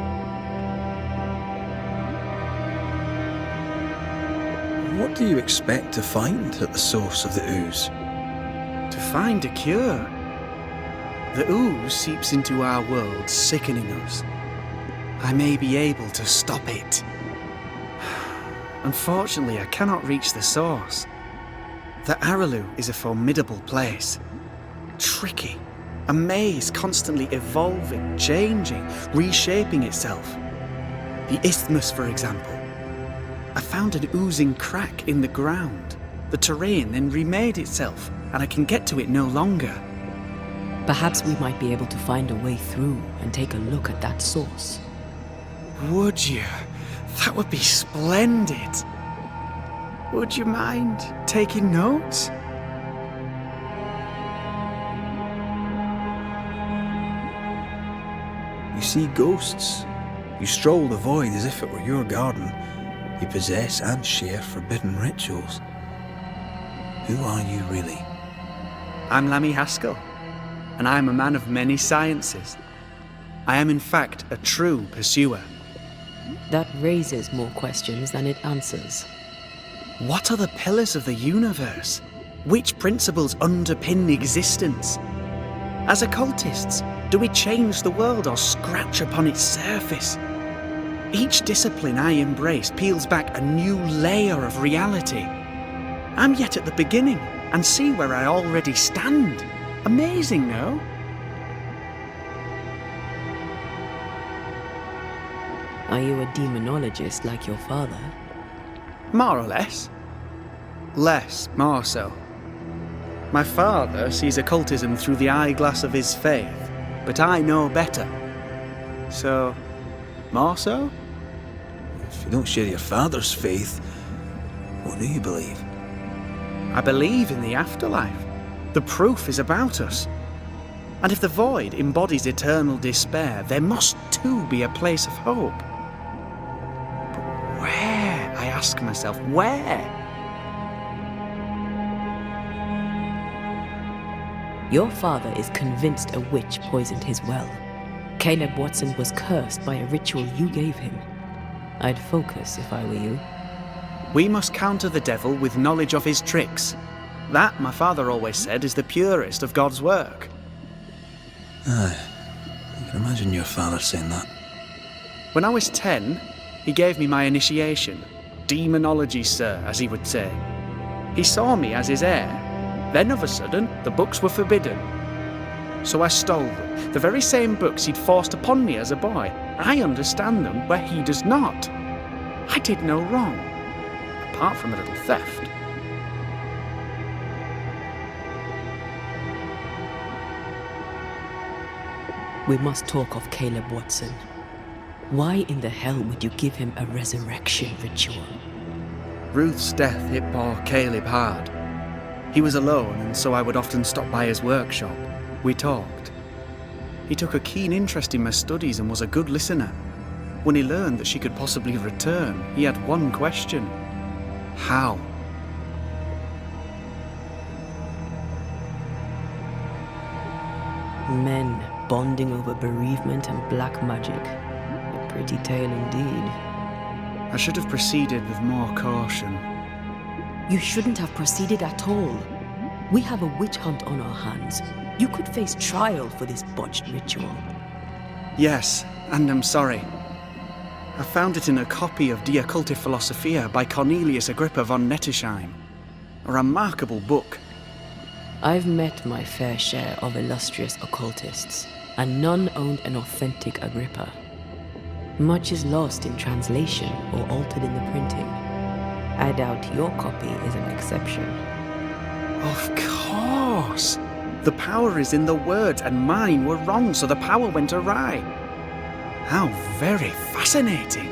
What do you expect to find at the source of the ooze? To find a cure. The ooze seeps into our world, sickening us. I may be able to stop it. Unfortunately, I cannot reach the source. The Araloo is a formidable place. Tricky. A maze constantly evolving, changing, reshaping itself. The isthmus, for example. I found an oozing crack in the ground. The terrain then remade itself, and I can get to it no longer. Perhaps we might be able to find a way through and take a look at that source. Would you? That would be splendid. Would you mind taking notes? You see ghosts. You stroll the void as if it were your garden. You possess and share forbidden rituals. Who are you really? I'm Lammy Haskell, and I am a man of many sciences. I am in fact a true pursuer. That raises more questions than it answers. What are the pillars of the universe? Which principles underpin existence? As occultists, do we change the world or scratch upon its surface? Each discipline I embrace peels back a new layer of reality. I'm yet at the beginning, and see where I already stand. Amazing, no? Are you a demonologist like your father? More or less. Less, more so. My father sees occultism through the eyeglass of his faith, but I know better. So, more so? If you don't share your father's faith, what do you believe? I believe in the afterlife. The proof is about us. And if the void embodies eternal despair, there must too be a place of hope. But where, I ask myself, where? Your father is convinced a witch poisoned his well. Caleb Watson was cursed by a ritual you gave him. I'd focus if I were you. We must counter the devil with knowledge of his tricks. That, my father always said, is the purest of God's work. Aye. I can imagine your father saying that. When I was 10, he gave me my initiation. Demonology, sir, as he would say. He saw me as his heir. Then, of a sudden, the books were forbidden. So I stole them, the very same books he'd forced upon me as a boy. I understand them where he does not. I did no wrong, apart from a little theft. We must talk of Caleb Watson. Why in the hell would you give him a resurrection ritual? Ruth's death hit poor Caleb hard. He was alone, and so I would often stop by his workshop. We talked. He took a keen interest in my studies and was a good listener. When he learned that she could possibly return, he had one question. How? Men bonding over bereavement and black magic. A pretty tale indeed. I should have proceeded with more caution. You shouldn't have proceeded at all. We have a witch hunt on our hands. You could face trial for this botched ritual. Yes, and I'm sorry. I found it in a copy of De Occulti Philosophia by Cornelius Agrippa von Nettesheim. A remarkable book. I've met my fair share of illustrious occultists, and none owned an authentic Agrippa. Much is lost in translation or altered in the printing. I doubt your copy is an exception. Of course! The power is in the words, and mine were wrong, so the power went awry. How very fascinating!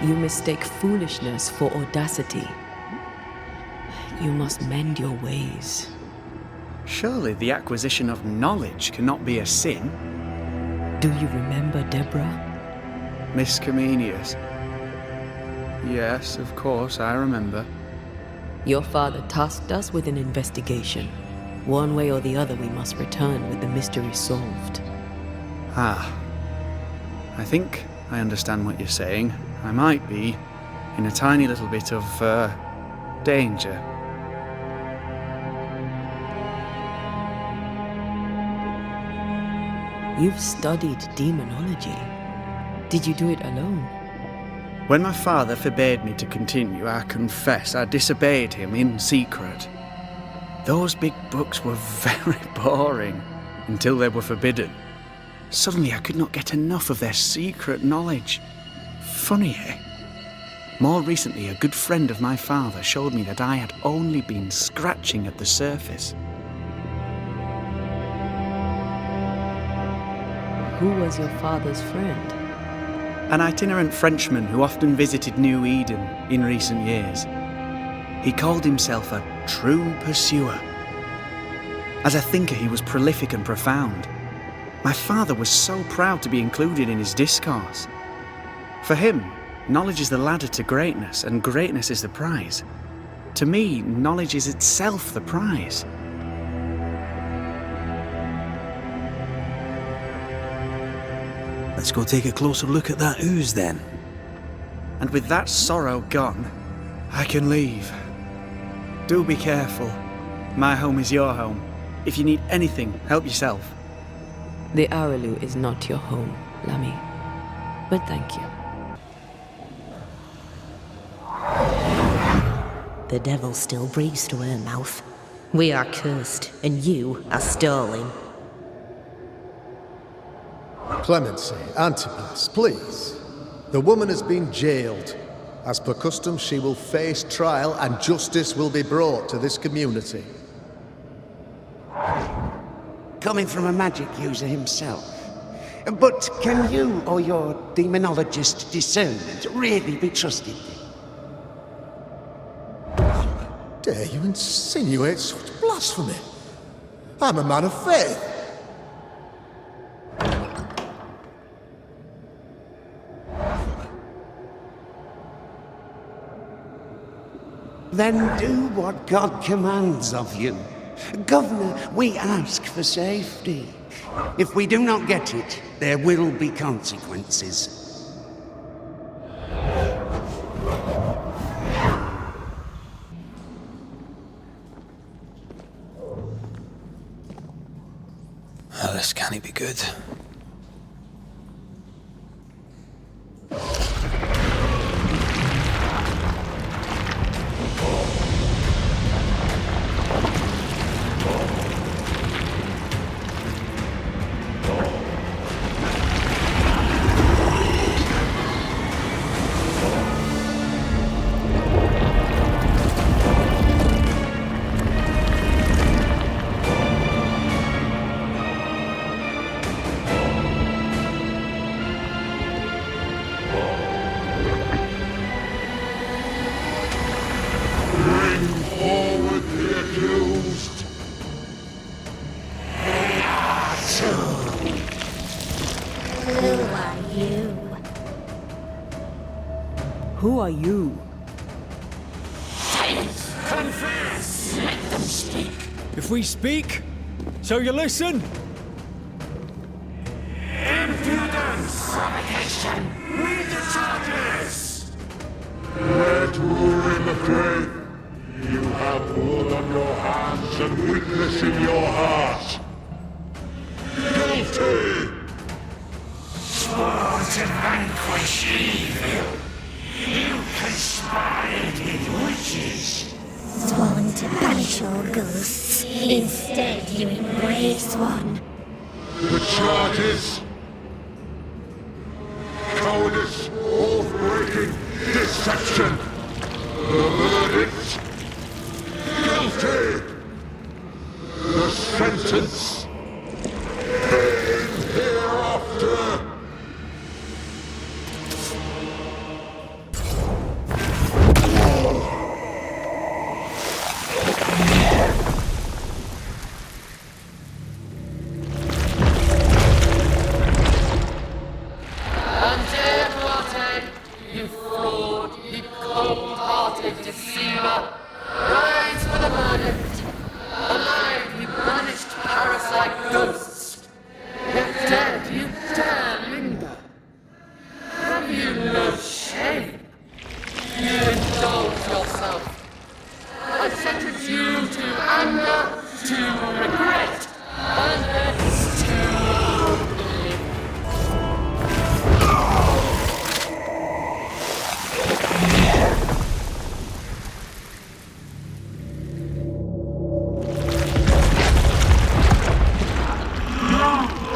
You mistake foolishness for audacity. You must mend your ways. Surely the acquisition of knowledge cannot be a sin. Do you remember Deborah? Miss Comenius. Yes, of course, I remember. Your father tasked us with an investigation. One way or the other, we must return with the mystery solved. Ah. I think I understand what you're saying. I might be in a tiny little bit of, danger. You've studied demonology. Did you do it alone? When my father forbade me to continue, I confess I disobeyed him in secret. Those big books were very boring until they were forbidden. Suddenly I could not get enough of their secret knowledge. Funny, eh? More recently, a good friend of my father showed me that I had only been scratching at the surface. Who was your father's friend? An itinerant Frenchman who often visited New Eden in recent years. He called himself a true pursuer. As a thinker, he was prolific and profound. My father was so proud to be included in his discourse. For him, knowledge is the ladder to greatness, and greatness is the prize. To me, knowledge is itself the prize. Let's go take a closer look at that ooze then. And with that sorrow gone, I can leave. Do be careful. My home is your home. If you need anything, help yourself. The Araloo is not your home, Lammy. But thank you. The devil still breathes through her mouth. We are cursed, and you are stolen. Clemency, Antipas, please. The woman has been jailed. As per custom, she will face trial and justice will be brought to this community. Coming from a magic user himself. But can you or your demonologist discernment really be trusted? Dare you insinuate such blasphemy. I'm a man of faith. Then do what God commands of you. Governor, we ask for safety. If we do not get it, there will be consequences. Oh, this can't be good. Who are you? Confess! Let them speak. If we speak, so you listen? Impudence! Provocation! Read the charges! Red Ruin the Grave, you have blood on your hands and weakness in your heart. Guilty! Swore to vanquish evil. You conspired with witches. Sworn to banish all ghosts. Instead, you embrace one. The charges: cowardice, oath-breaking, deception. The verdict: guilty. The sentence: pain hereafter. You fraud, you cold-hearted deceiver! Rise for the verdict! Alive, you banished parasite ghosts! Yet dead, you dare linger! Have you no shame? You indulge yourself! I sentence you to anger, to regret, and hence to oblivion!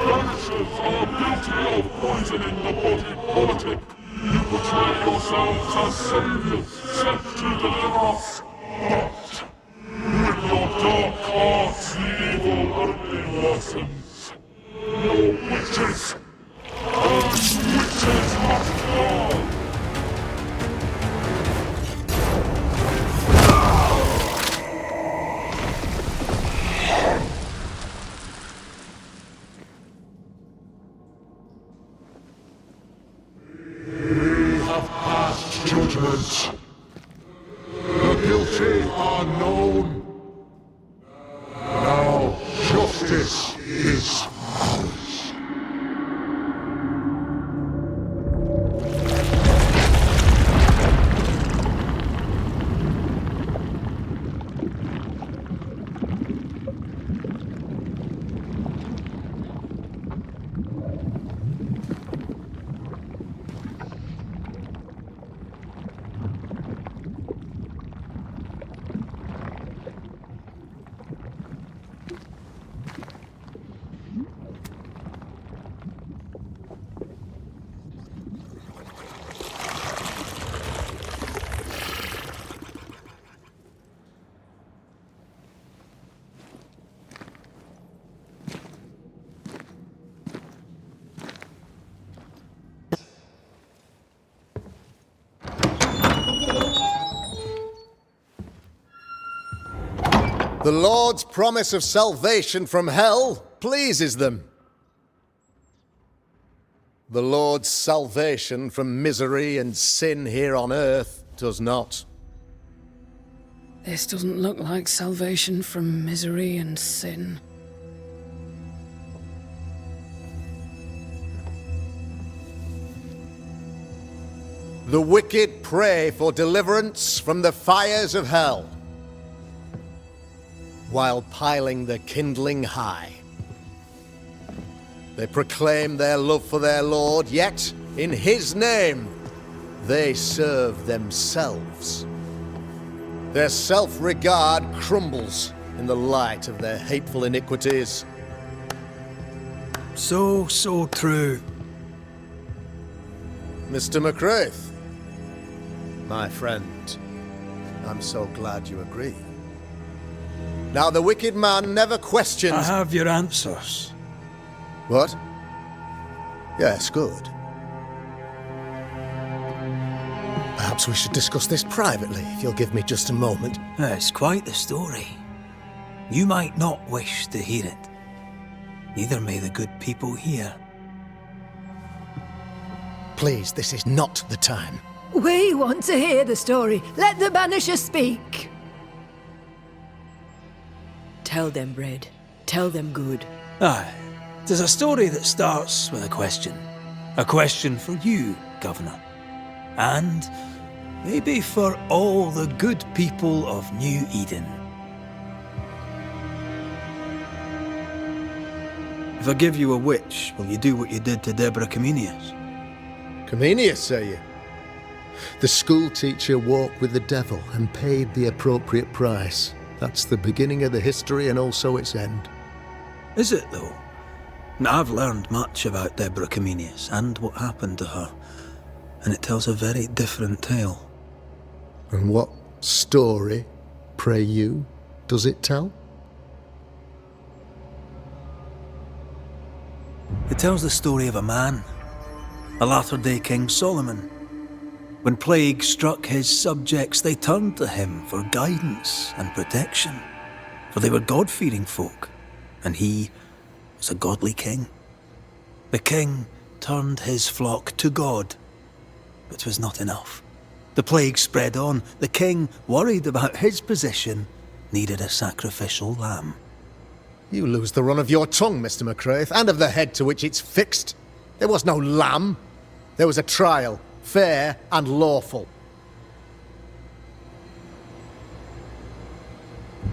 Banishers are guilty of poisoning the body politic. You portray yourselves as saviors sent to deliver us. But with your dark hearts, the evil only worsens. No witches! And witches must fall! We have passed judgment. The guilty are known. Now justice is ours. The Lord's promise of salvation from hell pleases them. The Lord's salvation from misery and sin here on earth does not. This doesn't look like salvation from misery and sin. The wicked pray for deliverance from the fires of hell, while piling the kindling high. They proclaim their love for their Lord, yet in his name they serve themselves. Their self-regard crumbles in the light of their hateful iniquities. So true. Mr. McCraith, my friend, I'm so glad you agree. Now, the wicked man never questions... I have your answers. What? Yes, good. Perhaps we should discuss this privately, if you'll give me just a moment. It's quite the story. You might not wish to hear it. Neither may the good people here. Please, this is not the time. We want to hear the story. Let the Banisher speak. Tell them, Red. Tell them good. Aye. 'Tis a story that starts with a question. A question for you, Governor. And maybe for all the good people of New Eden. If I give you a witch, will you do what you did to Deborah Comenius? Comenius, say you? The school teacher walked with the devil and paid the appropriate price. That's the beginning of the history and also its end. Is it, though? I've learned much about Deborah Comenius and what happened to her, and it tells a very different tale. And what story, pray you, does it tell? It tells the story of a man, a latter-day King Solomon. When plague struck his subjects, they turned to him for guidance and protection, for they were God-fearing folk, and he was a godly king. The king turned his flock to God, but it was not enough. The plague spread on. The king, worried about his position, needed a sacrificial lamb. You lose the run of your tongue, Mr. McCraith, and of the head to which it's fixed. There was no lamb. There was a trial, fair and lawful.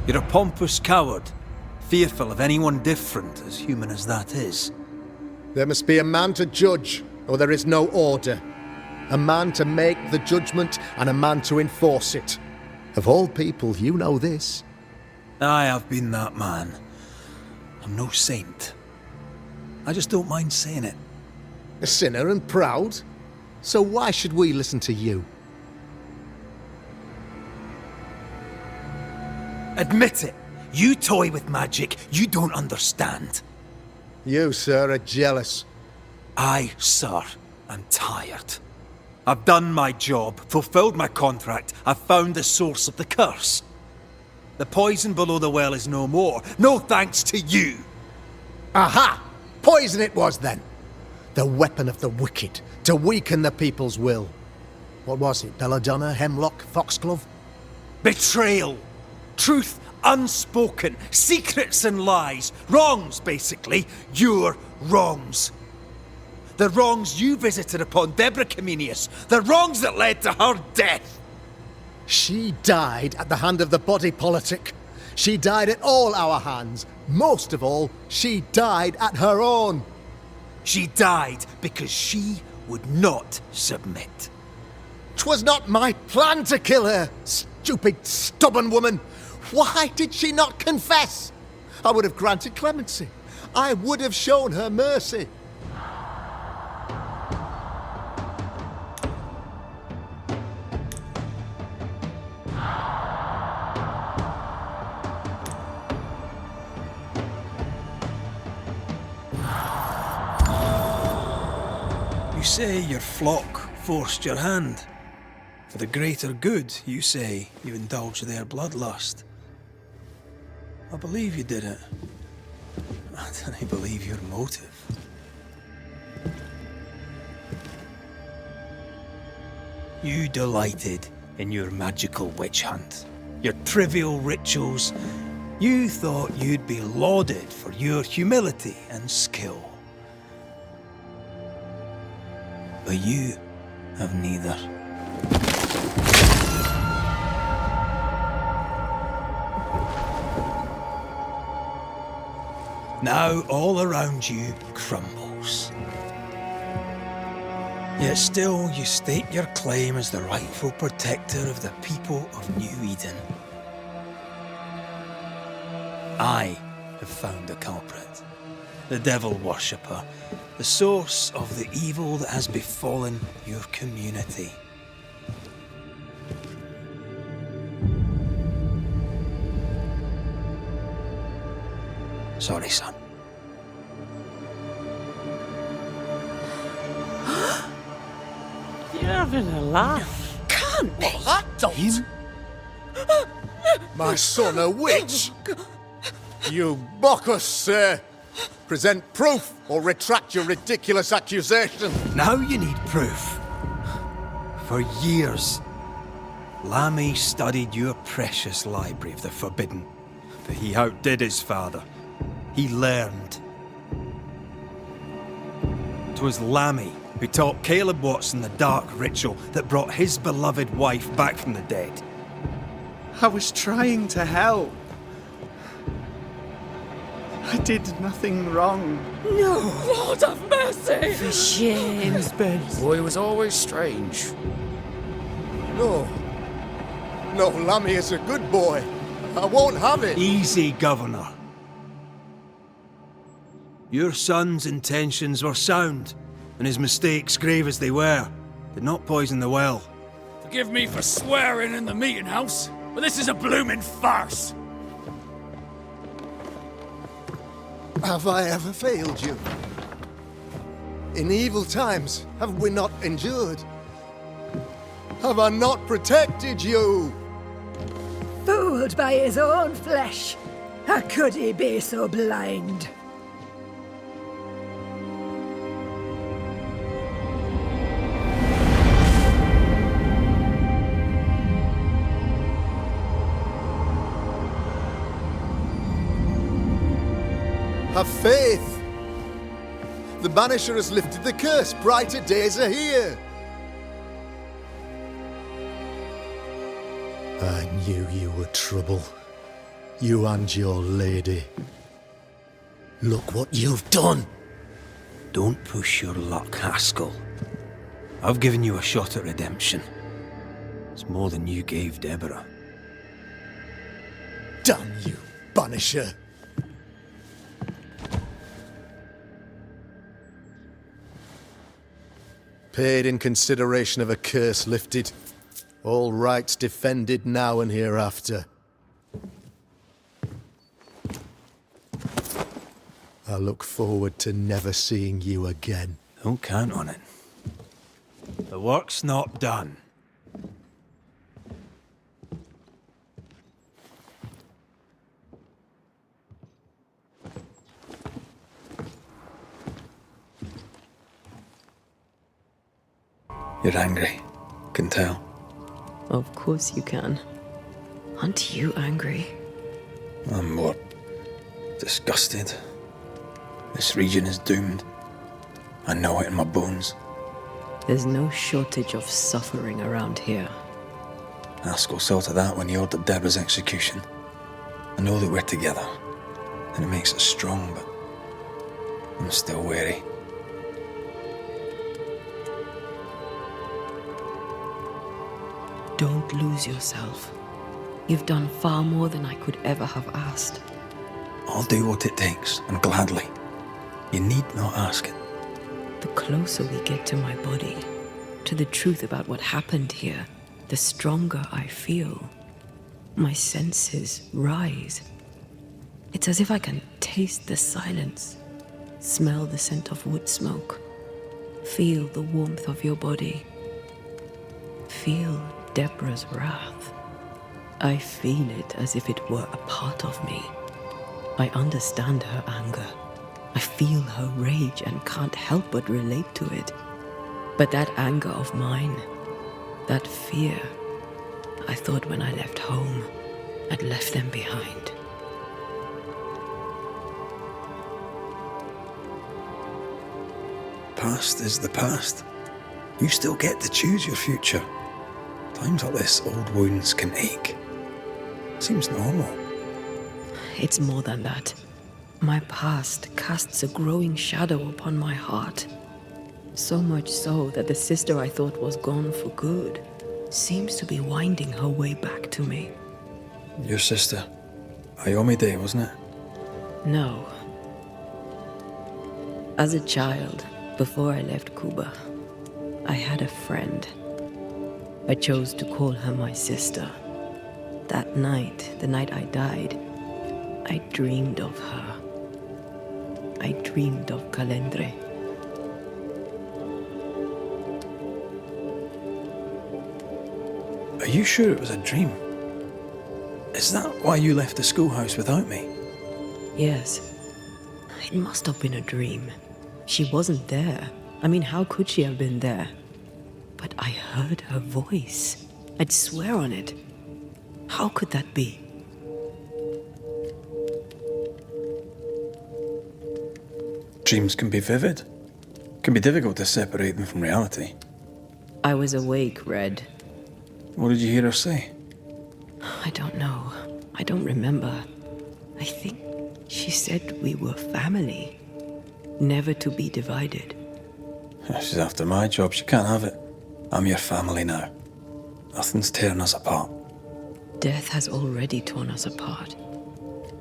You're a pompous coward, fearful of anyone different, as human as that is. There must be a man to judge, or there is no order. A man to make the judgment, and a man to enforce it. Of all people, you know this. I have been that man. I'm no saint. I just don't mind saying it. A sinner and proud? So why should we listen to you? Admit it. You toy with magic you don't understand. You, sir, are jealous. I, sir, am tired. I've done my job, fulfilled my contract, I've found the source of the curse. The poison below the well is no more, no thanks to you. Aha! Poison it was then. The weapon of the wicked, to weaken the people's will. What was it, belladonna, hemlock, foxglove? Betrayal. Truth unspoken, secrets and lies. Wrongs, basically. Your wrongs. The wrongs you visited upon Deborah Comenius. The wrongs that led to her death. She died at the hand of the body politic. She died at all our hands. Most of all, she died at her own. She died because she would not submit. 'Twas not my plan to kill her, stupid, stubborn woman. Why did she not confess? I would have granted clemency. I would have shown her mercy. You say your flock forced your hand. For the greater good, you say, you indulge their bloodlust. I believe you did it. I don't believe your motive. You delighted in your magical witch hunt, your trivial rituals. You thought you'd be lauded for your humility and skill. But you have neither. Now all around you crumbles. Yet still you stake your claim as the rightful protector of the people of New Eden. I have found the culprit, the devil worshipper, the source of the evil that has befallen your community. Sorry, son. You're having a laugh. Can't be. Him? My son, a witch? You Bacchus, sir! Present proof or retract your ridiculous accusation. Now you need proof. For years, Lammy studied your precious library of the forbidden, but he outdid his father. He learned. 'Twas Lammy who taught Caleb Watson the dark ritual that brought his beloved wife back from the dead. I was trying to help. I did nothing wrong. No, Lord have mercy! For shame. The boy was always strange. No. No, Lammy is a good boy. I won't have it. Easy, Governor. Your son's intentions were sound, and his mistakes, grave as they were, did not poison the well. Forgive me for swearing in the meeting house, but this is a blooming farce. Have I ever failed you? In evil times, have we not endured? Have I not protected you? Fooled by his own flesh. How could he be so blind? Have faith! The Banisher has lifted the curse. Brighter days are here. I knew you were trouble. You and your lady. Look what you've done! Don't push your luck, Haskell. I've given you a shot at redemption. It's more than you gave Deborah. Damn you, Banisher! Paid in consideration of a curse lifted. All rights defended now and hereafter. I look forward to never seeing you again. Don't count on it. The work's not done. You're angry. Can tell. Of course you can. Aren't you angry? I'm more disgusted. This region is doomed. I know it in my bones. There's no shortage of suffering around here. Haskell saw to that when he ordered Deborah's execution. I know that we're together, and it makes us strong, but I'm still wary. Don't lose yourself. You've done far more than I could ever have asked. I'll do what it takes, and gladly. You need not ask it. The closer we get to my body, to the truth about what happened here, the stronger I feel. My senses rise. It's as if I can taste the silence, smell the scent of wood smoke, feel the warmth of your body, feel Deborah's wrath. I feel it as if it were a part of me, I understand her anger. I feel her rage and can't help but relate to it. But that anger of mine, that fear, I thought when I left home, I'd left them behind. Past is the past. You still get to choose your future. Times like this, old wounds can ache. Seems normal. It's more than that. My past casts a growing shadow upon my heart. So much so that the sister I thought was gone for good seems to be winding her way back to me. Your sister. Ayomide, wasn't it? No. As a child, before I left Cuba, I had a friend. I chose to call her my sister. That night, the night I died, I dreamed of her. I dreamed of Calendre. Are you sure it was a dream? Is that why you left the schoolhouse without me? Yes. It must have been a dream. She wasn't there. I mean, how could she have been there? But I heard her voice. I'd swear on it. How could that be? Dreams can be vivid. Can be difficult to separate them from reality. I was awake, Red. What did you hear her say? I don't know. I don't remember. I think she said we were family. Never to be divided. She's after my job. She can't have it. I'm your family now. Nothing's tearing us apart. Death has already torn us apart.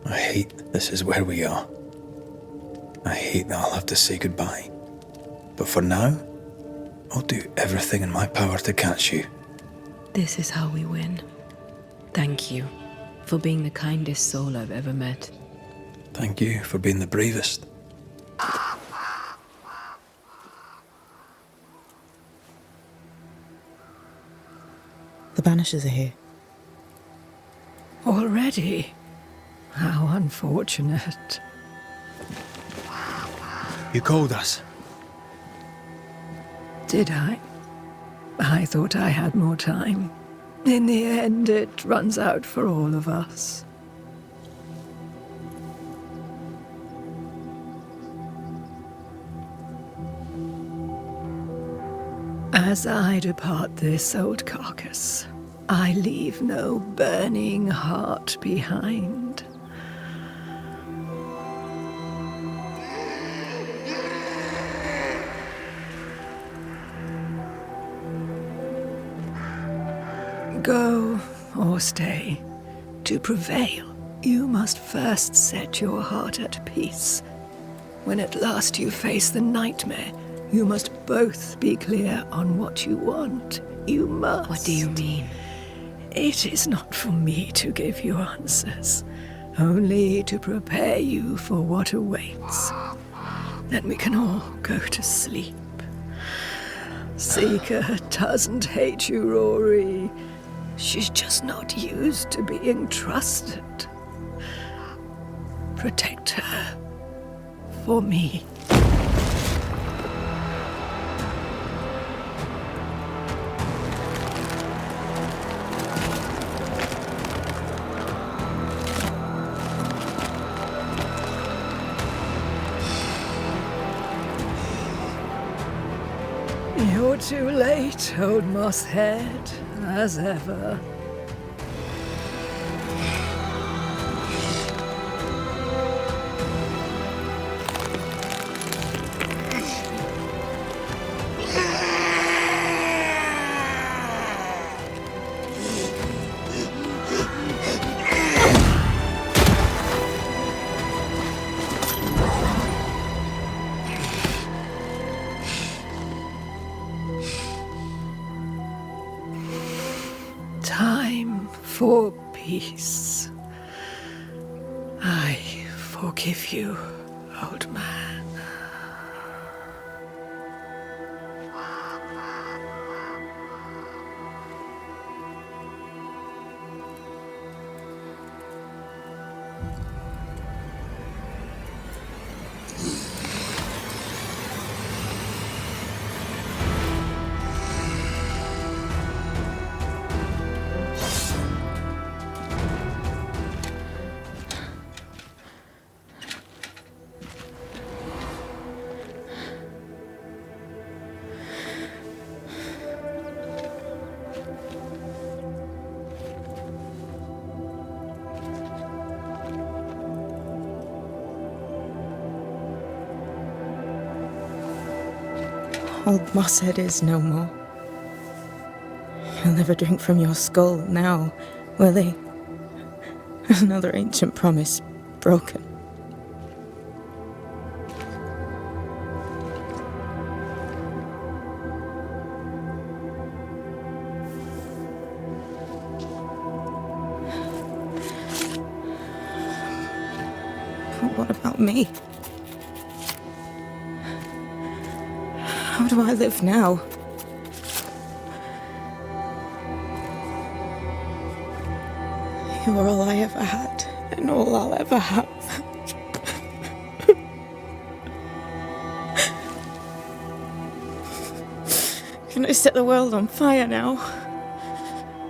I hate this is where we are. I hate that I'll have to say goodbye. But for now, I'll do everything in my power to catch you. This is how we win. Thank you for being the kindest soul I've ever met. Thank you for being the bravest. The Banishers are here. Already? How unfortunate. You called us. Did I? I thought I had more time. In the end, it runs out for all of us. As I depart this old carcass, I leave no burning heart behind. Go or stay. To prevail, you must first set your heart at peace. When at last you face the nightmare, you must both be clear on what you want. You must. What do you mean? It is not for me to give you answers, only to prepare you for what awaits. Then we can all go to sleep. Seeker doesn't hate you, Rory. She's just not used to being trusted. Protect her. For me. You're too late, old mosshead, as ever. Time for peace. I forgive you, old man. Old Mosshead is no more. He'll never drink from your skull now, will he? Another ancient promise broken. But what about me? How do I live now? You are all I ever had, and all I'll ever have. Can I set the world on fire now?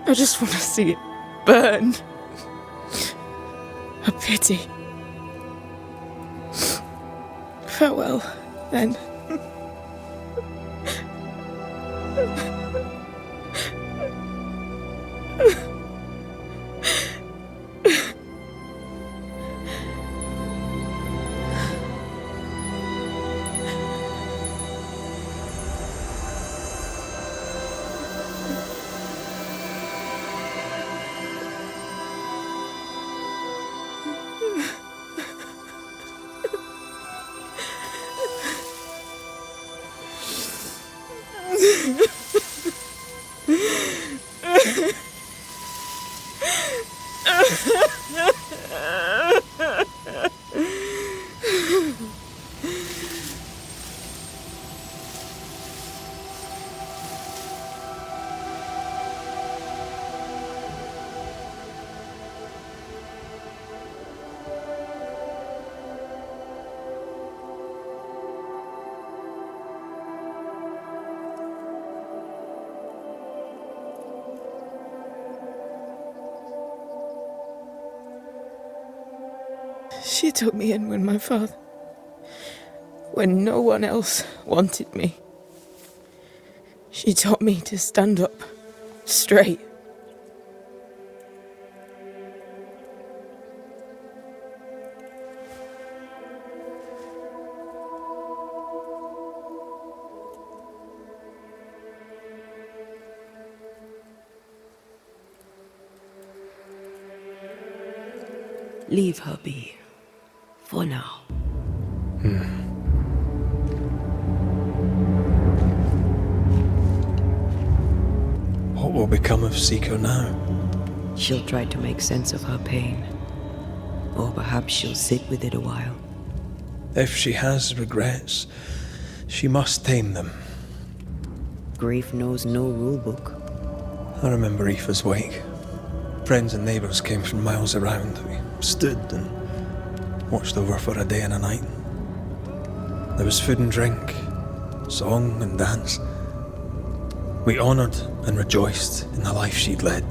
I just want to see it burn. A pity. Farewell, then. She took me in when when no one else wanted me. She taught me to stand up straight. Leave her be. For now. What will become of Seeker now? She'll try to make sense of her pain. Or perhaps she'll sit with it a while. If she has regrets, she must tame them. Grief knows no rule book. I remember Aoife's wake. Friends and neighbours came from miles around. We stood and watched over for a day and a night. There was food and drink, song and dance. We honoured and rejoiced in the life she'd led,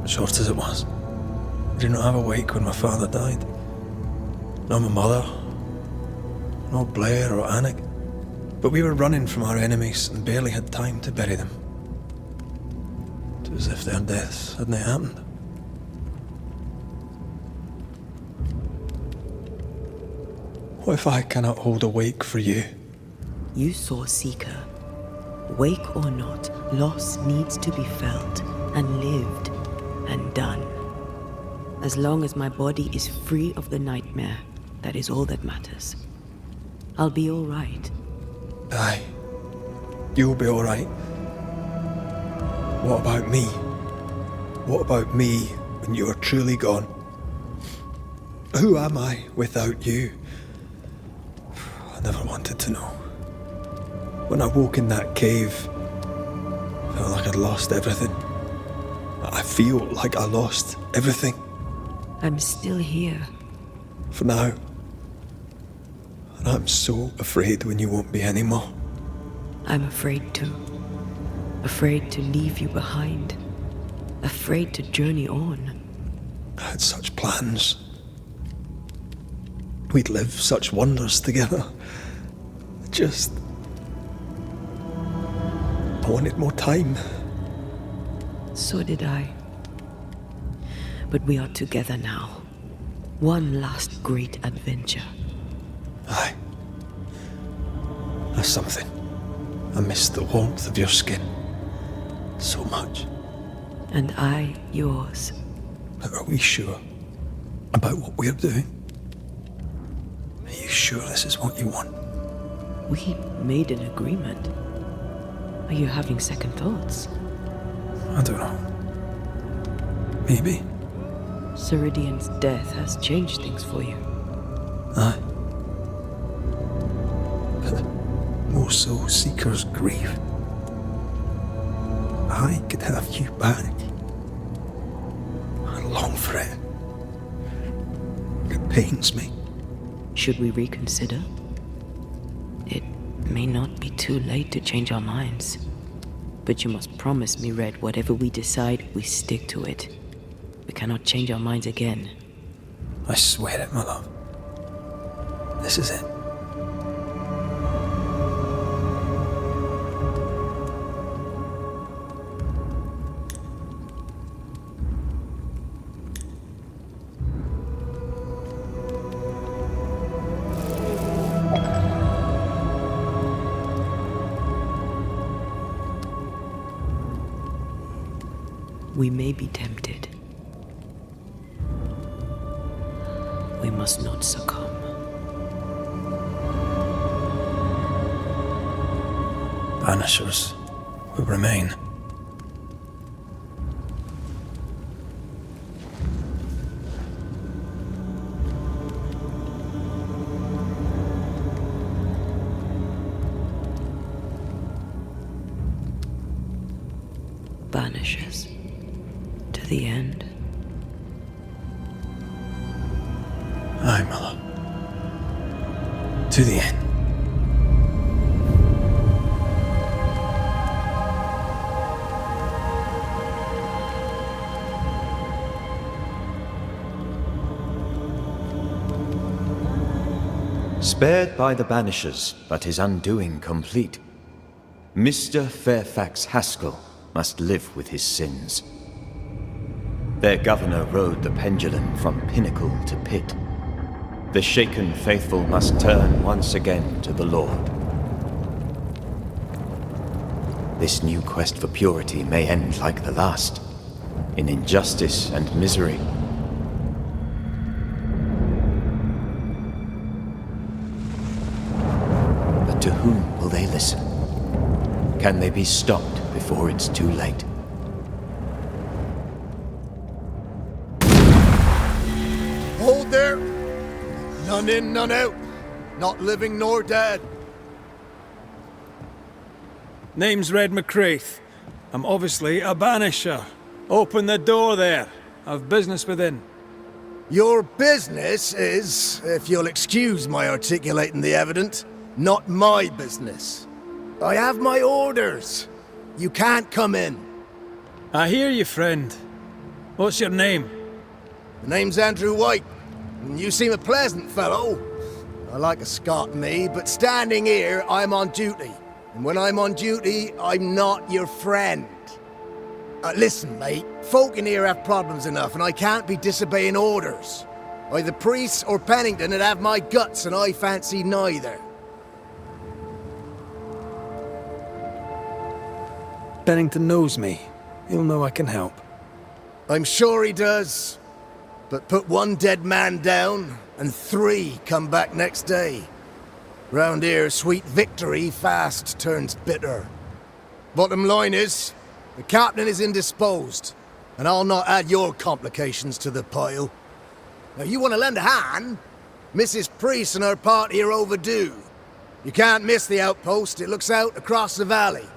short as it was. I did not have a wake when my father died. Nor my mother, nor Blair or Anik. But we were running from our enemies and barely had time to bury them. It was as if their deaths hadn't happened. What if I cannot hold a wake for you? You saw Seeker. Wake or not, loss needs to be felt and lived and done. As long as my body is free of the nightmare, that is all that matters. I'll be all right. Aye, you'll be all right. What about me? What about me when you are truly gone? Who am I without you? I never wanted to know. When I woke in that cave, I felt like I'd lost everything. I feel like I lost everything. I'm still here. For now. And I'm so afraid when you won't be anymore. I'm afraid too. Afraid to leave you behind. Afraid to journey on. I had such plans. We'd live such wonders together. I wanted more time. So did I. But we are together now. One last great adventure. Aye. That's something. I miss the warmth of your skin so much. And I yours. But are we sure about what we're doing? Are you sure this is what you want? We made an agreement. Are you having second thoughts? I don't know. Maybe. Ceridian's death has changed things for you. Aye. But more so Seeker's grief. I could have you back. I long for it. It pains me. Should we reconsider? It may not be too late to change our minds. But you must promise me, Red, whatever we decide, we stick to it. We cannot change our minds again. I swear it, my love. This is it. We may be tempted. We must not succumb. Banishers will remain. Banishers. To the end. Aye, my love. To the end. Spared by the Banishers, but his undoing complete, Mr. Fairfax Haskell must live with his sins. Their governor rode the pendulum from pinnacle to pit. The shaken faithful must turn once again to the Lord. This new quest for purity may end like the last, in injustice and misery. But to whom will they listen? Can they be stopped before it's too late? Hold there! None in, none out. Not living nor dead. Name's Red McCraith. I'm obviously a banisher. Open the door there. I've business within. Your business is, if you'll excuse my articulating the evident, not my business. I have my orders. You can't come in. I hear you, friend. What's your name? The name's Andrew White. You seem a pleasant fellow. I like a Scot, me, but standing here, I'm on duty. And when I'm on duty, I'm not your friend. Listen, mate, folk in here have problems enough, and I can't be disobeying orders. Either priests or Pennington would have my guts, and I fancy neither. Pennington knows me. He'll know I can help. I'm sure he does. But put one dead man down, and 3 come back next day. Round here, sweet victory fast turns bitter. Bottom line is, the captain is indisposed, and I'll not add your complications to the pile. Now, you want to lend a hand? Mrs. Priest and her party are overdue. You can't miss the outpost, it looks out across the valley.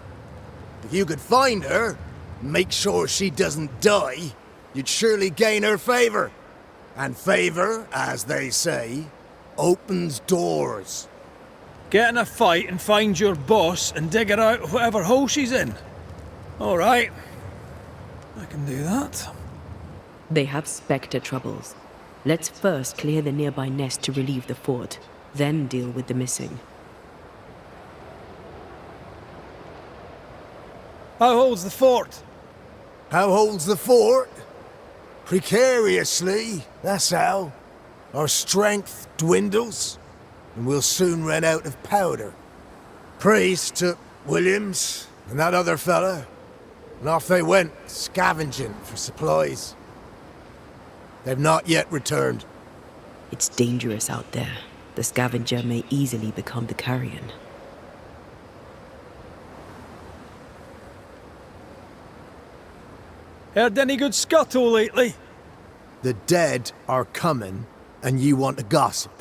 If you could find her, and make sure she doesn't die, you'd surely gain her favor. And favor, as they say, opens doors. Get in a fight and find your boss and dig her out of whatever hole she's in. All right. I can do that. They have Spectre troubles. Let's first clear the nearby nest to relieve the fort, then deal with the missing. How holds the fort? How holds the fort? Precariously, that's how. Our strength dwindles, and we'll soon run out of powder. Priest took Williams and that other fella, and off they went, scavenging for supplies. They've not yet returned. It's dangerous out there. The scavenger may easily become the carrion. Heard any good scuttle lately? The dead are coming, and you want to gossip.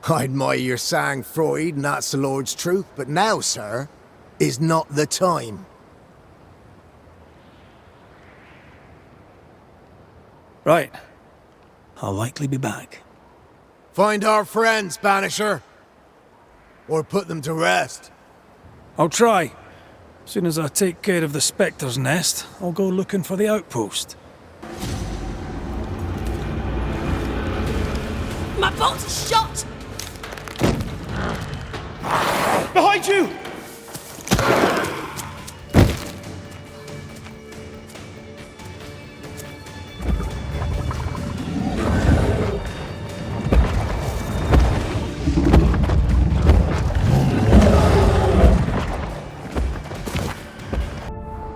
I admire your sang-froid, and that's the Lord's truth, but now, sir, is not the time. Right. I'll likely be back. Find our friends, Banisher. Or put them to rest. I'll try. As soon as I take care of the Spectre's nest, I'll go looking for the outpost. My bolt is shot! Behind you!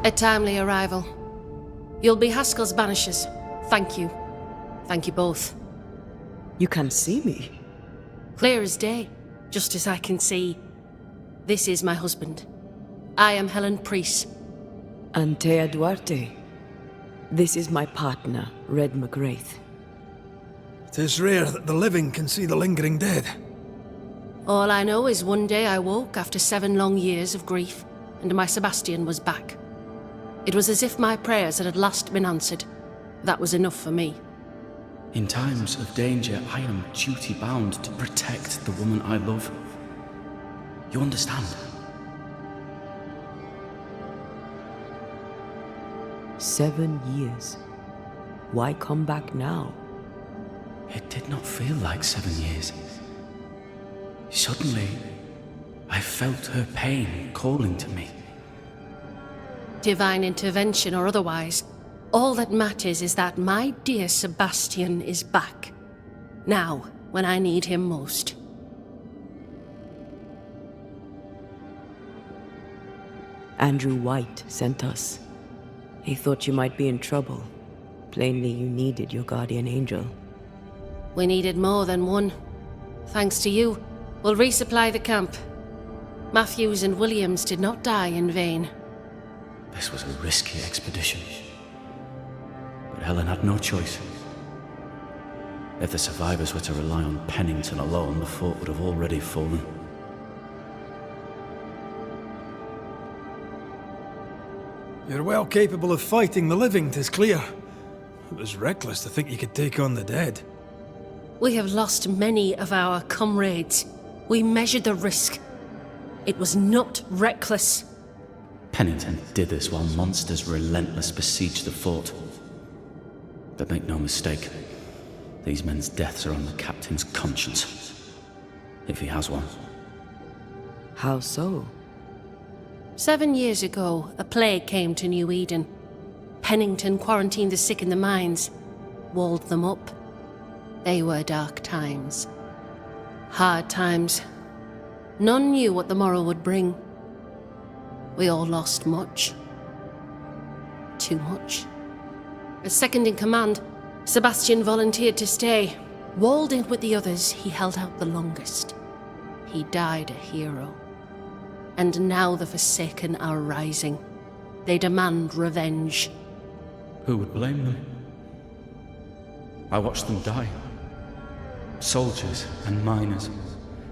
A timely arrival. You'll be Haskell's Banishers. Thank you. Thank you both. You can see me? Clear as day, just as I can see. This is my husband. I am Helen Priest. Antea Duarte. This is my partner, Red McGrath. 'Tis rare that the living can see the lingering dead. All I know is one day I woke after 7 long years of grief, and my Sebastian was back. It was as if my prayers had at last been answered. That was enough for me. In times of danger, I am duty-bound to protect the woman I love. You understand? 7 years. Why come back now? It did not feel like 7 years. Suddenly, I felt her pain calling to me. Divine intervention or otherwise, all that matters is that my dear Sebastian is back. Now, when I need him most. Andrew White sent us. He thought you might be in trouble. Plainly, you needed your guardian angel. We needed more than one. Thanks to you, we'll resupply the camp. Matthews and Williams did not die in vain. This was a risky expedition. But Helen had no choice. If the survivors were to rely on Pennington alone, the fort would have already fallen. You're well capable of fighting the living, 'tis clear. It was reckless to think you could take on the dead. We have lost many of our comrades. We measured the risk. It was not reckless. Pennington did this while monsters relentless besieged the fort. But make no mistake, these men's deaths are on the captain's conscience. If he has one. How so? 7 years ago, a plague came to New Eden. Pennington quarantined the sick in the mines, walled them up. They were dark times. Hard times. None knew what the morrow would bring. We all lost much. Too much. As second in command, Sebastian volunteered to stay. Walled in with the others, he held out the longest. He died a hero. And now the Forsaken are rising. They demand revenge. Who would blame them? I watched them die. Soldiers and miners,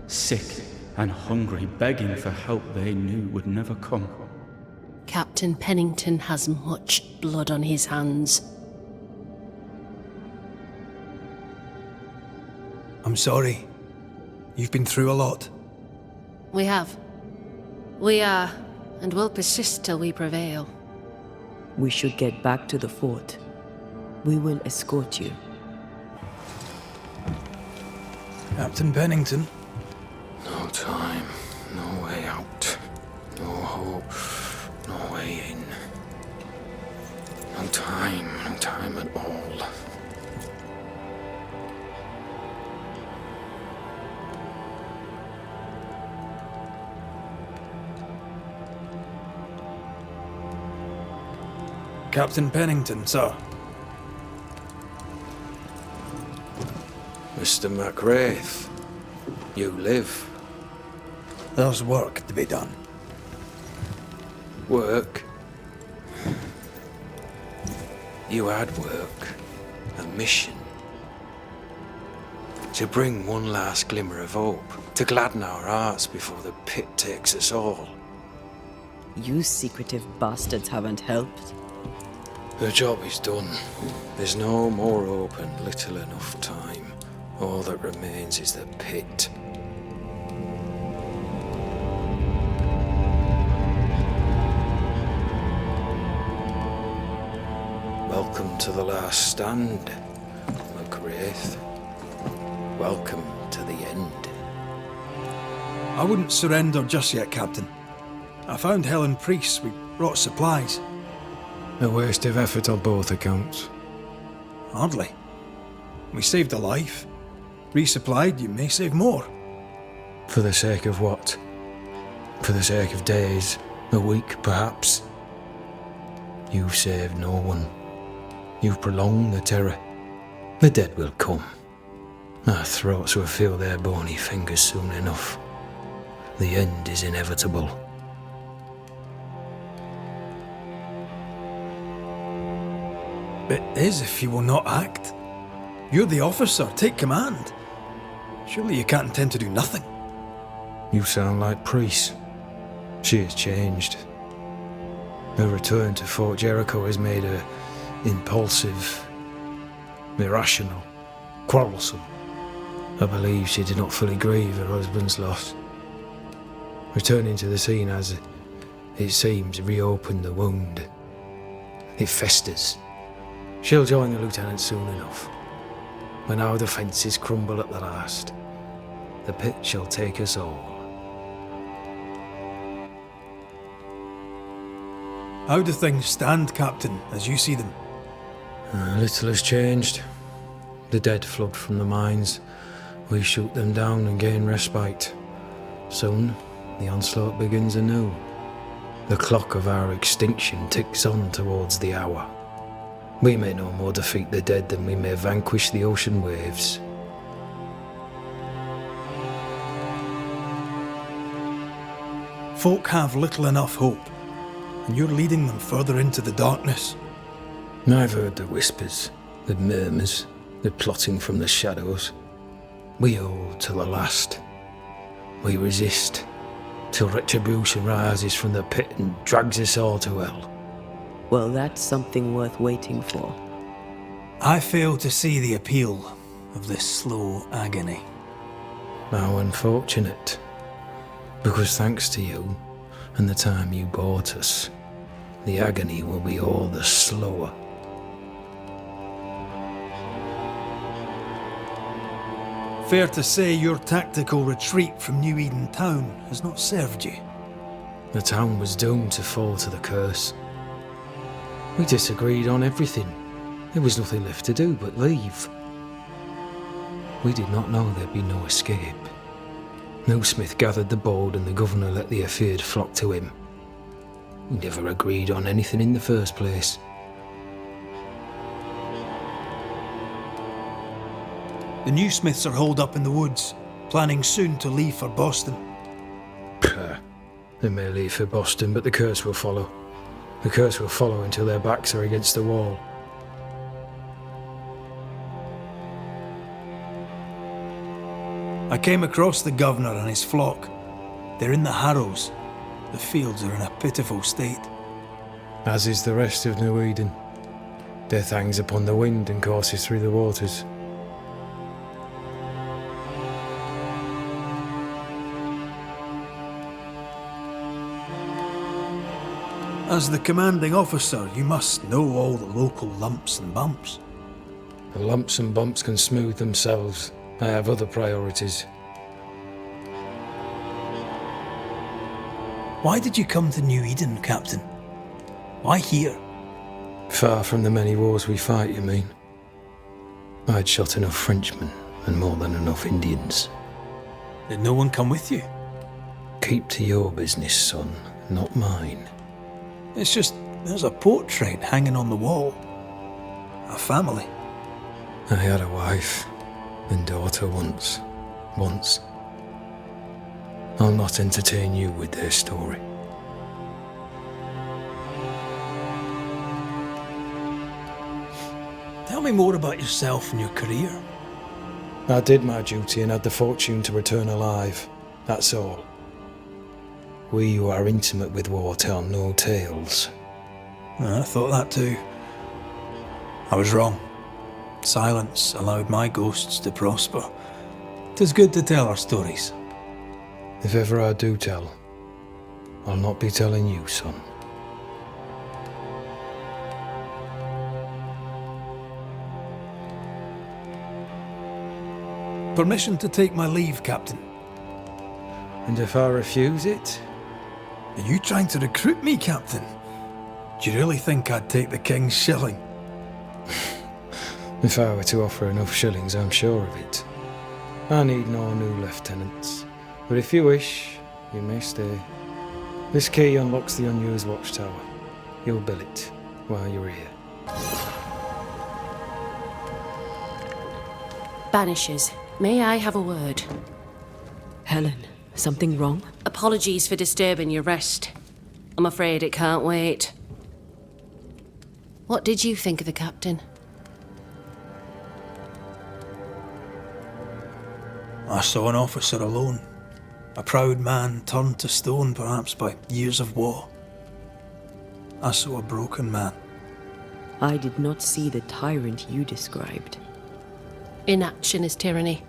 sick and hungry, begging for help they knew would never come. Captain Pennington has much blood on his hands. I'm sorry. You've been through a lot. We have. We are, and will persist till we prevail. We should get back to the fort. We will escort you. Captain Pennington. No time, no way out, no hope, no way in. No time at all. Captain Pennington, sir. Mr. MacWraith, you live. There's work to be done. Work? You had work. A mission. To bring one last glimmer of hope. To gladden our hearts before the pit takes us all. You secretive bastards haven't helped. The job is done. There's no more hope and little enough time. All that remains is the pit. Welcome to the last stand, MacWraith. Welcome to the end. I wouldn't surrender just yet, Captain. I found Helen Priest. We brought supplies. A waste of effort on both accounts. Hardly. We saved a life. Resupplied, you may save more. For the sake of what? For the sake of days, a week perhaps? You've saved no one. You've prolonged the terror. The dead will come. Our throats will feel their bony fingers soon enough. The end is inevitable. It is if you will not act. You're the officer, take command. Surely you can't intend to do nothing. You sound like Priest. She has changed. Her return to Fort Jericho has made her impulsive, irrational, quarrelsome. I believe she did not fully grieve her husband's loss. Returning to the scene has, it seems, reopened the wound. It festers. She'll join the lieutenant soon enough. When our defences crumble at the last, the pit shall take us all. How do things stand, Captain, as you see them? Little has changed. The dead flood from the mines. We shoot them down and gain respite. Soon, the onslaught begins anew. The clock of our extinction ticks on towards the hour. We may no more defeat the dead than we may vanquish the ocean waves. Folk have little enough hope, and you're leading them further into the darkness. I've heard the whispers, the murmurs, the plotting from the shadows. We hold to the last. We resist, till retribution rises from the pit and drags us all to hell. Well, that's something worth waiting for. I fail to see the appeal of this slow agony. How unfortunate. Because thanks to you, and the time you bought us, the agony will be all the slower. Fair to say your tactical retreat from New Eden town has not served you. The town was doomed to fall to the curse. We disagreed on everything. There was nothing left to do but leave. We did not know there'd be no escape. No Smith gathered the board and the governor let the affair flock to him. We never agreed on anything in the first place. The new Smiths are holed up in the woods, planning soon to leave for Boston. They may leave for Boston, but the curse will follow. The curse will follow until their backs are against the wall. I came across the governor and his flock. They're in the harrows. The fields are in a pitiful state. As is the rest of New Eden. Death hangs upon the wind and courses through the waters. As the commanding officer, you must know all the local lumps and bumps. The lumps and bumps can smooth themselves. I have other priorities. Why did you come to New Eden, Captain? Why here? Far from the many wars we fight, you mean? I'd shot enough Frenchmen and more than enough Indians. Did no one come with you? Keep to your business, son, not mine. It's just There's a portrait hanging on the wall. A family. I had a wife and daughter once. I'll not entertain you with their story. Tell me more about yourself and your career. I did my duty and had the fortune to return alive. That's all. We who are intimate with war tell no tales. I thought that too. I was wrong. Silence allowed my ghosts to prosper. 'Tis good to tell our stories. If ever I do tell, I'll not be telling you, son. Permission to take my leave, Captain. And if I refuse it? Are you trying to recruit me, Captain? Do you really think I'd take the King's shilling? If I were to offer enough shillings, I'm sure of it. I need no new lieutenants. But if you wish, you may stay. This key unlocks the unused watchtower. You'll bill it while you're here. Banishers, may I have a word? Helen, something wrong? Apologies for disturbing your rest. I'm afraid it can't wait. What did you think of the captain? I saw an officer alone. A proud man turned to stone, perhaps by years of war. I saw a broken man. I did not see the tyrant you described. Inaction is tyranny.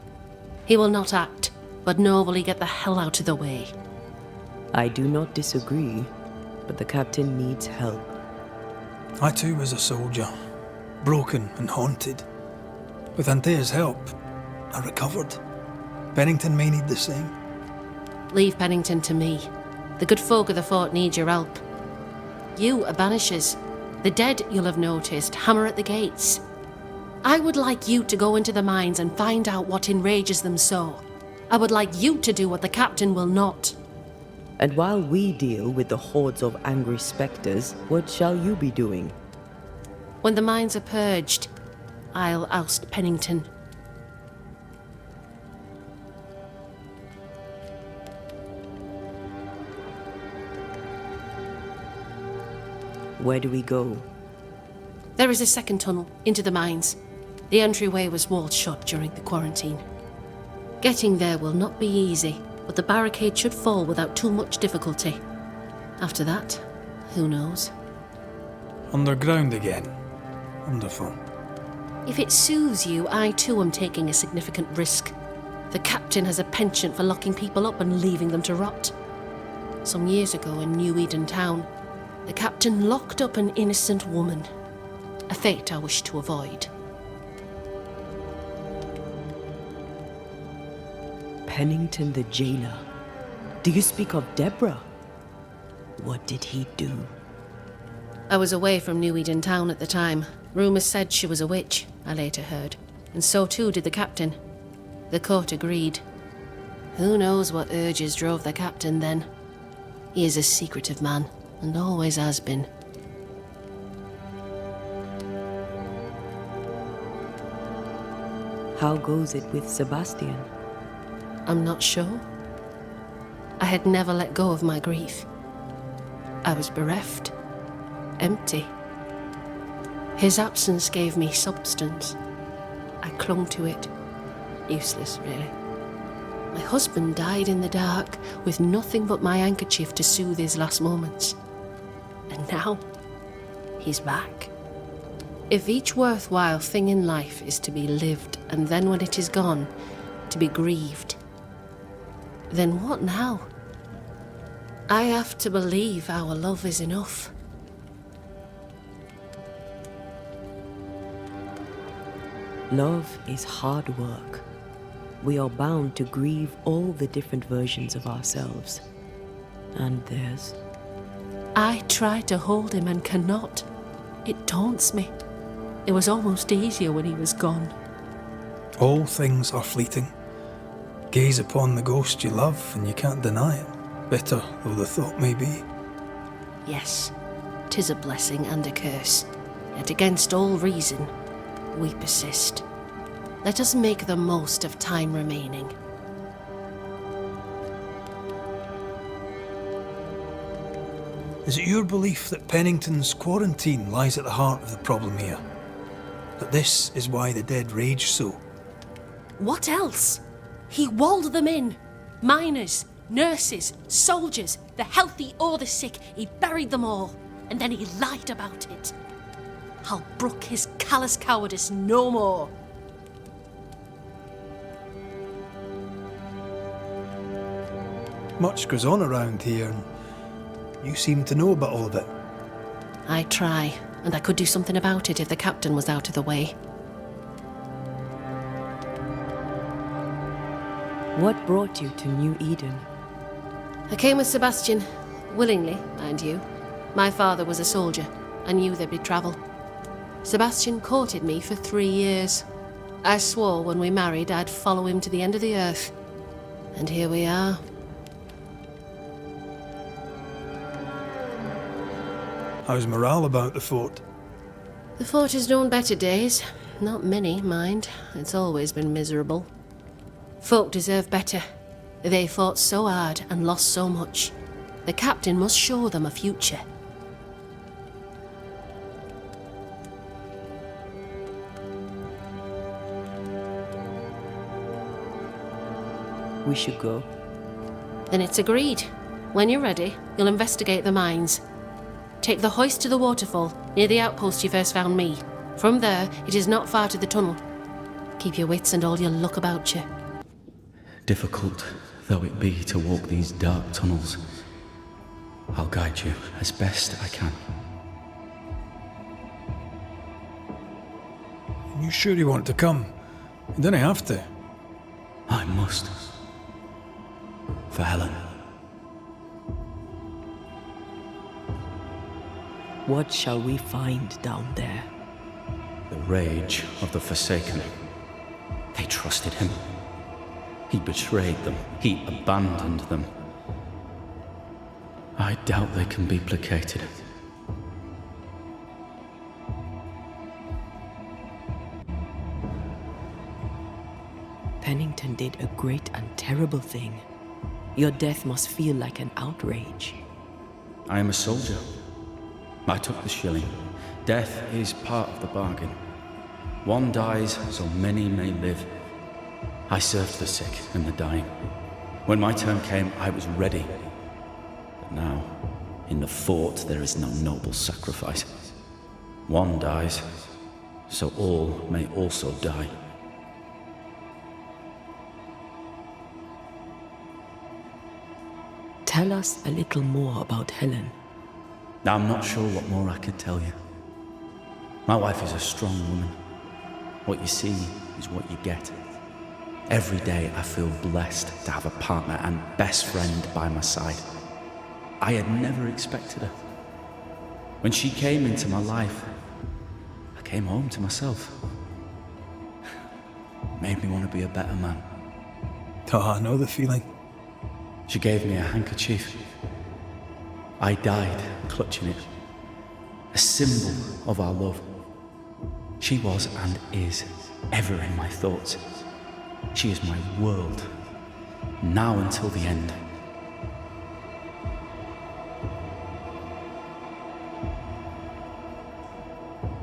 He will not act, but nor will he get the hell out of the way. I do not disagree, but the captain needs help. I too was a soldier, broken and haunted. With Antea's help, I recovered. Pennington may need the same. Leave Pennington to me. The good folk of the fort need your help. You are Banishers. The dead, you'll have noticed, hammer at the gates. I would like you to go into the mines and find out what enrages them so. I would like you to do what the captain will not. And while we deal with the hordes of angry spectres, what shall you be doing? When the mines are purged, I'll oust Pennington. Where do we go? There is a second tunnel into the mines. The entryway was walled shut during the quarantine. Getting there will not be easy, but the barricade should fall without too much difficulty. After that, who knows? Underground again. Wonderful. If it soothes you, I too am taking a significant risk. The captain has a penchant for locking people up and leaving them to rot. Some years ago in New Eden town, the captain locked up an innocent woman. A fate I wish to avoid. Pennington the jailer. Do you speak of Deborah? What did he do? I was away from New Eden town at the time. Rumours said she was a witch, I later heard. And so too did the captain. The court agreed. Who knows what urges drove the captain then? He is a secretive man, and always has been. How goes it with Sebastian? I'm not sure. I had never let go of my grief. I was bereft, empty. His absence gave me substance. I clung to it. Useless, really. My husband died in the dark with nothing but my handkerchief to soothe his last moments. And now, he's back. If each worthwhile thing in life is to be lived, and then when it is gone, to be grieved, then what now? I have to believe our love is enough. Love is hard work. We are bound to grieve all the different versions of ourselves. And theirs. I try to hold him and cannot. It taunts me. It was almost easier when he was gone. All things are fleeting. Gaze upon the ghost you love and you can't deny it, bitter though the thought may be. Yes, 'Tis a blessing and a curse. Yet against all reason, we persist. Let us make the most of time remaining. Is it your belief that Pennington's quarantine lies at the heart of the problem here? That this is why the dead rage so? What else? He walled them in. Miners, nurses, soldiers, the healthy or the sick, he buried them all. And then he lied about it. I'll brook his callous cowardice no more. Much goes on around here, and you seem to know about all of it. I try, and I could do something about it if the captain was out of the way. What brought you to New Eden? I came with Sebastian, willingly, mind you. My father was a soldier. I knew there'd be trouble. Sebastian courted me for 3 years. I swore when we married I'd follow him to the end of the earth. And here we are. How's morale about the fort? The fort has known better days. Not many, mind. It's always been miserable. Folk deserve better. They fought so hard and lost so much. The captain must show them a future. We should go. Then it's agreed. When you're ready, you'll investigate the mines. Take the hoist to the waterfall, near the outpost you first found me. From there, it is not far to the tunnel. Keep your wits and all your luck about you. Difficult though it be to walk these dark tunnels, I'll guide you as best I can. You sure you want to come? You don't have to. I must. For Helen. What shall we find down there? The rage of the Forsaken. They trusted him. He betrayed them. He abandoned them. I doubt they can be placated. Pennington did a great and terrible thing. Your death must feel like an outrage. I am a soldier. I took the shilling. Death is part of the bargain. One dies so many may live. I served the sick and the dying. When my turn came, I was ready. But now, in the fort, there is no noble sacrifice. One dies, so all may also die. Tell us a little more about Helen. I'm not sure what more I could tell you. My wife is a strong woman. What you see is what you get. Every day I feel blessed to have a partner and best friend by my side. I had never expected her. When she came into my life, I came home to myself. Made me want to be a better man. Oh, I know the feeling. She gave me a handkerchief. I died clutching it. A symbol of our love. She was and is ever in my thoughts. She is my world, now until the end.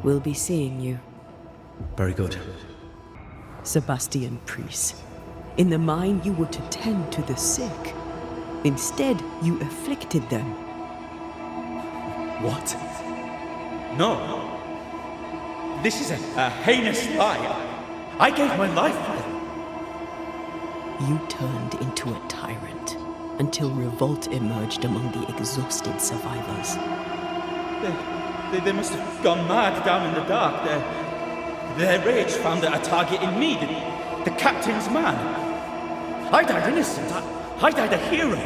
We'll be seeing you. Very good. Sebastian Priest. In the mine, you were to tend to the sick. Instead, you afflicted them. What? No. This is a heinous lie. I gave my life for them. You turned into a tyrant until revolt emerged among the exhausted survivors. They must have gone mad down in the dark. Their rage found a target in me, the captain's man. I died innocent. I died a hero.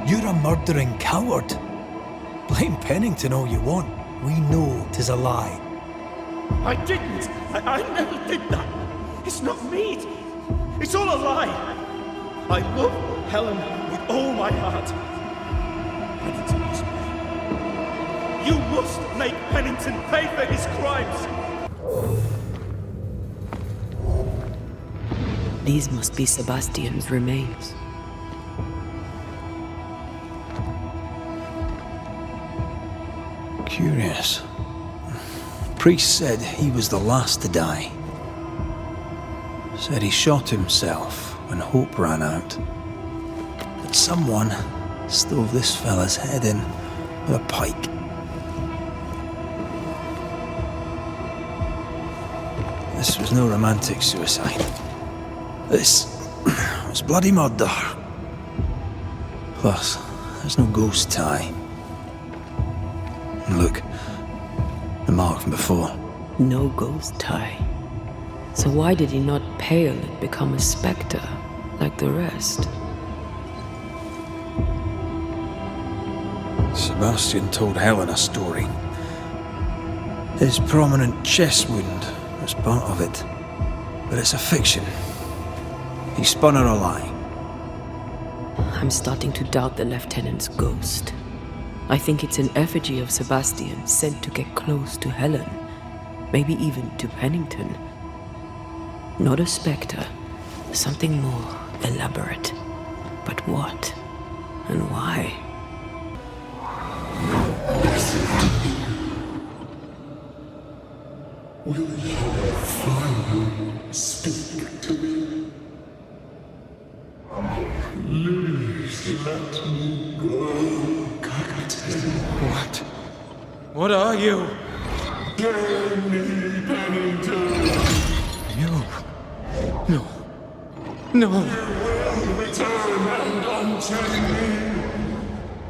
You're a murdering coward. Blame Pennington all you want. We know 'tis a lie. I didn't. I never did that. It's not me. It's all a lie. I love Helen with all my heart. You must make Pennington pay for his crimes! These must be Sebastian's remains. Curious. Priest said he was the last to die. Said he shot himself when hope ran out. That someone stove this fella's head in with a pike. This was no romantic suicide. This was bloody murder. Plus, there's no ghost tie. And look, the mark from before. No ghost tie. So why did he not pale and become a spectre like the rest? Sebastian told Helen a story. His prominent chest wound was part of it. But it's a fiction. He spun her a lie. I'm starting to doubt the lieutenant's ghost. I think it's an effigy of Sebastian sent to get close to Helen. Maybe even to Pennington. Not a spectre. Something more elaborate. But what? And why? Will you finally speak to me? Please let me go, Captain. What? What are you? Danny Pennington! You? No. No. You will return and unchain me!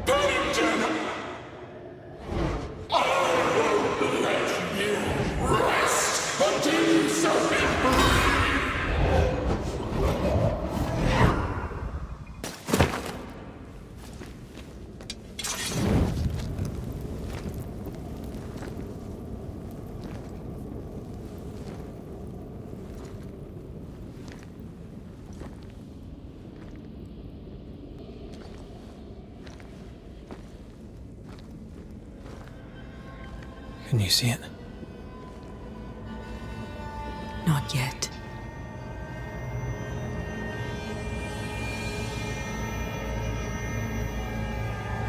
Pennington! I won't let you rest until you set me free! Can you see it? Not yet.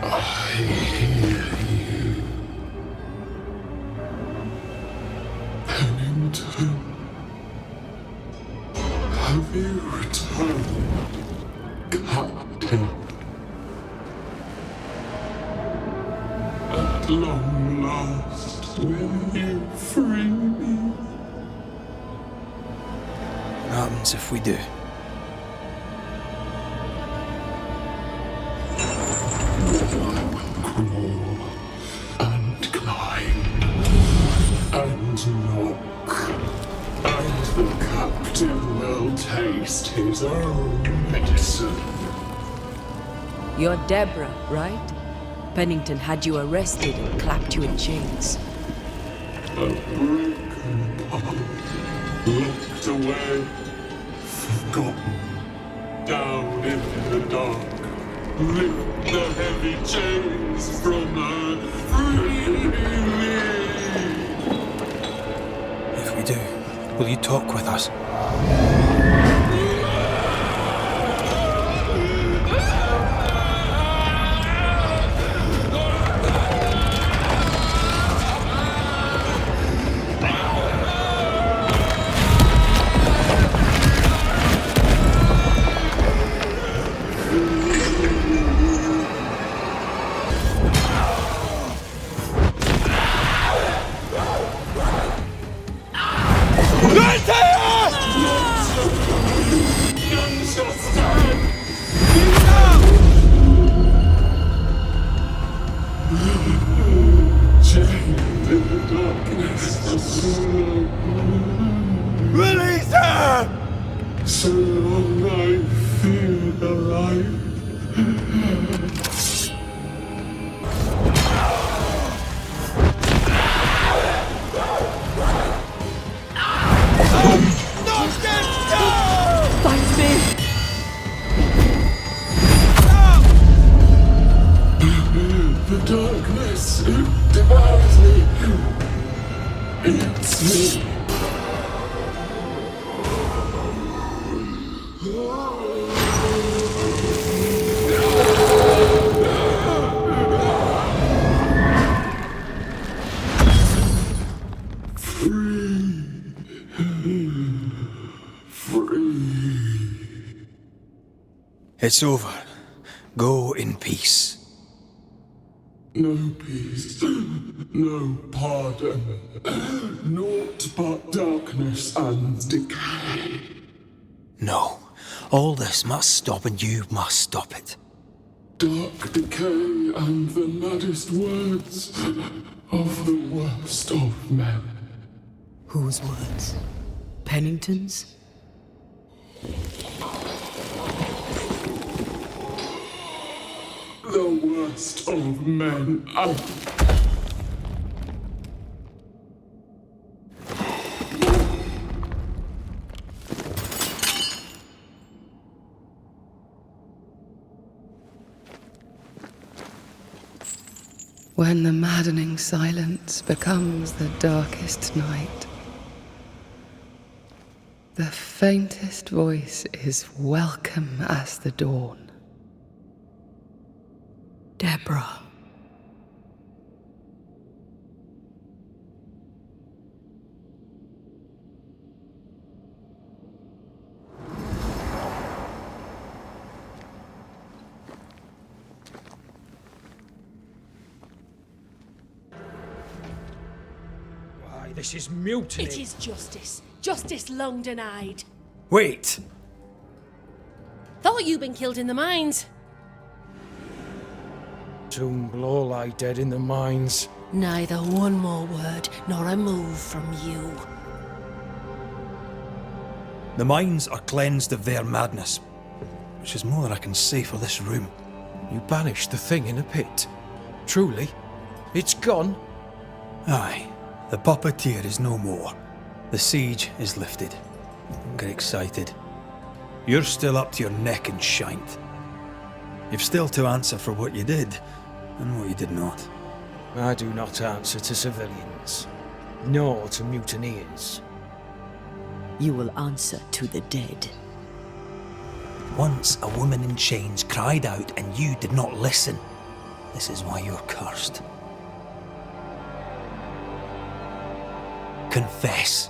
I hear you. Pennington. Have you returned, Captain? At long last, will you free me? What happens if we do? Crawl and climb and knock, and the captain will taste his own medicine. You're Deborah, right? Pennington had you arrested and clapped you in chains. A broken pot, locked away, forgotten, down in the dark. Lift the heavy chains from her, free me! If we do, will you talk with us? Right here! It's over. Go in peace. No peace, no pardon, naught but darkness and decay. No. All this must stop and you must stop it. Dark decay and the maddest words of the worst of men. Whose words? Pennington's? The worst of men. When the maddening silence becomes the darkest night, the faintest voice is welcome as the dawn. Deborah. Why, this is mutiny. It is justice. Justice long denied. Wait! Thought you'd been killed in the mines. Soon will all lie dead in the mines. Neither one more word nor a move from you. The mines are cleansed of their madness, which is more than I can say for this room. You banished the thing in a pit. Truly? It's gone? Aye. The puppeteer is no more. The siege is lifted. Don't get excited. You're still up to your neck in shite. You've still to answer for what you did, and what you did not. I do not answer to civilians, nor to mutineers. You will answer to the dead. Once a woman in chains cried out and you did not listen. This is why you're cursed. Confess.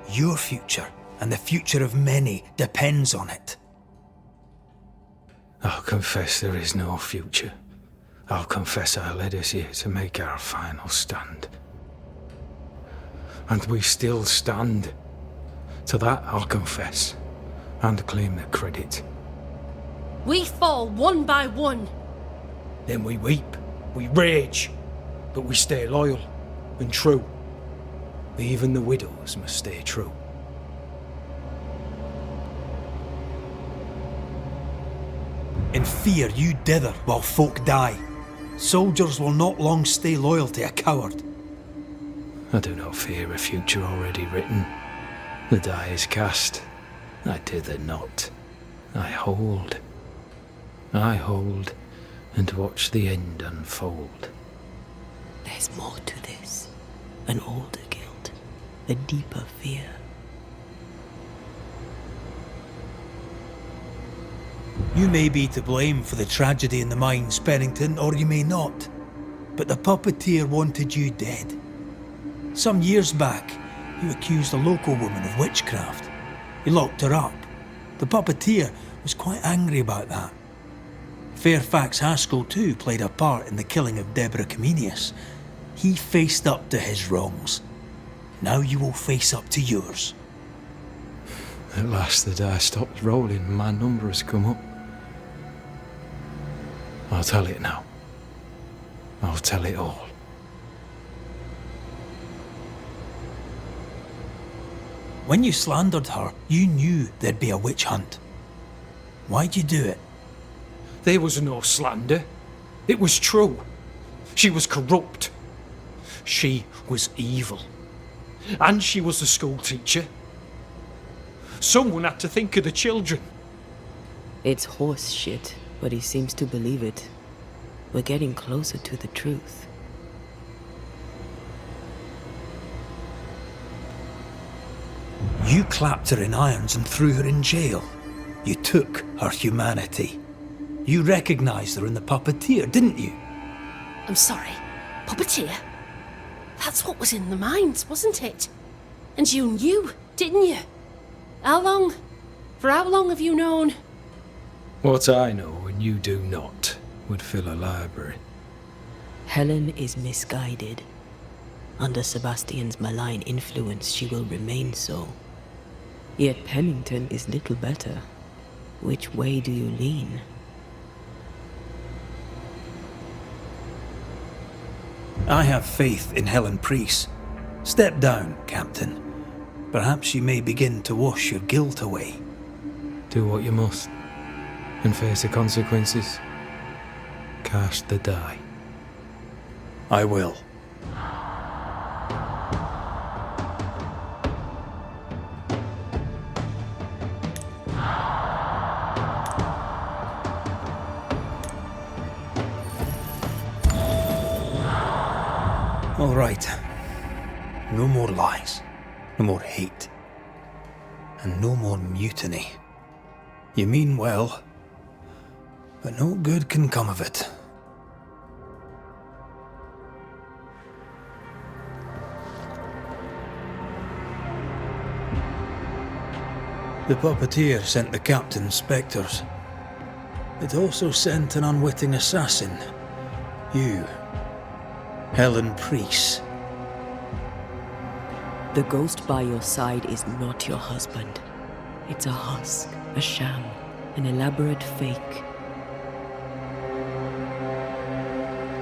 Your future, and the future of many, depends on it. I'll confess there is no future. I'll confess I led us here to make our final stand. And we still stand. To that I'll confess, and claim the credit. We fall one by one. Then we weep, we rage, but we stay loyal and true. Even the widows must stay true. In fear you dither while folk die. Soldiers will not long stay loyal to a coward. I do not fear a future already written. The die is cast. I dither not. I hold. I hold and watch the end unfold. There's more to this. An older guilt. A deeper fear. You may be to blame for the tragedy in the mines, Pennington, or you may not. But the puppeteer wanted you dead. Some years back, you accused a local woman of witchcraft. You locked her up. The puppeteer was quite angry about that. Fairfax Haskell too played a part in the killing of Deborah Comenius. He faced up to his wrongs. Now you will face up to yours. At last the die stopped rolling and my number has come up. I'll tell it now. I'll tell it all. When you slandered her, you knew there'd be a witch hunt. Why'd you do it? There was no slander. It was true. She was corrupt. She was evil. And she was a school teacher. Someone had to think of the children. It's horse shit, but he seems to believe it. We're getting closer to the truth. You clapped her in irons and threw her in jail. You took her humanity. You recognised her in the puppeteer, didn't you? I'm sorry. Puppeteer? That's what was in the mines, wasn't it? And you knew, didn't you? How long? For how long have you known? What I know and you do not would fill a library. Helen is misguided. Under Sebastian's malign influence, she will remain so. Yet Pennington is little better. Which way do you lean? I have faith in Helen Priest. Step down, Captain. Perhaps you may begin to wash your guilt away. Do what you must, and face the consequences. Cast the die. I will. All right. No more lies. No more hate. And no more mutiny. You mean well, but no good can come of it. The puppeteer sent the captain spectres. It also sent an unwitting assassin. You. Helen Priest. The ghost by your side is not your husband. It's a husk, a sham, an elaborate fake.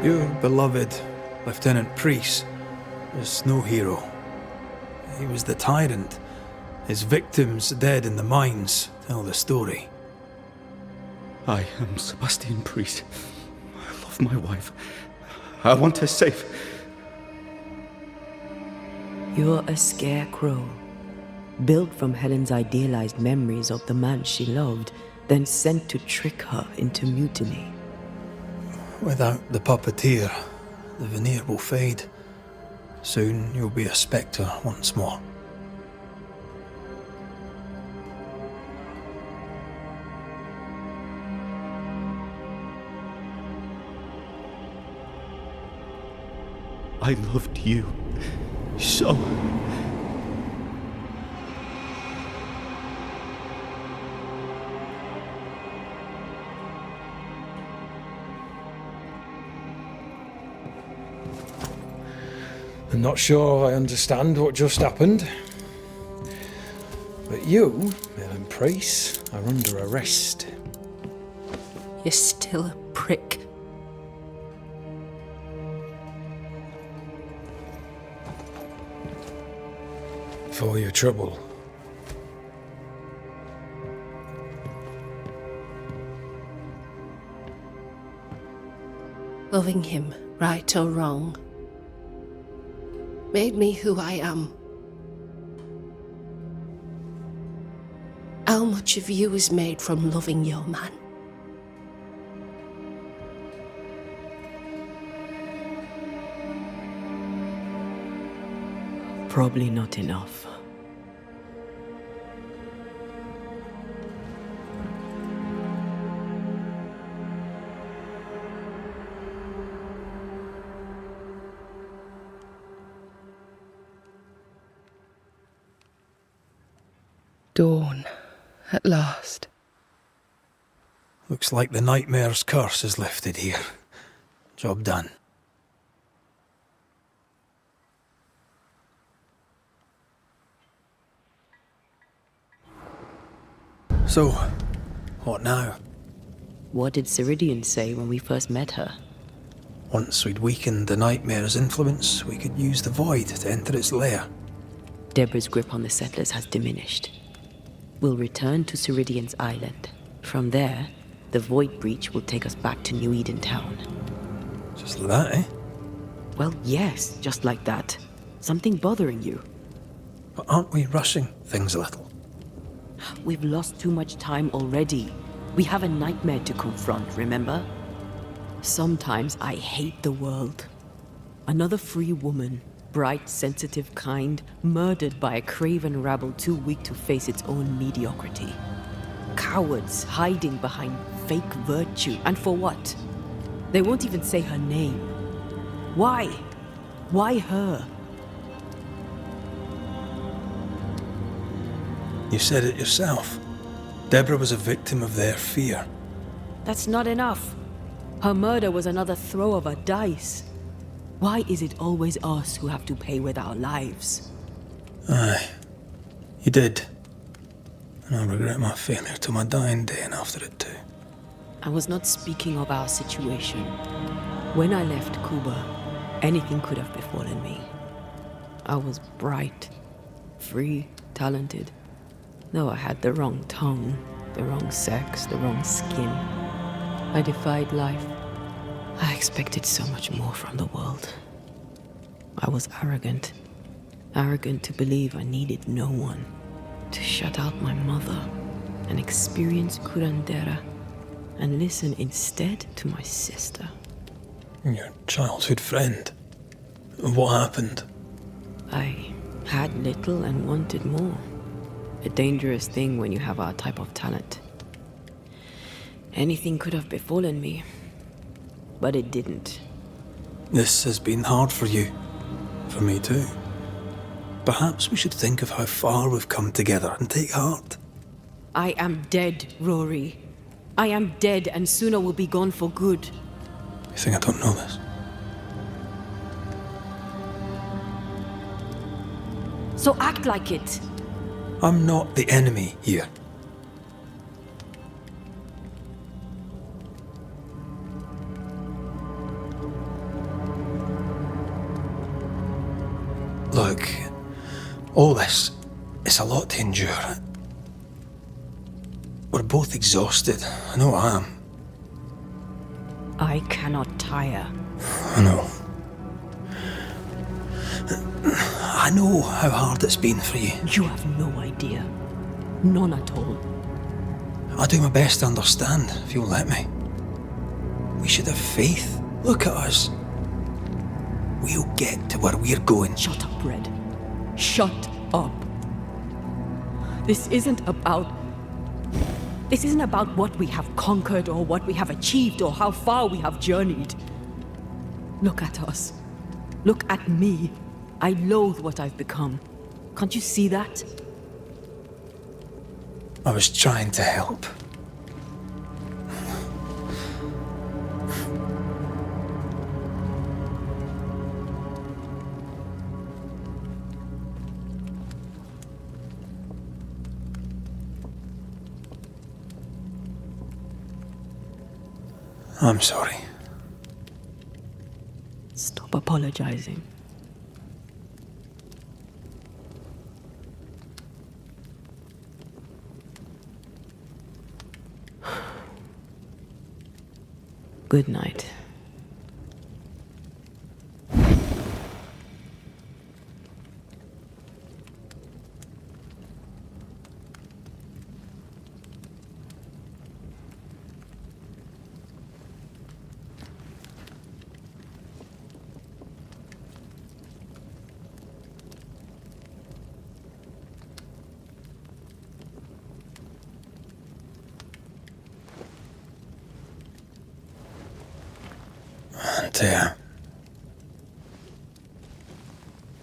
Your beloved Lieutenant Priest was no hero. He was the tyrant. His victims dead in the mines tell the story. I am Sebastian Priest. I love my wife. I want her safe. You're a scarecrow, built from Helen's idealized memories of the man she loved, then sent to trick her into mutiny. Without the puppeteer, the veneer will fade. Soon you'll be a spectre once more. I loved you so. I'm not sure I understand what just happened. But you, Helen Priest, are under arrest. You're still a prick. For your trouble. Loving him, right or wrong, made me who I am. How much of you is made from loving your man? Probably not enough. Dawn, at last. Looks like the nightmare's curse is lifted here. Job done. So, what now? What did Ceridian say when we first met her? Once we'd weakened the nightmare's influence, we could use the void to enter its lair. Deborah's grip on the settlers has diminished. We'll return to Ceridian's island. From there, the void breach will take us back to New Eden town. Just like that, eh? Well, yes, just like that. Something bothering you. But aren't we rushing things a little? We've lost too much time already. We have a nightmare to confront, remember? Sometimes I hate the world. Another free woman, bright, sensitive, kind, murdered by a craven rabble too weak to face its own mediocrity. Cowards hiding behind fake virtue. And for what? They won't even say her name. Why? Why her? You said it yourself. Deborah was a victim of their fear. That's not enough. Her murder was another throw of a dice. Why is it always us who have to pay with our lives? Aye. You did. And I regret my failure to my dying day and after it too. I was not speaking of our situation. When I left Cuba, anything could have befallen me. I was bright, free, talented. Though I had the wrong tongue, the wrong sex, the wrong skin. I defied life. I expected so much more from the world. I was arrogant. Arrogant to believe I needed no one. To shut out my mother and experience curandera and listen instead to my sister. Your childhood friend. What happened? I had little and wanted more. A dangerous thing when you have our type of talent. Anything could have befallen me, but it didn't. This has been hard for you. For me too. Perhaps we should think of how far we've come together and take heart. I am dead, Rory. I am dead, and sooner will be gone for good. You think I don't know this? So act like it. I'm not the enemy here. Look, all this, it's a lot to endure. We're both exhausted. I know I am. I cannot tire. I know. I know how hard it's been for you. You have no idea. None at all. I'll do my best to understand, if you'll let me. We should have faith. Look at us. We'll get to where we're going. Shut up, Red. Shut up. This isn't about what we have conquered or what we have achieved or how far we have journeyed. Look at us. Look at me. I loathe what I've become. Can't you see that? I was trying to help. I'm sorry. Stop apologizing. Good night.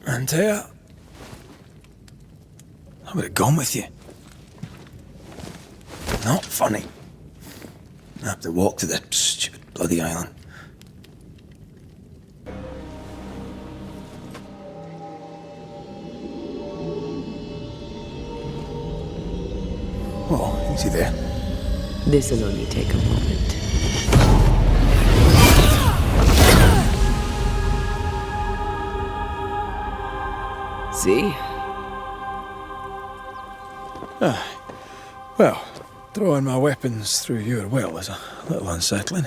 Antea. I would have gone with you. Not funny. I have to walk to the stupid bloody island. Oh, easy there. This'll only take a moment. See? Well, throwing my weapons through your well is a little unsettling.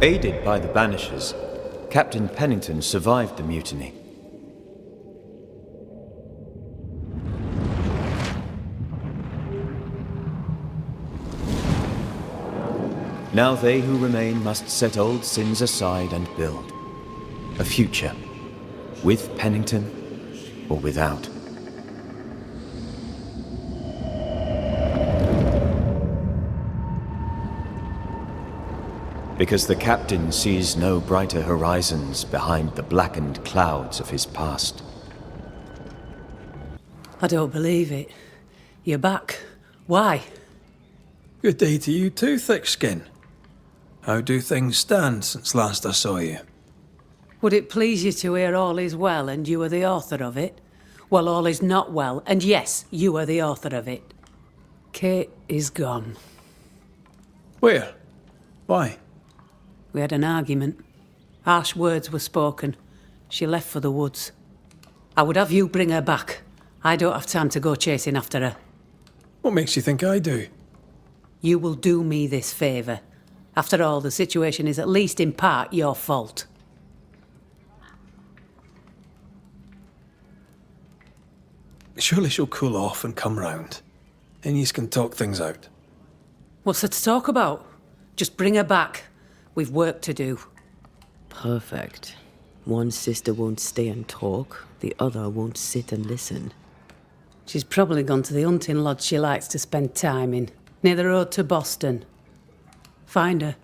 Aided by the Banishers, Captain Pennington survived the mutiny. Now they who remain must set old sins aside and build a future, with Pennington or without. Because the captain sees no brighter horizons behind the blackened clouds of his past. I don't believe it. You're back. Why? Good day to you too, Thickskin. How do things stand since last I saw you? Would it please you to hear all is well and you are the author of it? Well, all is not well, and yes, you are the author of it. Kate is gone. Where? Why? We had an argument. Harsh words were spoken. She left for the woods. I would have you bring her back. I don't have time to go chasing after her. What makes you think I do? You will do me this favour. After all, the situation is at least in part your fault. Surely she'll cool off and come round. And yous can talk things out. What's there to talk about? Just bring her back. We've work to do. Perfect. One sister won't stay and talk, the other won't sit and listen. She's probably gone to the hunting lodge she likes to spend time in, near the road to Boston. Find her,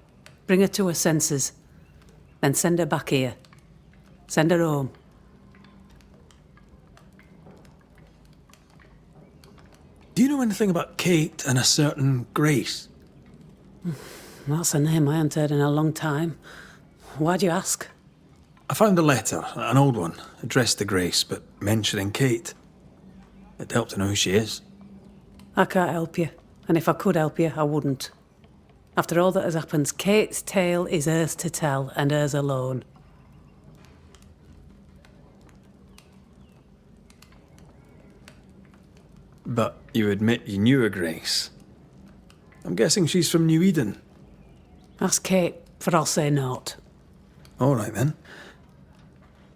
bring her to her senses, then send her back here. Send her home. Do you know anything about Kate and a certain Grace? That's a name I haven't heard in a long time. Why'd you ask? I found a letter, an old one, addressed to Grace, but mentioning Kate. It'd help to know who she is. I can't help you, and if I could help you, I wouldn't. After all that has happened, Kate's tale is hers to tell, and hers alone. But you admit you knew a Grace. I'm guessing she's from New Eden. Ask Kate, for I'll say naught. All right then.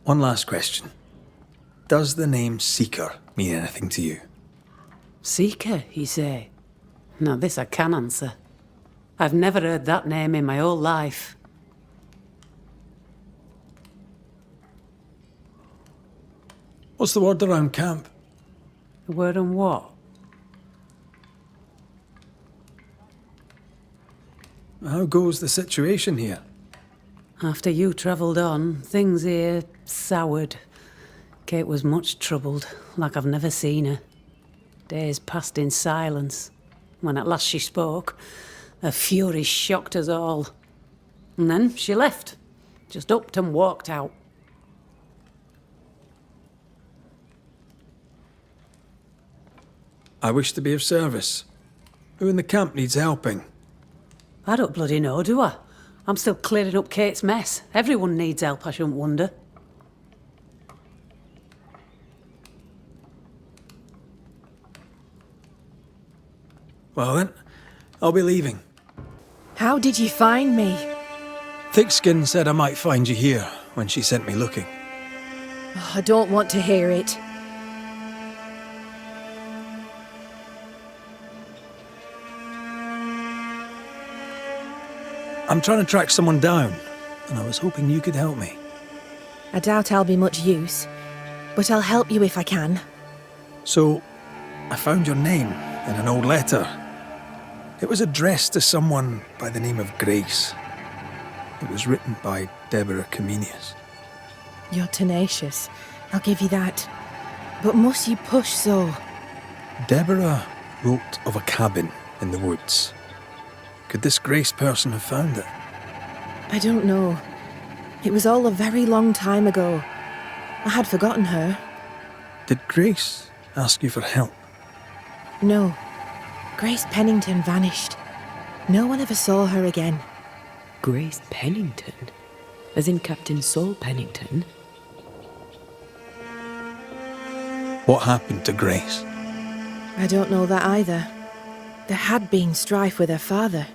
One last question. Does the name Seeker mean anything to you? Seeker, you say? Now this I can answer. I've never heard that name in my whole life. What's the word around camp? The word on what? How goes the situation here? After you travelled on, things here soured. Kate was much troubled, like I've never seen her. Days passed in silence. When at last she spoke, her fury shocked us all. And then she left. Just upped and walked out. I wish to be of service. Who in the camp needs helping? I don't bloody know, do I? I'm still clearing up Kate's mess. Everyone needs help, I shouldn't wonder. Well then, I'll be leaving. How did you find me? Thickskin said I might find you here when she sent me looking. Oh, I don't want to hear it. I'm trying to track someone down, and I was hoping you could help me. I doubt I'll be much use, but I'll help you if I can. So, I found your name in an old letter. It was addressed to someone by the name of Grace. It was written by Deborah Comenius. You're tenacious, I'll give you that. But must you push so? Deborah wrote of a cabin in the woods. Could this Grace person have found it? I don't know. It was all a very long time ago. I had forgotten her. Did Grace ask you for help? No. Grace Pennington vanished. No one ever saw her again. Grace Pennington? As in Captain Saul Pennington? What happened to Grace? I don't know that either. There had been strife with her father.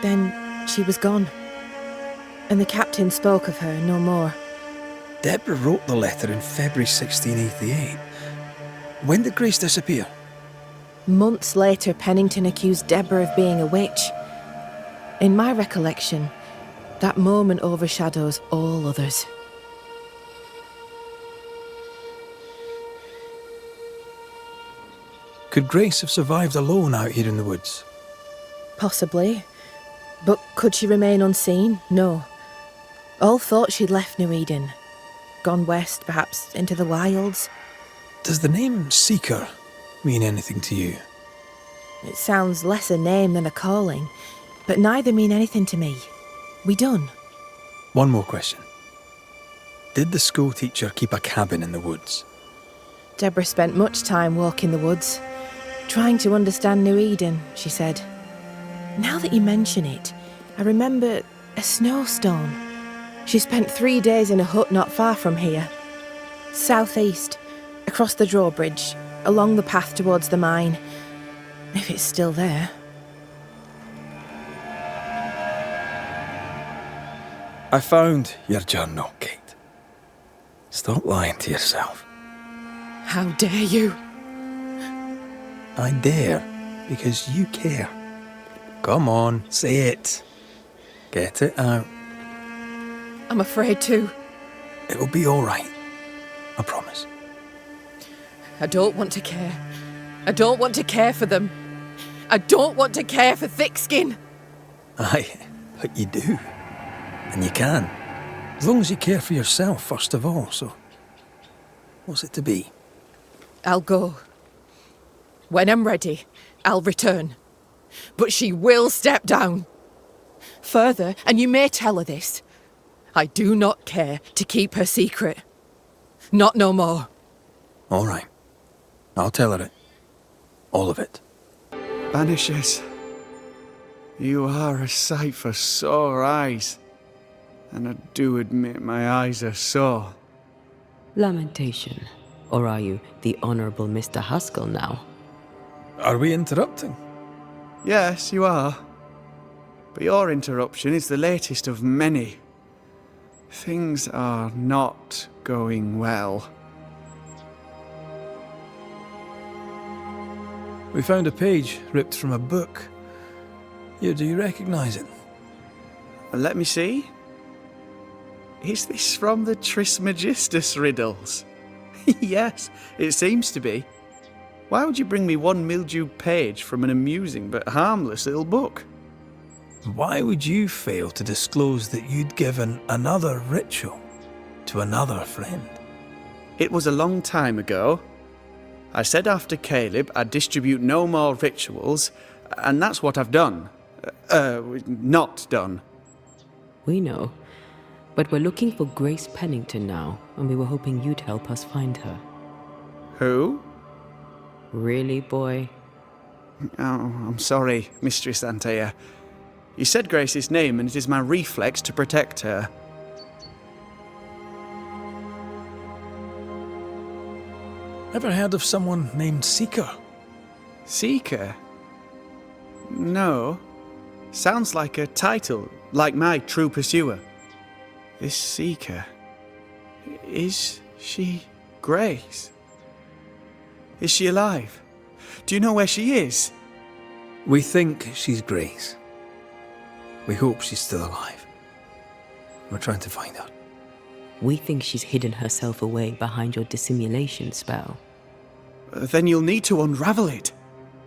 Then she was gone. And the captain spoke of her no more. Deborah wrote the letter in February 1688. When did Grace disappear? Months later, Pennington accused Deborah of being a witch. In my recollection, that moment overshadows all others. Could Grace have survived alone out here in the woods? Possibly. But could she remain unseen? No. All thought she'd left New Eden. Gone west, perhaps into the wilds. Does the name Seeker mean anything to you? It sounds less a name than a calling, but neither mean anything to me. We done. One more question. Did the school teacher keep a cabin in the woods? Deborah spent much time walking the woods, trying to understand New Eden, she said. Now that you mention it, I remember a snowstorm. She spent 3 days in a hut not far from here. Southeast, across the drawbridge, along the path towards the mine. If it's still there. I found your journal, Kate. Stop lying to yourself. How dare you? I dare, because you care. Come on, say it. Get it out. I'm afraid to. It'll be all right. I promise. I don't want to care. I don't want to care for them. I don't want to care for Thickskin. Aye, but you do. And you can. As long as you care for yourself, first of all, so... What's it to be? I'll go. When I'm ready, I'll return. But she will step down. Further, and you may tell her this, I do not care to keep her secret. Not no more. All right. I'll tell her it. All of it. Banishers, you are a sight for sore eyes. And I do admit my eyes are sore. Lamentation. Or are you the Honourable Mr. Haskell now? Are we interrupting? Yes, you are. But your interruption is the latest of many. Things are not going well. We found a page ripped from a book. Do you recognise it? Let me see. Is this from the Trismegistus riddles? Yes, it seems to be. Why would you bring me one mildewed page from an amusing but harmless little book? Why would you fail to disclose that you'd given another ritual to another friend? It was a long time ago. I said after Caleb I'd distribute no more rituals, and that's what I've done. Not done. We know. But we're looking for Grace Pennington now, and we were hoping you'd help us find her. Who? Really, boy? Oh, I'm sorry, Mistress Antea. You said Grace's name, and it is my reflex to protect her. Ever heard of someone named Seeker? Seeker? No. Sounds like a title, like my True Pursuer. This Seeker... Is she Grace? Is she alive? Do you know where she is? We think she's Grace. We hope she's still alive. We're trying to find her. We think she's hidden herself away behind your dissimulation spell. Then you'll need to unravel it.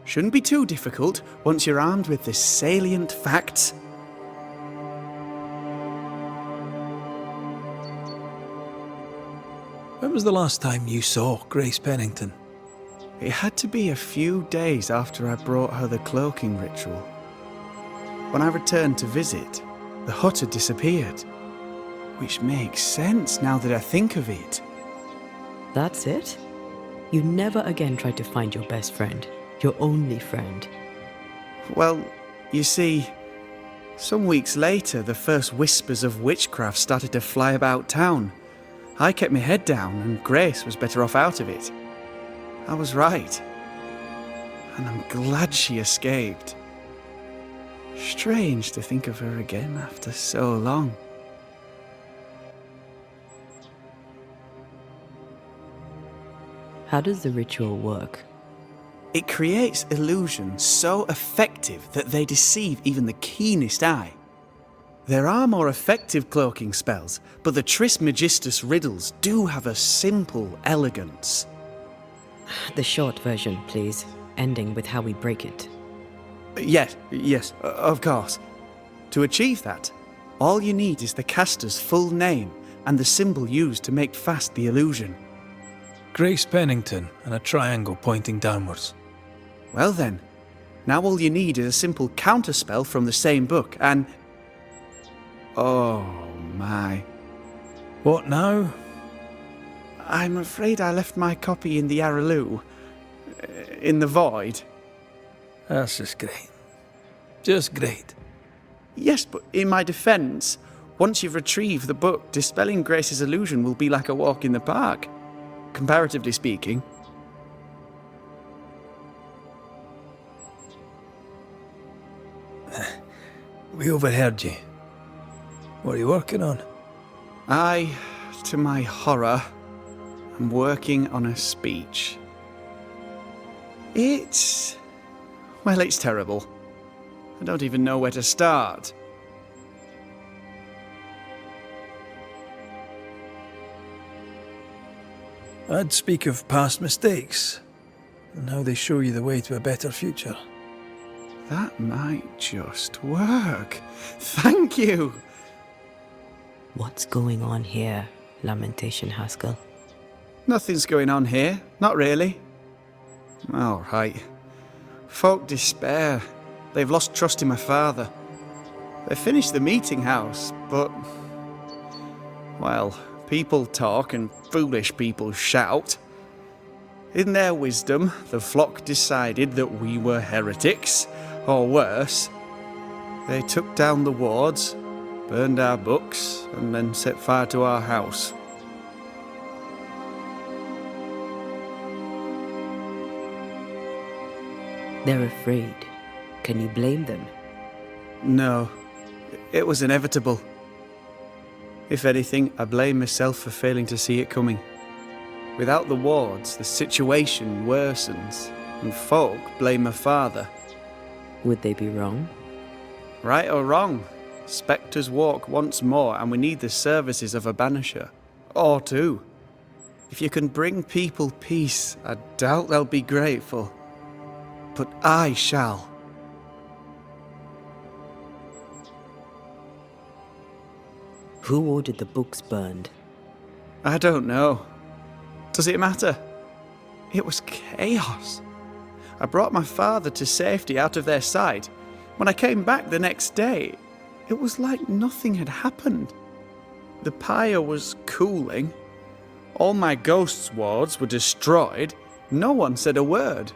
Shouldn't be too difficult once you're armed with the salient facts. When was the last time you saw Grace Pennington? It had to be a few days after I brought her the cloaking ritual. When I returned to visit, the hut had disappeared. Which makes sense now that I think of it. That's it? You never again tried to find your best friend, your only friend. Well, you see, some weeks later the first whispers of witchcraft started to fly about town. I kept my head down and Grace was better off out of it. I was right. And I'm glad she escaped. Strange to think of her again after so long. How does the ritual work? It creates illusions so effective that they deceive even the keenest eye. There are more effective cloaking spells, but the Trismegistus riddles do have a simple elegance. The short version, please, ending with how we break it. Yes, of course. To achieve that, all you need is the caster's full name and the symbol used to make fast the illusion. Grace Pennington and a triangle pointing downwards. Well then, now all you need is a simple counterspell from the same book, and... Oh my. What now? I'm afraid I left my copy in the Araloo. In the void. That's just great. Just great. Yes, but in my defence, once you've retrieved the book, dispelling Grace's illusion will be like a walk in the park. Comparatively speaking. We overheard you. What are you working on? I, to my horror, am working on a speech. It's terrible. I don't even know where to start. I'd speak of past mistakes and how they show you the way to a better future. That might just work. Thank you! What's going on here, Lamentation Haskell? Nothing's going on here. Not really. All right. Folk despair. They've lost trust in my father. They finished the meeting house, but... well, people talk and foolish people shout. In their wisdom, the flock decided that we were heretics, or worse. They took down the wards, burned our books, and then set fire to our house. They're afraid. Can you blame them? No. It was inevitable. If anything, I blame myself for failing to see it coming. Without the wards, the situation worsens, and folk blame my father. Would they be wrong? Right or wrong, spectres walk once more, and we need the services of a banisher. Or two. If you can bring people peace, I doubt they'll be grateful. But I shall. Who ordered the books burned? I don't know. Does it matter? It was chaos. I brought my father to safety out of their sight. When I came back the next day, it was like nothing had happened. The pyre was cooling. All my ghost's wards were destroyed. No one said a word.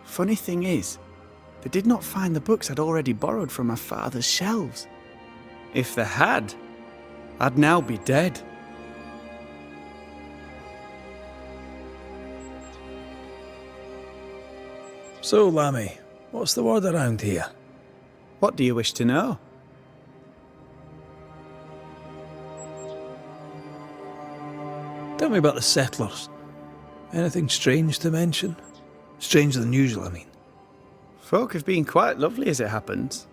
Funny thing is, they did not find the books I'd already borrowed from my father's shelves. If they had, I'd now be dead. So, Lammy, what's the word around here? What do you wish to know? Tell me about the settlers. Anything strange to mention? Stranger than usual, I mean. Folk have been quite lovely as it happens.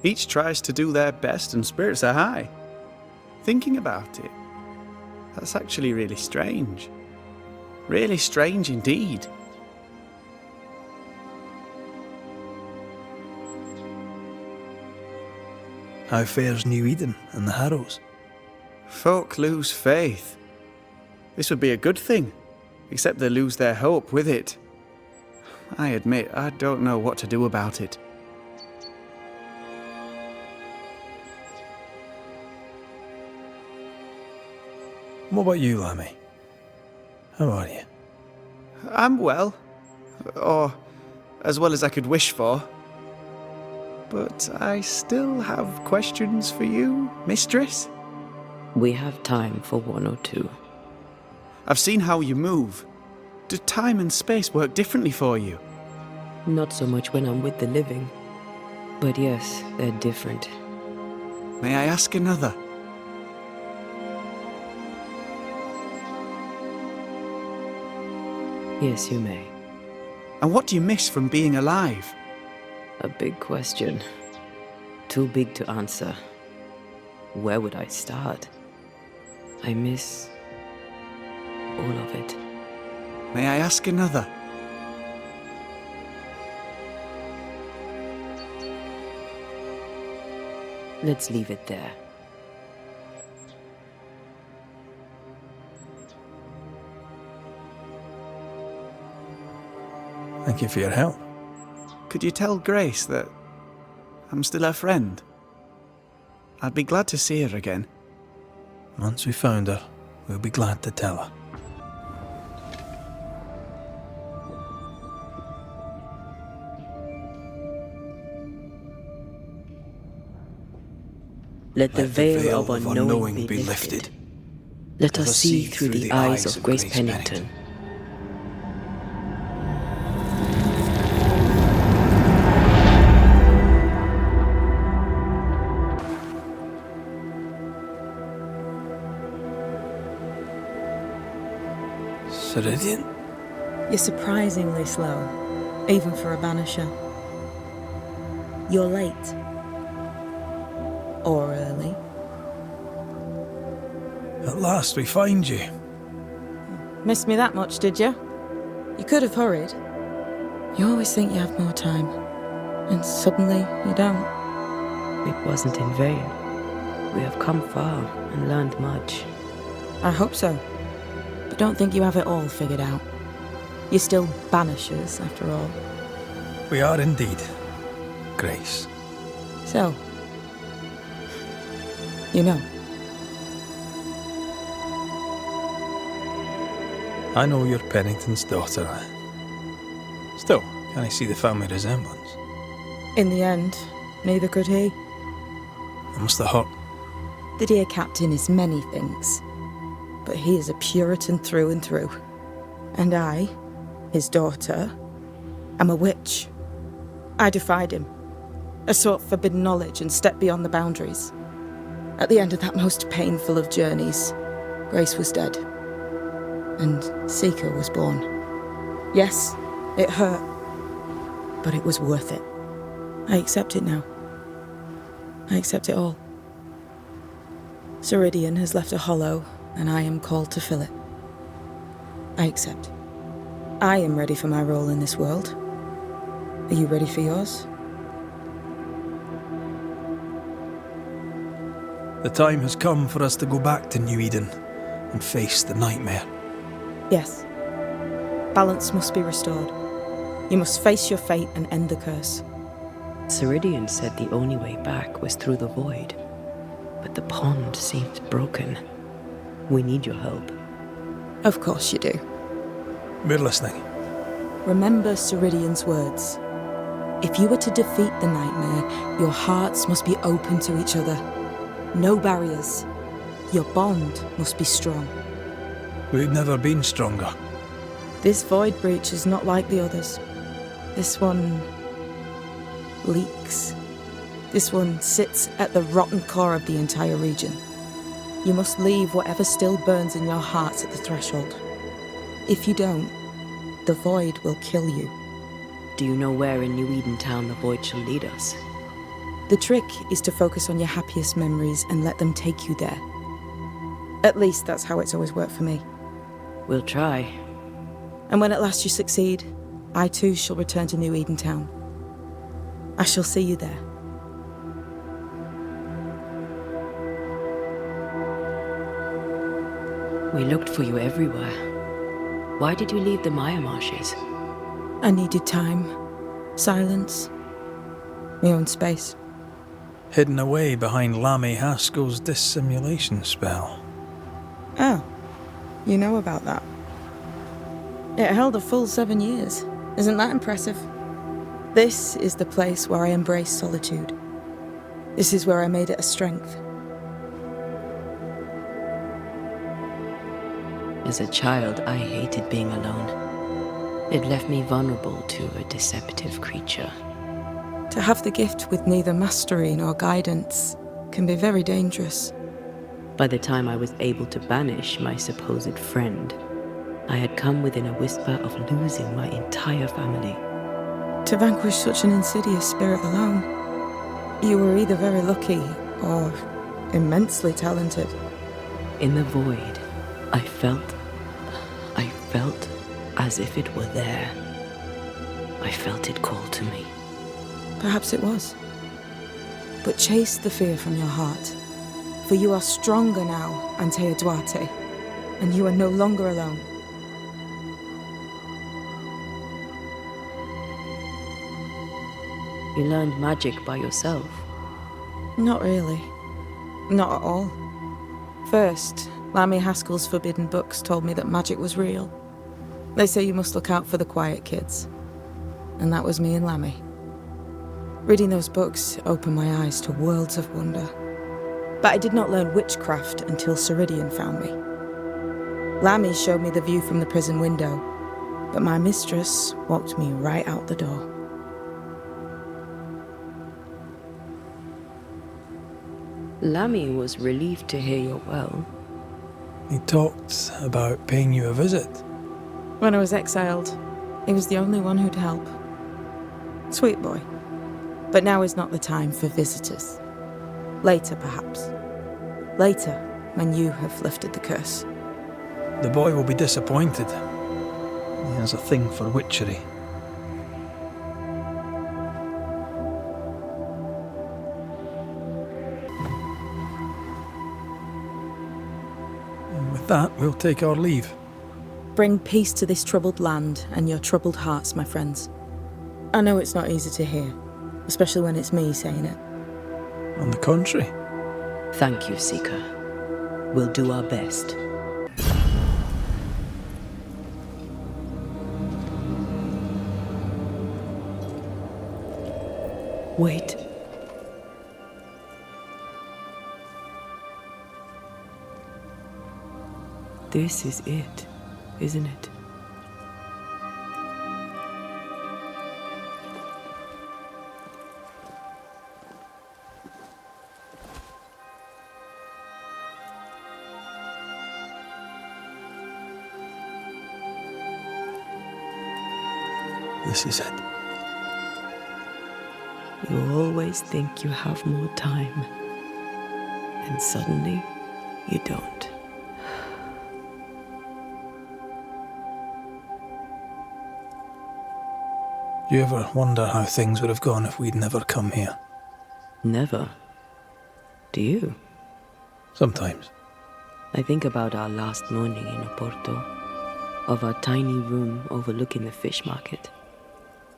Each tries to do their best and spirits are high. Thinking about it, that's actually really strange. Really strange indeed. How fares New Eden and the Harrows? Folk lose faith. This would be a good thing, except they lose their hope with it. I admit, I don't know what to do about it. What about you, Lammy? How are you? I'm well. Or as well as I could wish for. But I still have questions for you, mistress. We have time for one or two. I've seen how you move. Do time and space work differently for you? Not so much when I'm with the living. But yes, they're different. May I ask another? Yes, you may. And what do you miss from being alive? A big question. Too big to answer. Where would I start? I miss all of it. May I ask another? Let's leave it there. Thank you for your help. Could you tell Grace that I'm still her friend? I'd be glad to see her again. Once we found her, we'll be glad to tell her. Let the veil of unknowing be lifted. Let us see through the eyes of Grace Pennington. Ceridian? You're surprisingly slow, even for a Banisher. You're late. Or early. At last we find you. Missed me that much, did you? You could have hurried. You always think you have more time, and suddenly you don't. It wasn't in vain. We have come far and learned much. I hope so. But don't think you have it all figured out. You're still Banishers, after all. We are indeed, Grace. So, you know. I know you're Pennington's daughter. Still, can I see the family resemblance? In the end, neither could he. It must have hurt. The dear captain is many things, but he is a Puritan through and through. And I, his daughter, am a witch. I defied him. I sought forbidden knowledge and stepped beyond the boundaries. At the end of that most painful of journeys, Grace was dead. And Seeker was born. Yes, it hurt, but it was worth it. I accept it now. I accept it all. Ceridian has left a hollow, and I am called to fill it. I accept. I am ready for my role in this world. Are you ready for yours? The time has come for us to go back to New Eden and face the nightmare. Yes. Balance must be restored. You must face your fate and end the curse. Ceridian said the only way back was through the void, but the pond seems broken. We need your help. Of course you do. We're listening. Remember Ceridian's words. If you are to defeat the nightmare, your hearts must be open to each other. No barriers. Your bond must be strong. We've never been stronger. This void breach is not like the others. This one leaks. This one sits at the rotten core of the entire region. You must leave whatever still burns in your hearts at the threshold. If you don't, the void will kill you. Do you know where in New Eden Town the void shall lead us? The trick is to focus on your happiest memories and let them take you there. At least that's how it's always worked for me. We'll try. And when at last you succeed, I too shall return to New Eden Town. I shall see you there. We looked for you everywhere. Why did you leave the Maya Marshes? I needed time, silence, my own space. Hidden away behind Lammy Haskell's dissimulation spell. Oh, you know about that. It held a full 7 years. Isn't that impressive? This is the place where I embraced solitude. This is where I made it a strength. As a child, I hated being alone. It left me vulnerable to a deceptive creature. To have the gift with neither mastery nor guidance can be very dangerous. By the time I was able to banish my supposed friend, I had come within a whisper of losing my entire family. To vanquish such an insidious spirit alone, you were either very lucky or immensely talented. In the void, I felt as if it were there. I felt it call to me. Perhaps it was. But chase the fear from your heart, for you are stronger now, Antea Duarte, and you are no longer alone. You learned magic by yourself. Not really. Not at all. First, Lammy Haskell's forbidden books told me that magic was real. They say you must look out for the quiet kids. And that was me and Lammy. Reading those books opened my eyes to worlds of wonder. But I did not learn witchcraft until Ceridian found me. Lammy showed me the view from the prison window, but my mistress walked me right out the door. Lammy was relieved to hear you're well. He talked about paying you a visit. When I was exiled, he was the only one who'd help. Sweet boy. But now is not the time for visitors. Later, perhaps. Later, when you have lifted the curse. The boy will be disappointed. He has a thing for witchery. And with that, we'll take our leave. Bring peace to this troubled land and your troubled hearts, my friends. I know it's not easy to hear, especially when it's me saying it. On the contrary. Thank you, Seeker. We'll do our best. Wait. This is it, isn't it? This is it. You always think you have more time, and suddenly you don't. Do you ever wonder how things would have gone if we'd never come here? Never. Do you? Sometimes. I think about our last morning in Oporto, of our tiny room overlooking the fish market.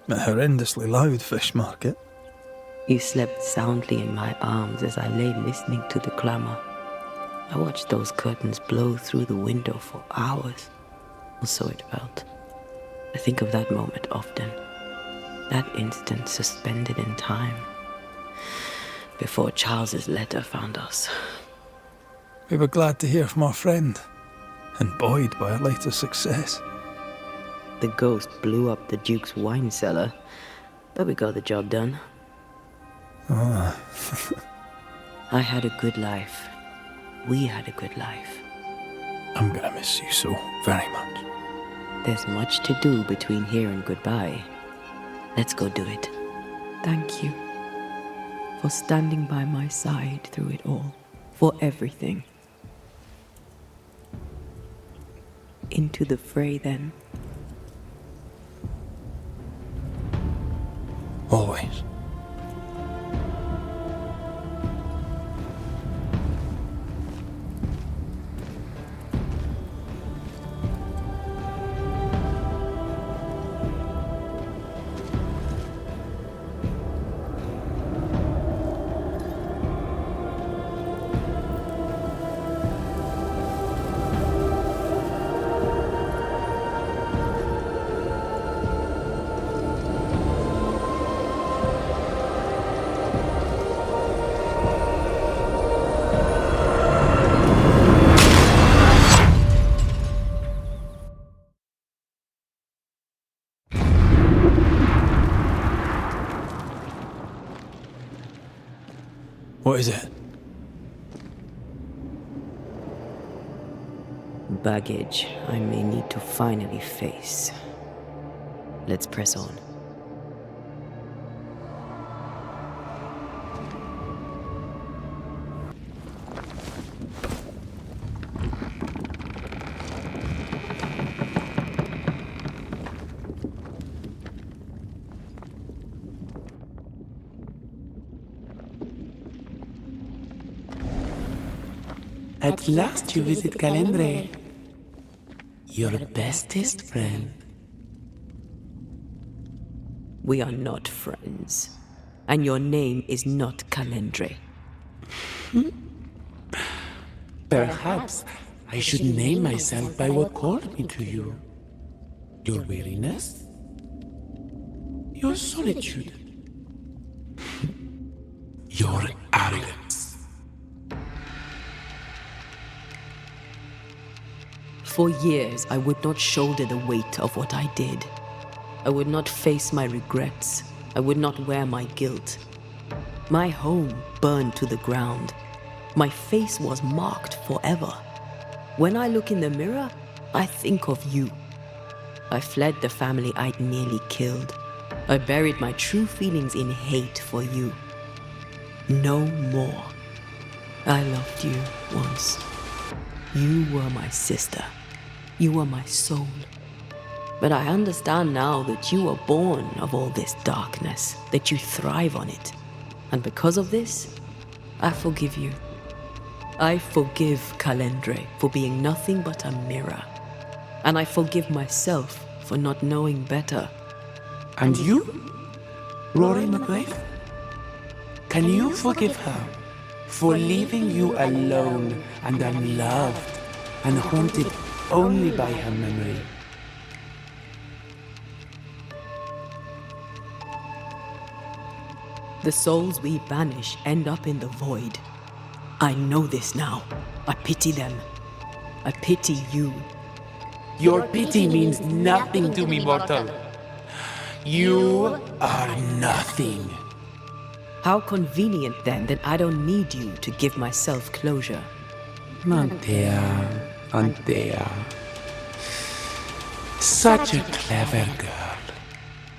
A horrendously loud fish market. You slept soundly in my arms as I lay listening to the clamor. I watched those curtains blow through the window for hours, or so it felt. I think of that moment often. That instant suspended in time, before Charles's letter found us. We were glad to hear from our friend, and buoyed by our later success. The ghost blew up the Duke's wine cellar, but we got the job done. Ah. I had a good life. We had a good life. I'm gonna miss you so very much. There's much to do between here and goodbye. Let's go do it. Thank you for standing by my side through it all. For everything. Into the fray, then. Always. What is it? Baggage I may need to finally face. Let's press on. At last you visit Calendre, your bestest friend. We are not friends. and your name is not Calendre. Perhaps I should name myself by what called me to you. Your weariness? Your solitude? Your arrogance? For years, I would not shoulder the weight of what I did. I would not face my regrets. I would not wear my guilt. My home burned to the ground. My face was marked forever. When I look in the mirror, I think of you. I fled the family I'd nearly killed. I buried my true feelings in hate for you. No more. I loved you once. You were my sister. You were my soul. But I understand now that you were born of all this darkness, that you thrive on it. And because of this, I forgive you. I forgive Calendre for being nothing but a mirror. And I forgive myself for not knowing better. And you? Rory McGrath? Can you forgive her for leaving you alone and unloved and haunted only by her memory? The souls we banish end up in the void. I know this now. I pity them. I pity you. Your pity means nothing to me, mortal. You are nothing. How convenient then that I don't need you to give myself closure. Antea. Such a clever girl.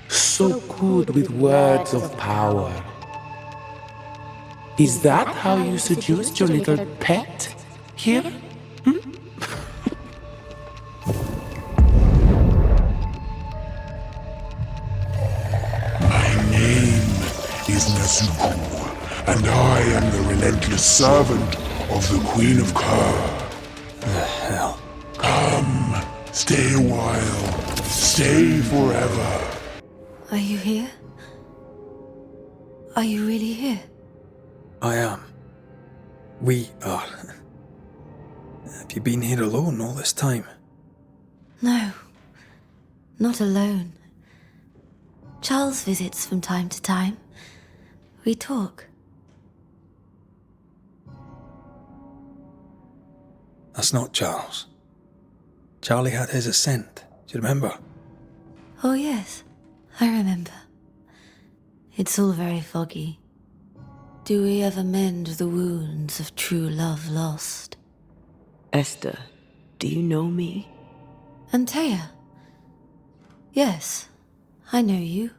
So good with words of power. Is that how you seduced your little pet here? My name is Nezuko, and I am the relentless servant of the Queen of Kerr. The hell? Come, stay a while, stay forever. Are you here? Are you really here? I am. We are. Have you been here alone all this time? No, not alone. Charles visits from time to time. We talk. That's not Charles. Charlie had his ascent. Do you remember? Oh yes, I remember. It's all very foggy. Do we ever mend the wounds of true love lost? Esther, do you know me? Antea? Yes, I know you.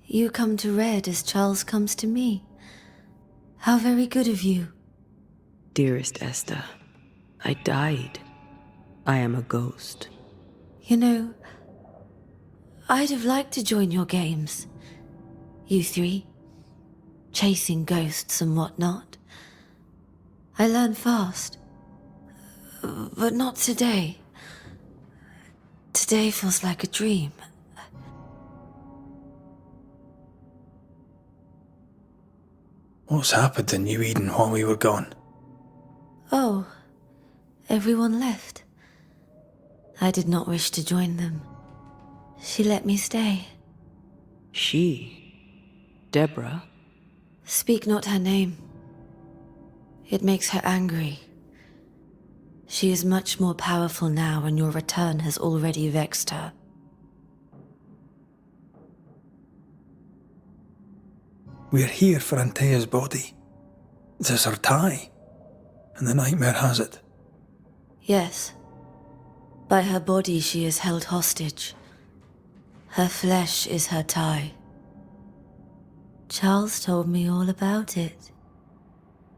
You come to Red as Charles comes to me. How very good of you. Dearest Esther, I died. I am a ghost. You know, I'd have liked to join your games. You three. Chasing ghosts and whatnot. I learn fast. But not today. Today feels like a dream. What's happened to New Eden while we were gone? Oh, everyone left. I did not wish to join them. She let me stay. She? Deborah? Speak not her name. It makes her angry. She is much more powerful now, and your return has already vexed her. We're here for Antea's body. This is her tie. And the nightmare has it. Yes. By her body she is held hostage. Her flesh is her tie. Charles told me all about it.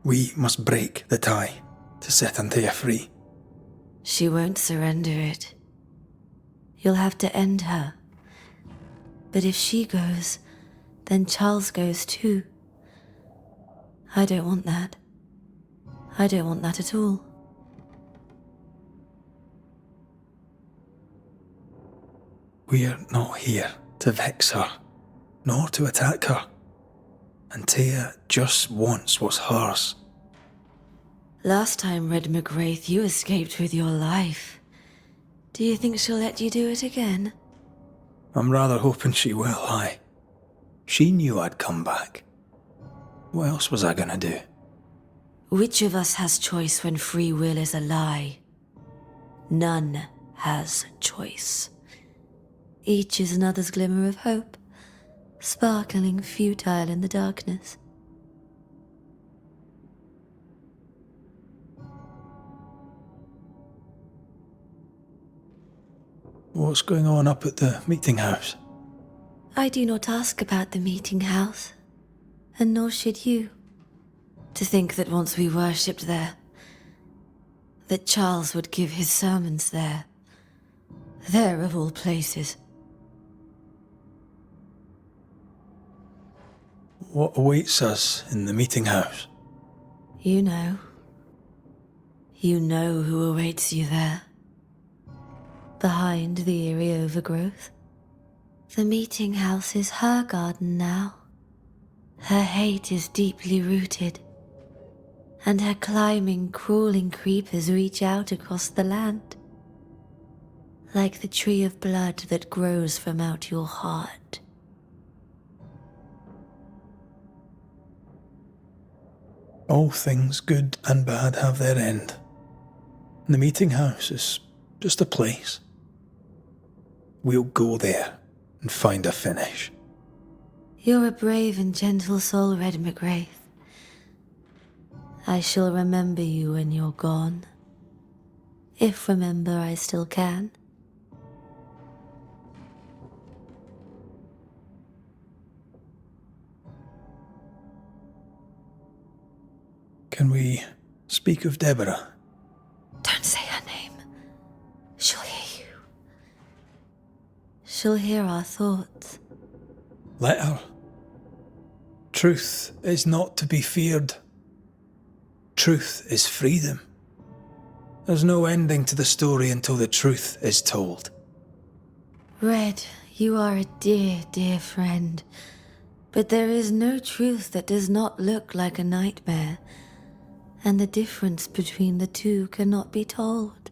We must break the tie to set Antea free. She won't surrender it. You'll have to end her. But if she goes, then Charles goes too. I don't want that. I don't want that at all. We're not here to vex her, nor to attack her. and Tia just wants what's hers. Last time, Red McGrath, you escaped with your life. Do you think she'll let you do it again? I'm rather hoping she will, aye. She knew I'd come back. What else was I gonna do? Which of us has choice when free will is a lie? None has choice. Each is another's glimmer of hope, sparkling futile in the darkness. What's going on up at the meeting house? I do not ask about the meeting house, and nor should you. To think that once we worshipped there, that Charles would give his sermons there. There of all places. What awaits us in the meeting house? You know. You know who awaits you there. Behind the eerie overgrowth. The meeting house is her garden now. Her hate is deeply rooted, and her climbing, crawling creepers reach out across the land, like the tree of blood that grows from out your heart. All things good and bad have their end. The meeting house is just a place. We'll go there and find a finish. You're a brave and gentle soul, Red McGrath. I shall remember you when you're gone. If remember I still can. Can we speak of Deborah? Don't say her name. She'll hear you. She'll hear our thoughts. Let her. Truth is not to be feared. Truth is freedom. There's no ending to the story until the truth is told. Red, you are a dear, dear friend. But there is no truth that does not look like a nightmare. And the difference between the two cannot be told.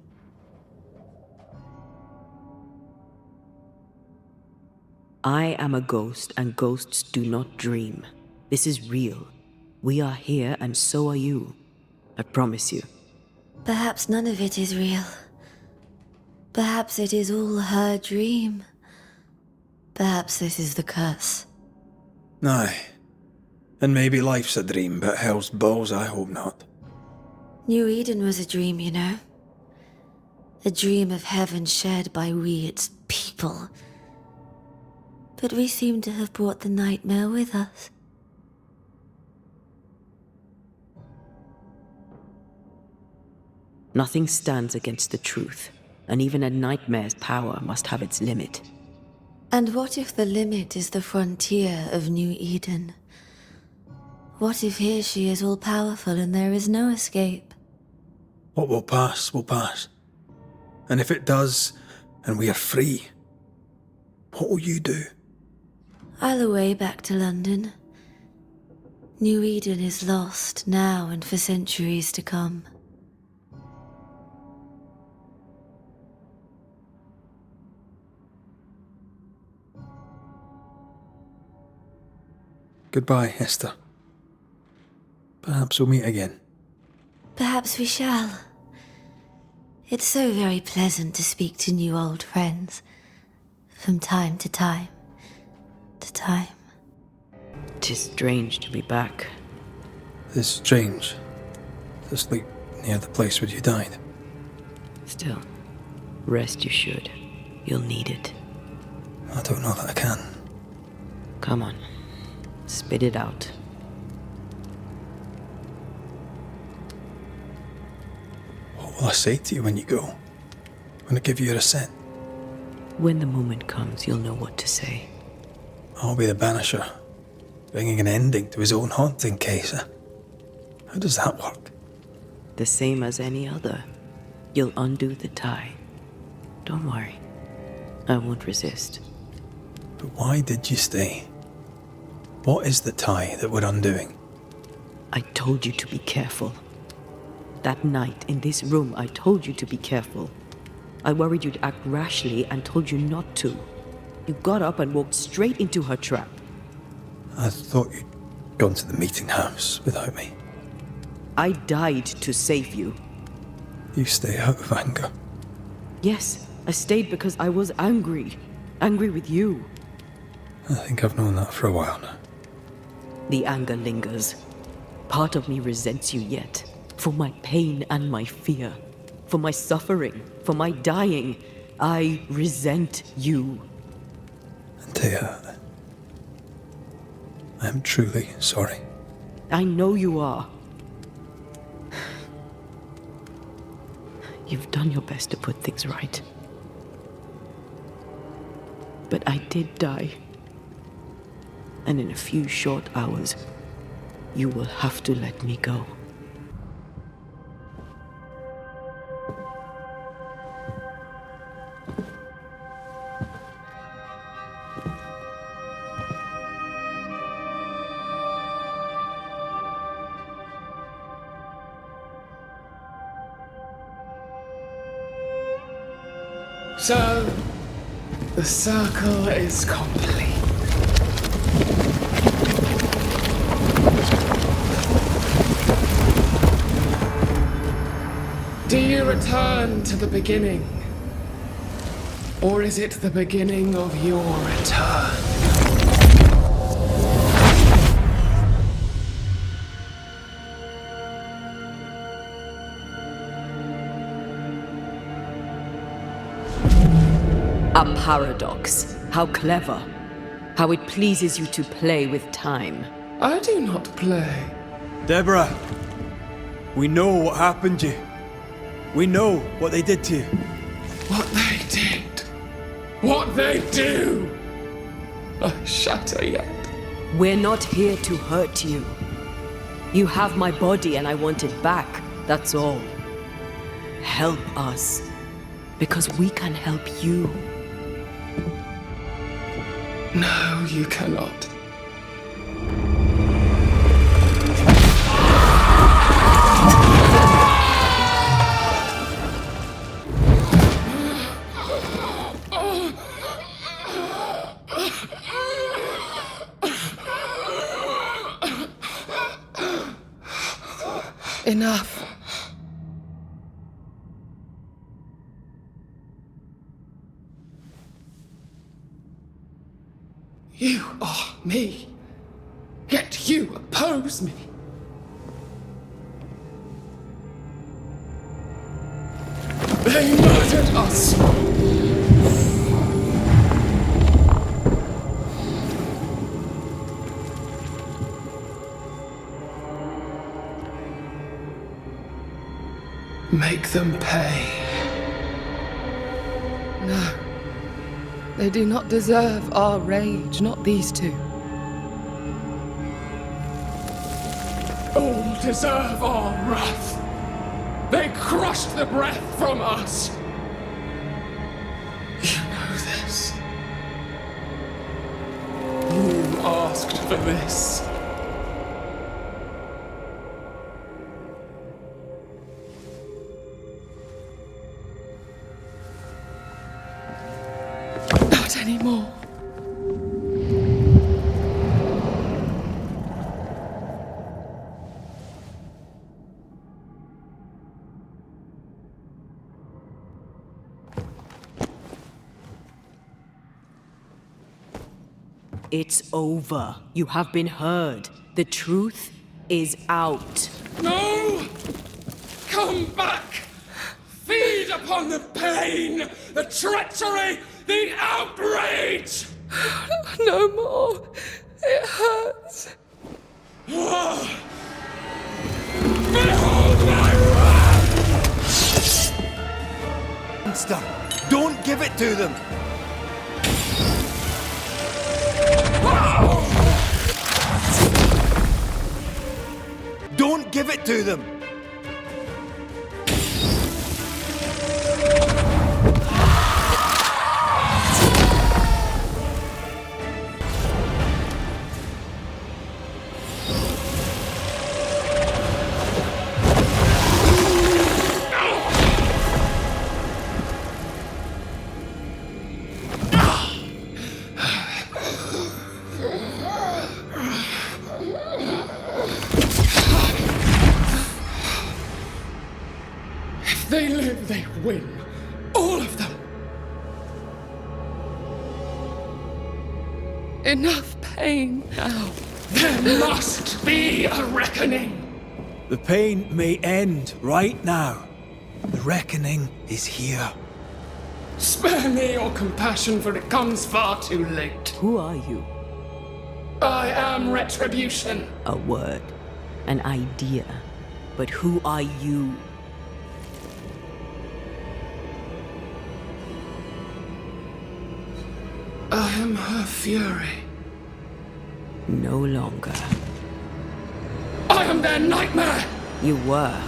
I am a ghost, and ghosts do not dream. This is real. We are here, and so are you. I promise you. Perhaps none of it is real. Perhaps it is all her dream. Perhaps this is the curse. Aye. And maybe life's a dream, but hell's balls, I hope not. New Eden was a dream, you know. A dream of heaven shared by we, its people. But we seem to have brought the nightmare with us. Nothing stands against the truth, and even a nightmare's power must have its limit. And what if the limit is the frontier of New Eden? What if here she is all-powerful and there is no escape? What will pass, will pass. And if it does, and we are free, what will you do? I'll away back to London. New Eden is lost now and for centuries to come. Goodbye, Esther. Perhaps we'll meet again. Perhaps we shall. It's so very pleasant to speak to new old friends. From time to time. To time. 'Tis strange to be back. It's strange to sleep near the place where you died. Still, rest you should. You'll need it. I don't know that I can. Come on. Spit it out. What will I say to you when you go? When I give you your assent? When the moment comes, you'll know what to say. I'll be the Banisher, bringing an ending to his own haunting case. How does that work? The same as any other. You'll undo the tie. Don't worry. I won't resist. But why did you stay? What is the tie that we're undoing? I told you to be careful. That night in this room, I told you to be careful. I worried you'd act rashly and told you not to. You got up and walked straight into her trap. I thought you'd gone to the meeting house without me. I died to save you. You stay out of anger. Yes, I stayed because I was angry. Angry with you. I think I've known that for a while now. The anger lingers. Part of me resents you yet. For my pain and my fear. For my suffering. For my dying. I resent you. Antea, I am truly sorry. I know you are. You've done your best to put things right. But I did die. And in a few short hours, you will have to let me go. So, the circle is complete. Do you return to the beginning? Or is it the beginning of your return? A paradox. How clever. How it pleases you to play with time. I do not play. Deborah, we know what happened to you. We know what they did to you. What they did. What they do. I shatter yet. We're not here to hurt you. You have my body and I want it back. That's all. Help us. Because we can help you. No, you cannot. Enough. You are me, yet you oppose me. They murdered us. Make them pay. No. They do not deserve our rage, not these two. All deserve our wrath. They crushed the breath from us. You know this. You asked for this. Not anymore. It's over. You have been heard. The truth is out. No! Come back! Feed upon the pain, the treachery, the outrage! No more. It hurts. Behold my wrath! Monster! Don't give it to them! Don't give it to them! they win. All of them. Enough pain now. There must be a reckoning. The pain may end right now. The reckoning is here. Spare me your compassion, for it comes far too late. Who are you? I am Retribution. A word, an idea. But who are you? I am her fury. No longer. I am their nightmare! You were.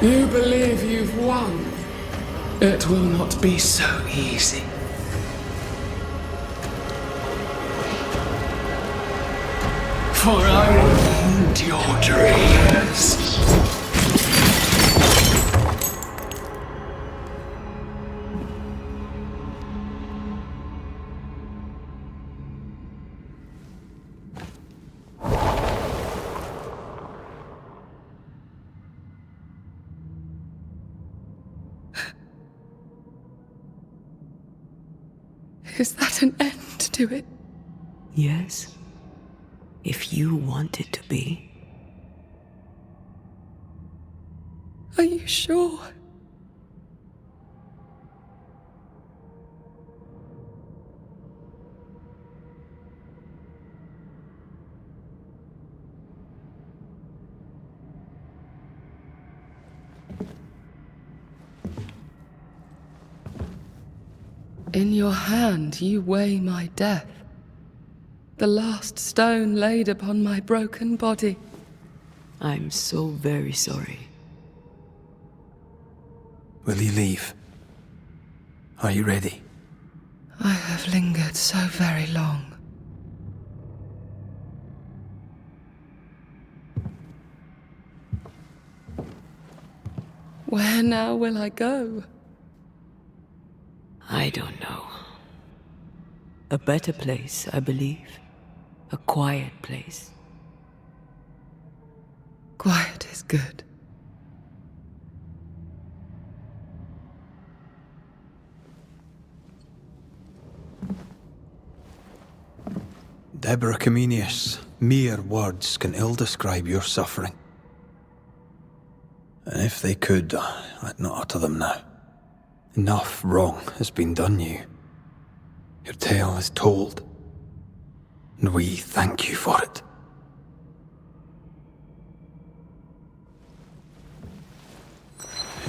You believe you've won. It will not be so easy. For I will end your dreams. Is that an end to it? Yes. If you want it to be. Are you sure? In your hand you weigh my death, the last stone laid upon my broken body. I'm so very sorry. Will you leave? Are you ready? I have lingered so very long. Where now will I go? I don't know. A better place, I believe. A quiet place. Quiet is good. Deborah Comenius, mere words can ill describe your suffering. And if they could, I'd not utter them now. Enough wrong has been done you. Your tale is told, and we thank you for it.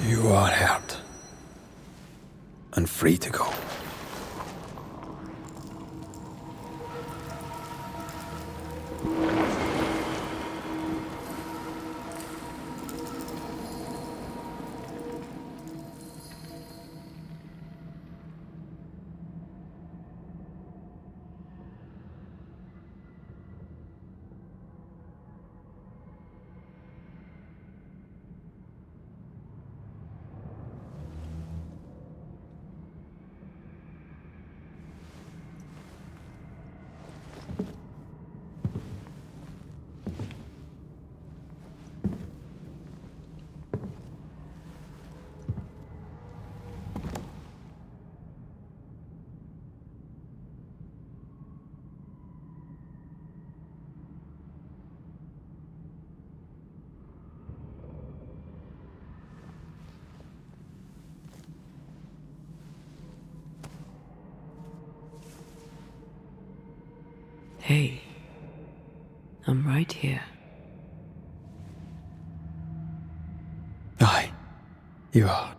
You are heard, and free to go. Hey, I'm right here. Aye, you are.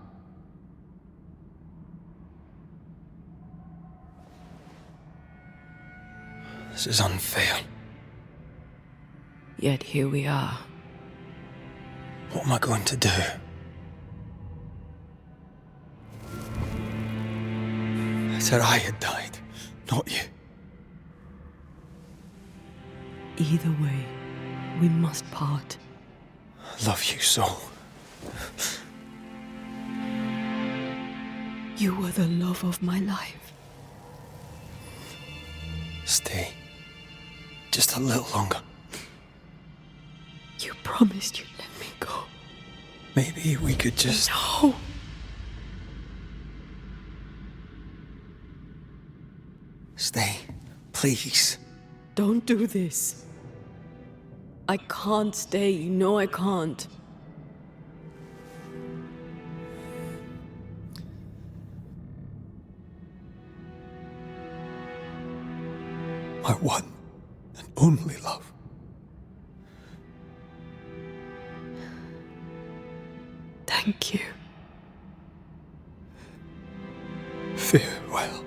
This is unfair. Yet here we are. What am I going to do? Better I had died, not you. Either way, We must part. I love you so. You were the love of my life. Stay. Just a little longer. You promised you'd let me go. Maybe we could just... No! Stay. Please. Don't do this. I can't stay. You know I can't. My one and only love. Thank you. Farewell.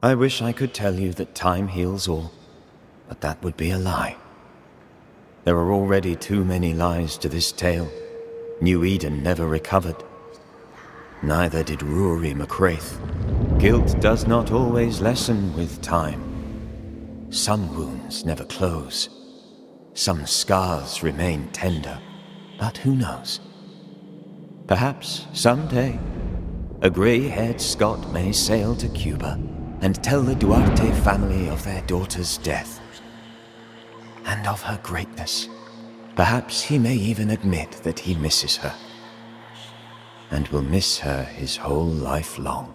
I wish I could tell you that time heals all, but that would be a lie. There are already too many lies to this tale. New Eden never recovered. Neither did Rory McCraith. Guilt does not always lessen with time. Some wounds never close. Some scars remain tender, but who knows? Perhaps someday, a grey-haired Scot may sail to Cuba and tell the Duarte family of their daughter's death and of her greatness. Perhaps he may even admit that he misses her and will miss her his whole life long.